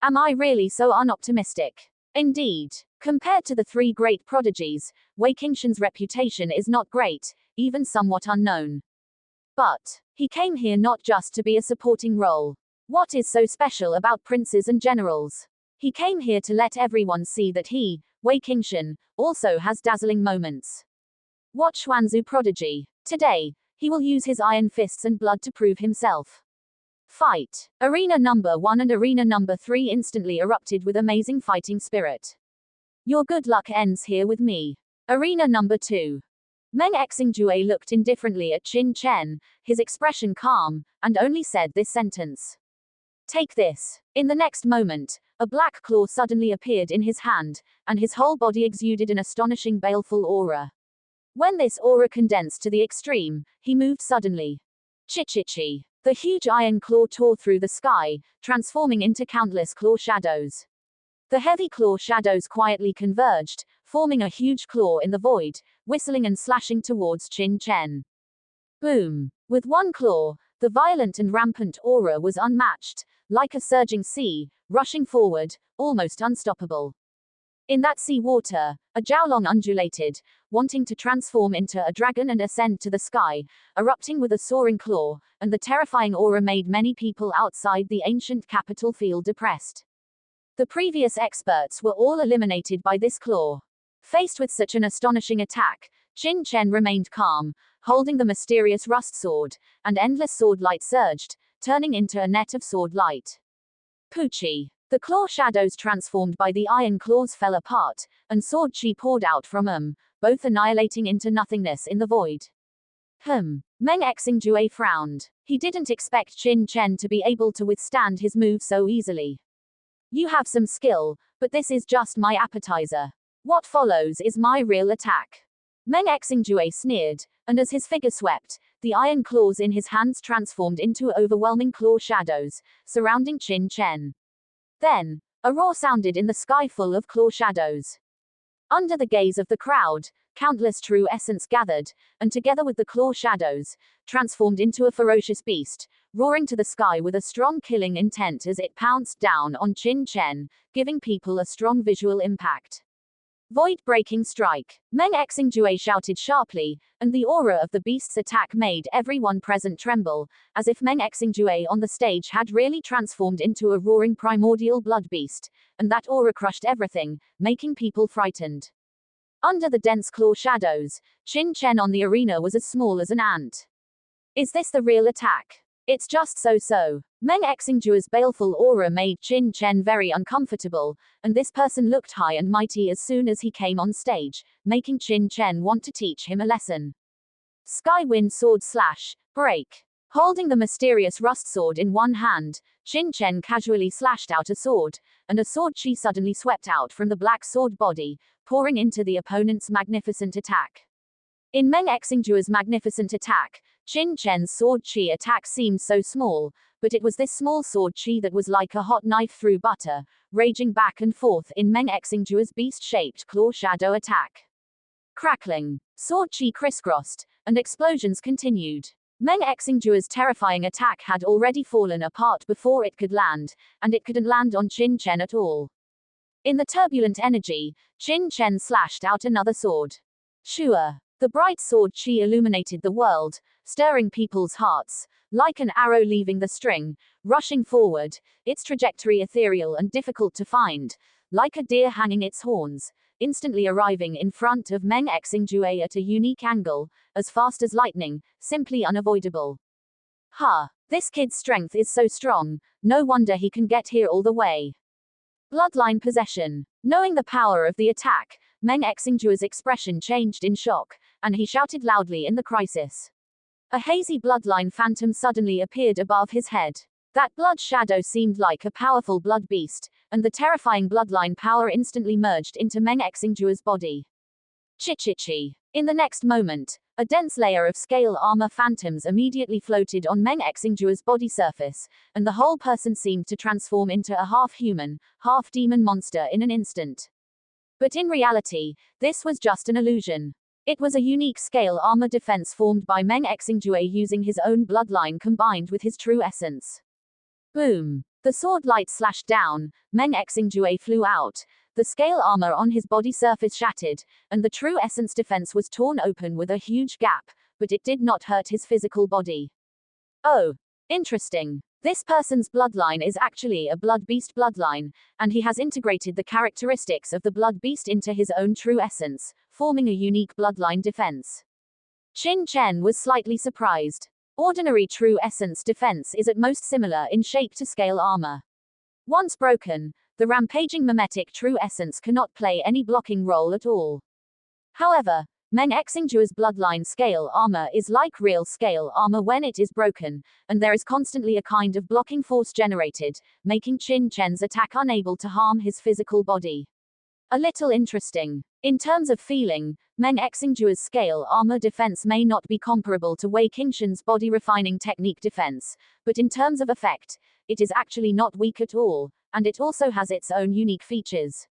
Am I really so unoptimistic? Indeed. Compared to the three great prodigies, Qin Chen's reputation is not great, even somewhat unknown. But he came here not just to be a supporting role. What is so special about princes and generals? He came here to let everyone see that he, Qin Chen, also has dazzling moments. What Xuanzu prodigy? Today, he will use his iron fists and blood to prove himself. Fight. Arena number 1 and arena number 3 instantly erupted with amazing fighting spirit. Your good luck ends here with me. Arena number 2. Meng Xingjue looked indifferently at Qin Chen, his expression calm, and only said this sentence. Take this. In the next moment, a black claw suddenly appeared in his hand, and his whole body exuded an astonishing baleful aura. When this aura condensed to the extreme, he moved suddenly. Chi-chi-chi. The huge iron claw tore through the sky, transforming into countless claw shadows. The heavy claw shadows quietly converged, forming a huge claw in the void, whistling and slashing towards Qin Chen. Boom! With one claw, the violent and rampant aura was unmatched, like a surging sea, rushing forward, almost unstoppable. In that sea water, a Jiaolong undulated, wanting to transform into a dragon and ascend to the sky, erupting with a soaring claw, and the terrifying aura made many people outside the ancient capital feel depressed. The previous experts were all eliminated by this claw. Faced with such an astonishing attack, Qin Chen remained calm, holding the mysterious rust sword, and endless sword light surged, turning into a net of sword light. Poochie. The claw shadows transformed by the iron claws fell apart, and sword chi poured out from them, both annihilating into nothingness in the void. Meng Xingjue frowned. He didn't expect Qin Chen to be able to withstand his move so easily. You have some skill, but this is just my appetizer. What follows is my real attack. Meng Xingjue sneered, and as his figure swept, the iron claws in his hands transformed into overwhelming claw shadows, surrounding Qin Chen. Then, a roar sounded in the sky full of claw shadows. Under the gaze of the crowd, countless true essence gathered, and together with the claw shadows, transformed into a ferocious beast, roaring to the sky with a strong killing intent as it pounced down on Qin Chen, giving people a strong visual impact. Void-breaking strike. Meng Xingjue shouted sharply, and the aura of the beast's attack made everyone present tremble, as if Meng Xingjue on the stage had really transformed into a roaring primordial blood beast, and that aura crushed everything, making people frightened. Under the dense claw shadows, Qin Chen on the arena was as small as an ant. Is this the real attack? It's just so-so. Meng Xingjue's baleful aura made Qin Chen very uncomfortable, and this person looked high and mighty as soon as he came on stage, making Qin Chen want to teach him a lesson. Sky Wind Sword Slash. Break. Holding the mysterious rust sword in one hand, Qin Chen casually slashed out a sword, and a sword chi suddenly swept out from the black sword body, pouring into the opponent's magnificent attack. In Meng Xingjue's magnificent attack, Qin Chen's sword chi attack seemed so small, but it was this small sword chi that was like a hot knife through butter, raging back and forth in Meng Xingjue's beast-shaped claw shadow attack. Crackling. Sword chi crisscrossed, and explosions continued. Meng Xingjue's terrifying attack had already fallen apart before it could land, and it couldn't land on Qin Chen at all. In the turbulent energy, Qin Chen slashed out another sword. Shua. The bright sword chi illuminated the world, stirring people's hearts, like an arrow leaving the string, rushing forward, its trajectory ethereal and difficult to find, like a deer hanging its horns, instantly arriving in front of Meng Xingjue at a unique angle, as fast as lightning, simply unavoidable. Ha! This kid's strength is so strong, no wonder he can get here all the way. Bloodline possession. Knowing the power of the attack, Meng Xingjue's expression changed in shock, and he shouted loudly in the crisis. A hazy bloodline phantom suddenly appeared above his head. That blood shadow seemed like a powerful blood beast, and the terrifying bloodline power instantly merged into Meng Xingjue's body. Chi-chi-chi. In the next moment, a dense layer of scale armor phantoms immediately floated on Meng Xingjue's body surface, and the whole person seemed to transform into a half-human, half-demon monster in an instant. But in reality, this was just an illusion. It was a unique scale armor defense formed by Meng Xingjue using his own bloodline combined with his true essence. Boom! The sword light slashed down, Meng Xingjue flew out, the scale armor on his body surface shattered, and the true essence defense was torn open with a huge gap, but it did not hurt his physical body. Oh, interesting. This person's bloodline is actually a blood beast bloodline, and he has integrated the characteristics of the blood beast into his own true essence, forming a unique bloodline defense. Qin Chen was slightly surprised. Ordinary true essence defense is at most similar in shape to scale armor. Once broken, the rampaging mimetic true essence cannot play any blocking role at all. However, Meng Xingjue's bloodline scale armor is like real scale armor when it is broken, and there is constantly a kind of blocking force generated, making Qin Chen's attack unable to harm his physical body. A little interesting. In terms of feeling, Meng Xingjue's scale armor defense may not be comparable to Wei Qingshan's body refining technique defense, but in terms of effect, it is actually not weak at all, and it also has its own unique features.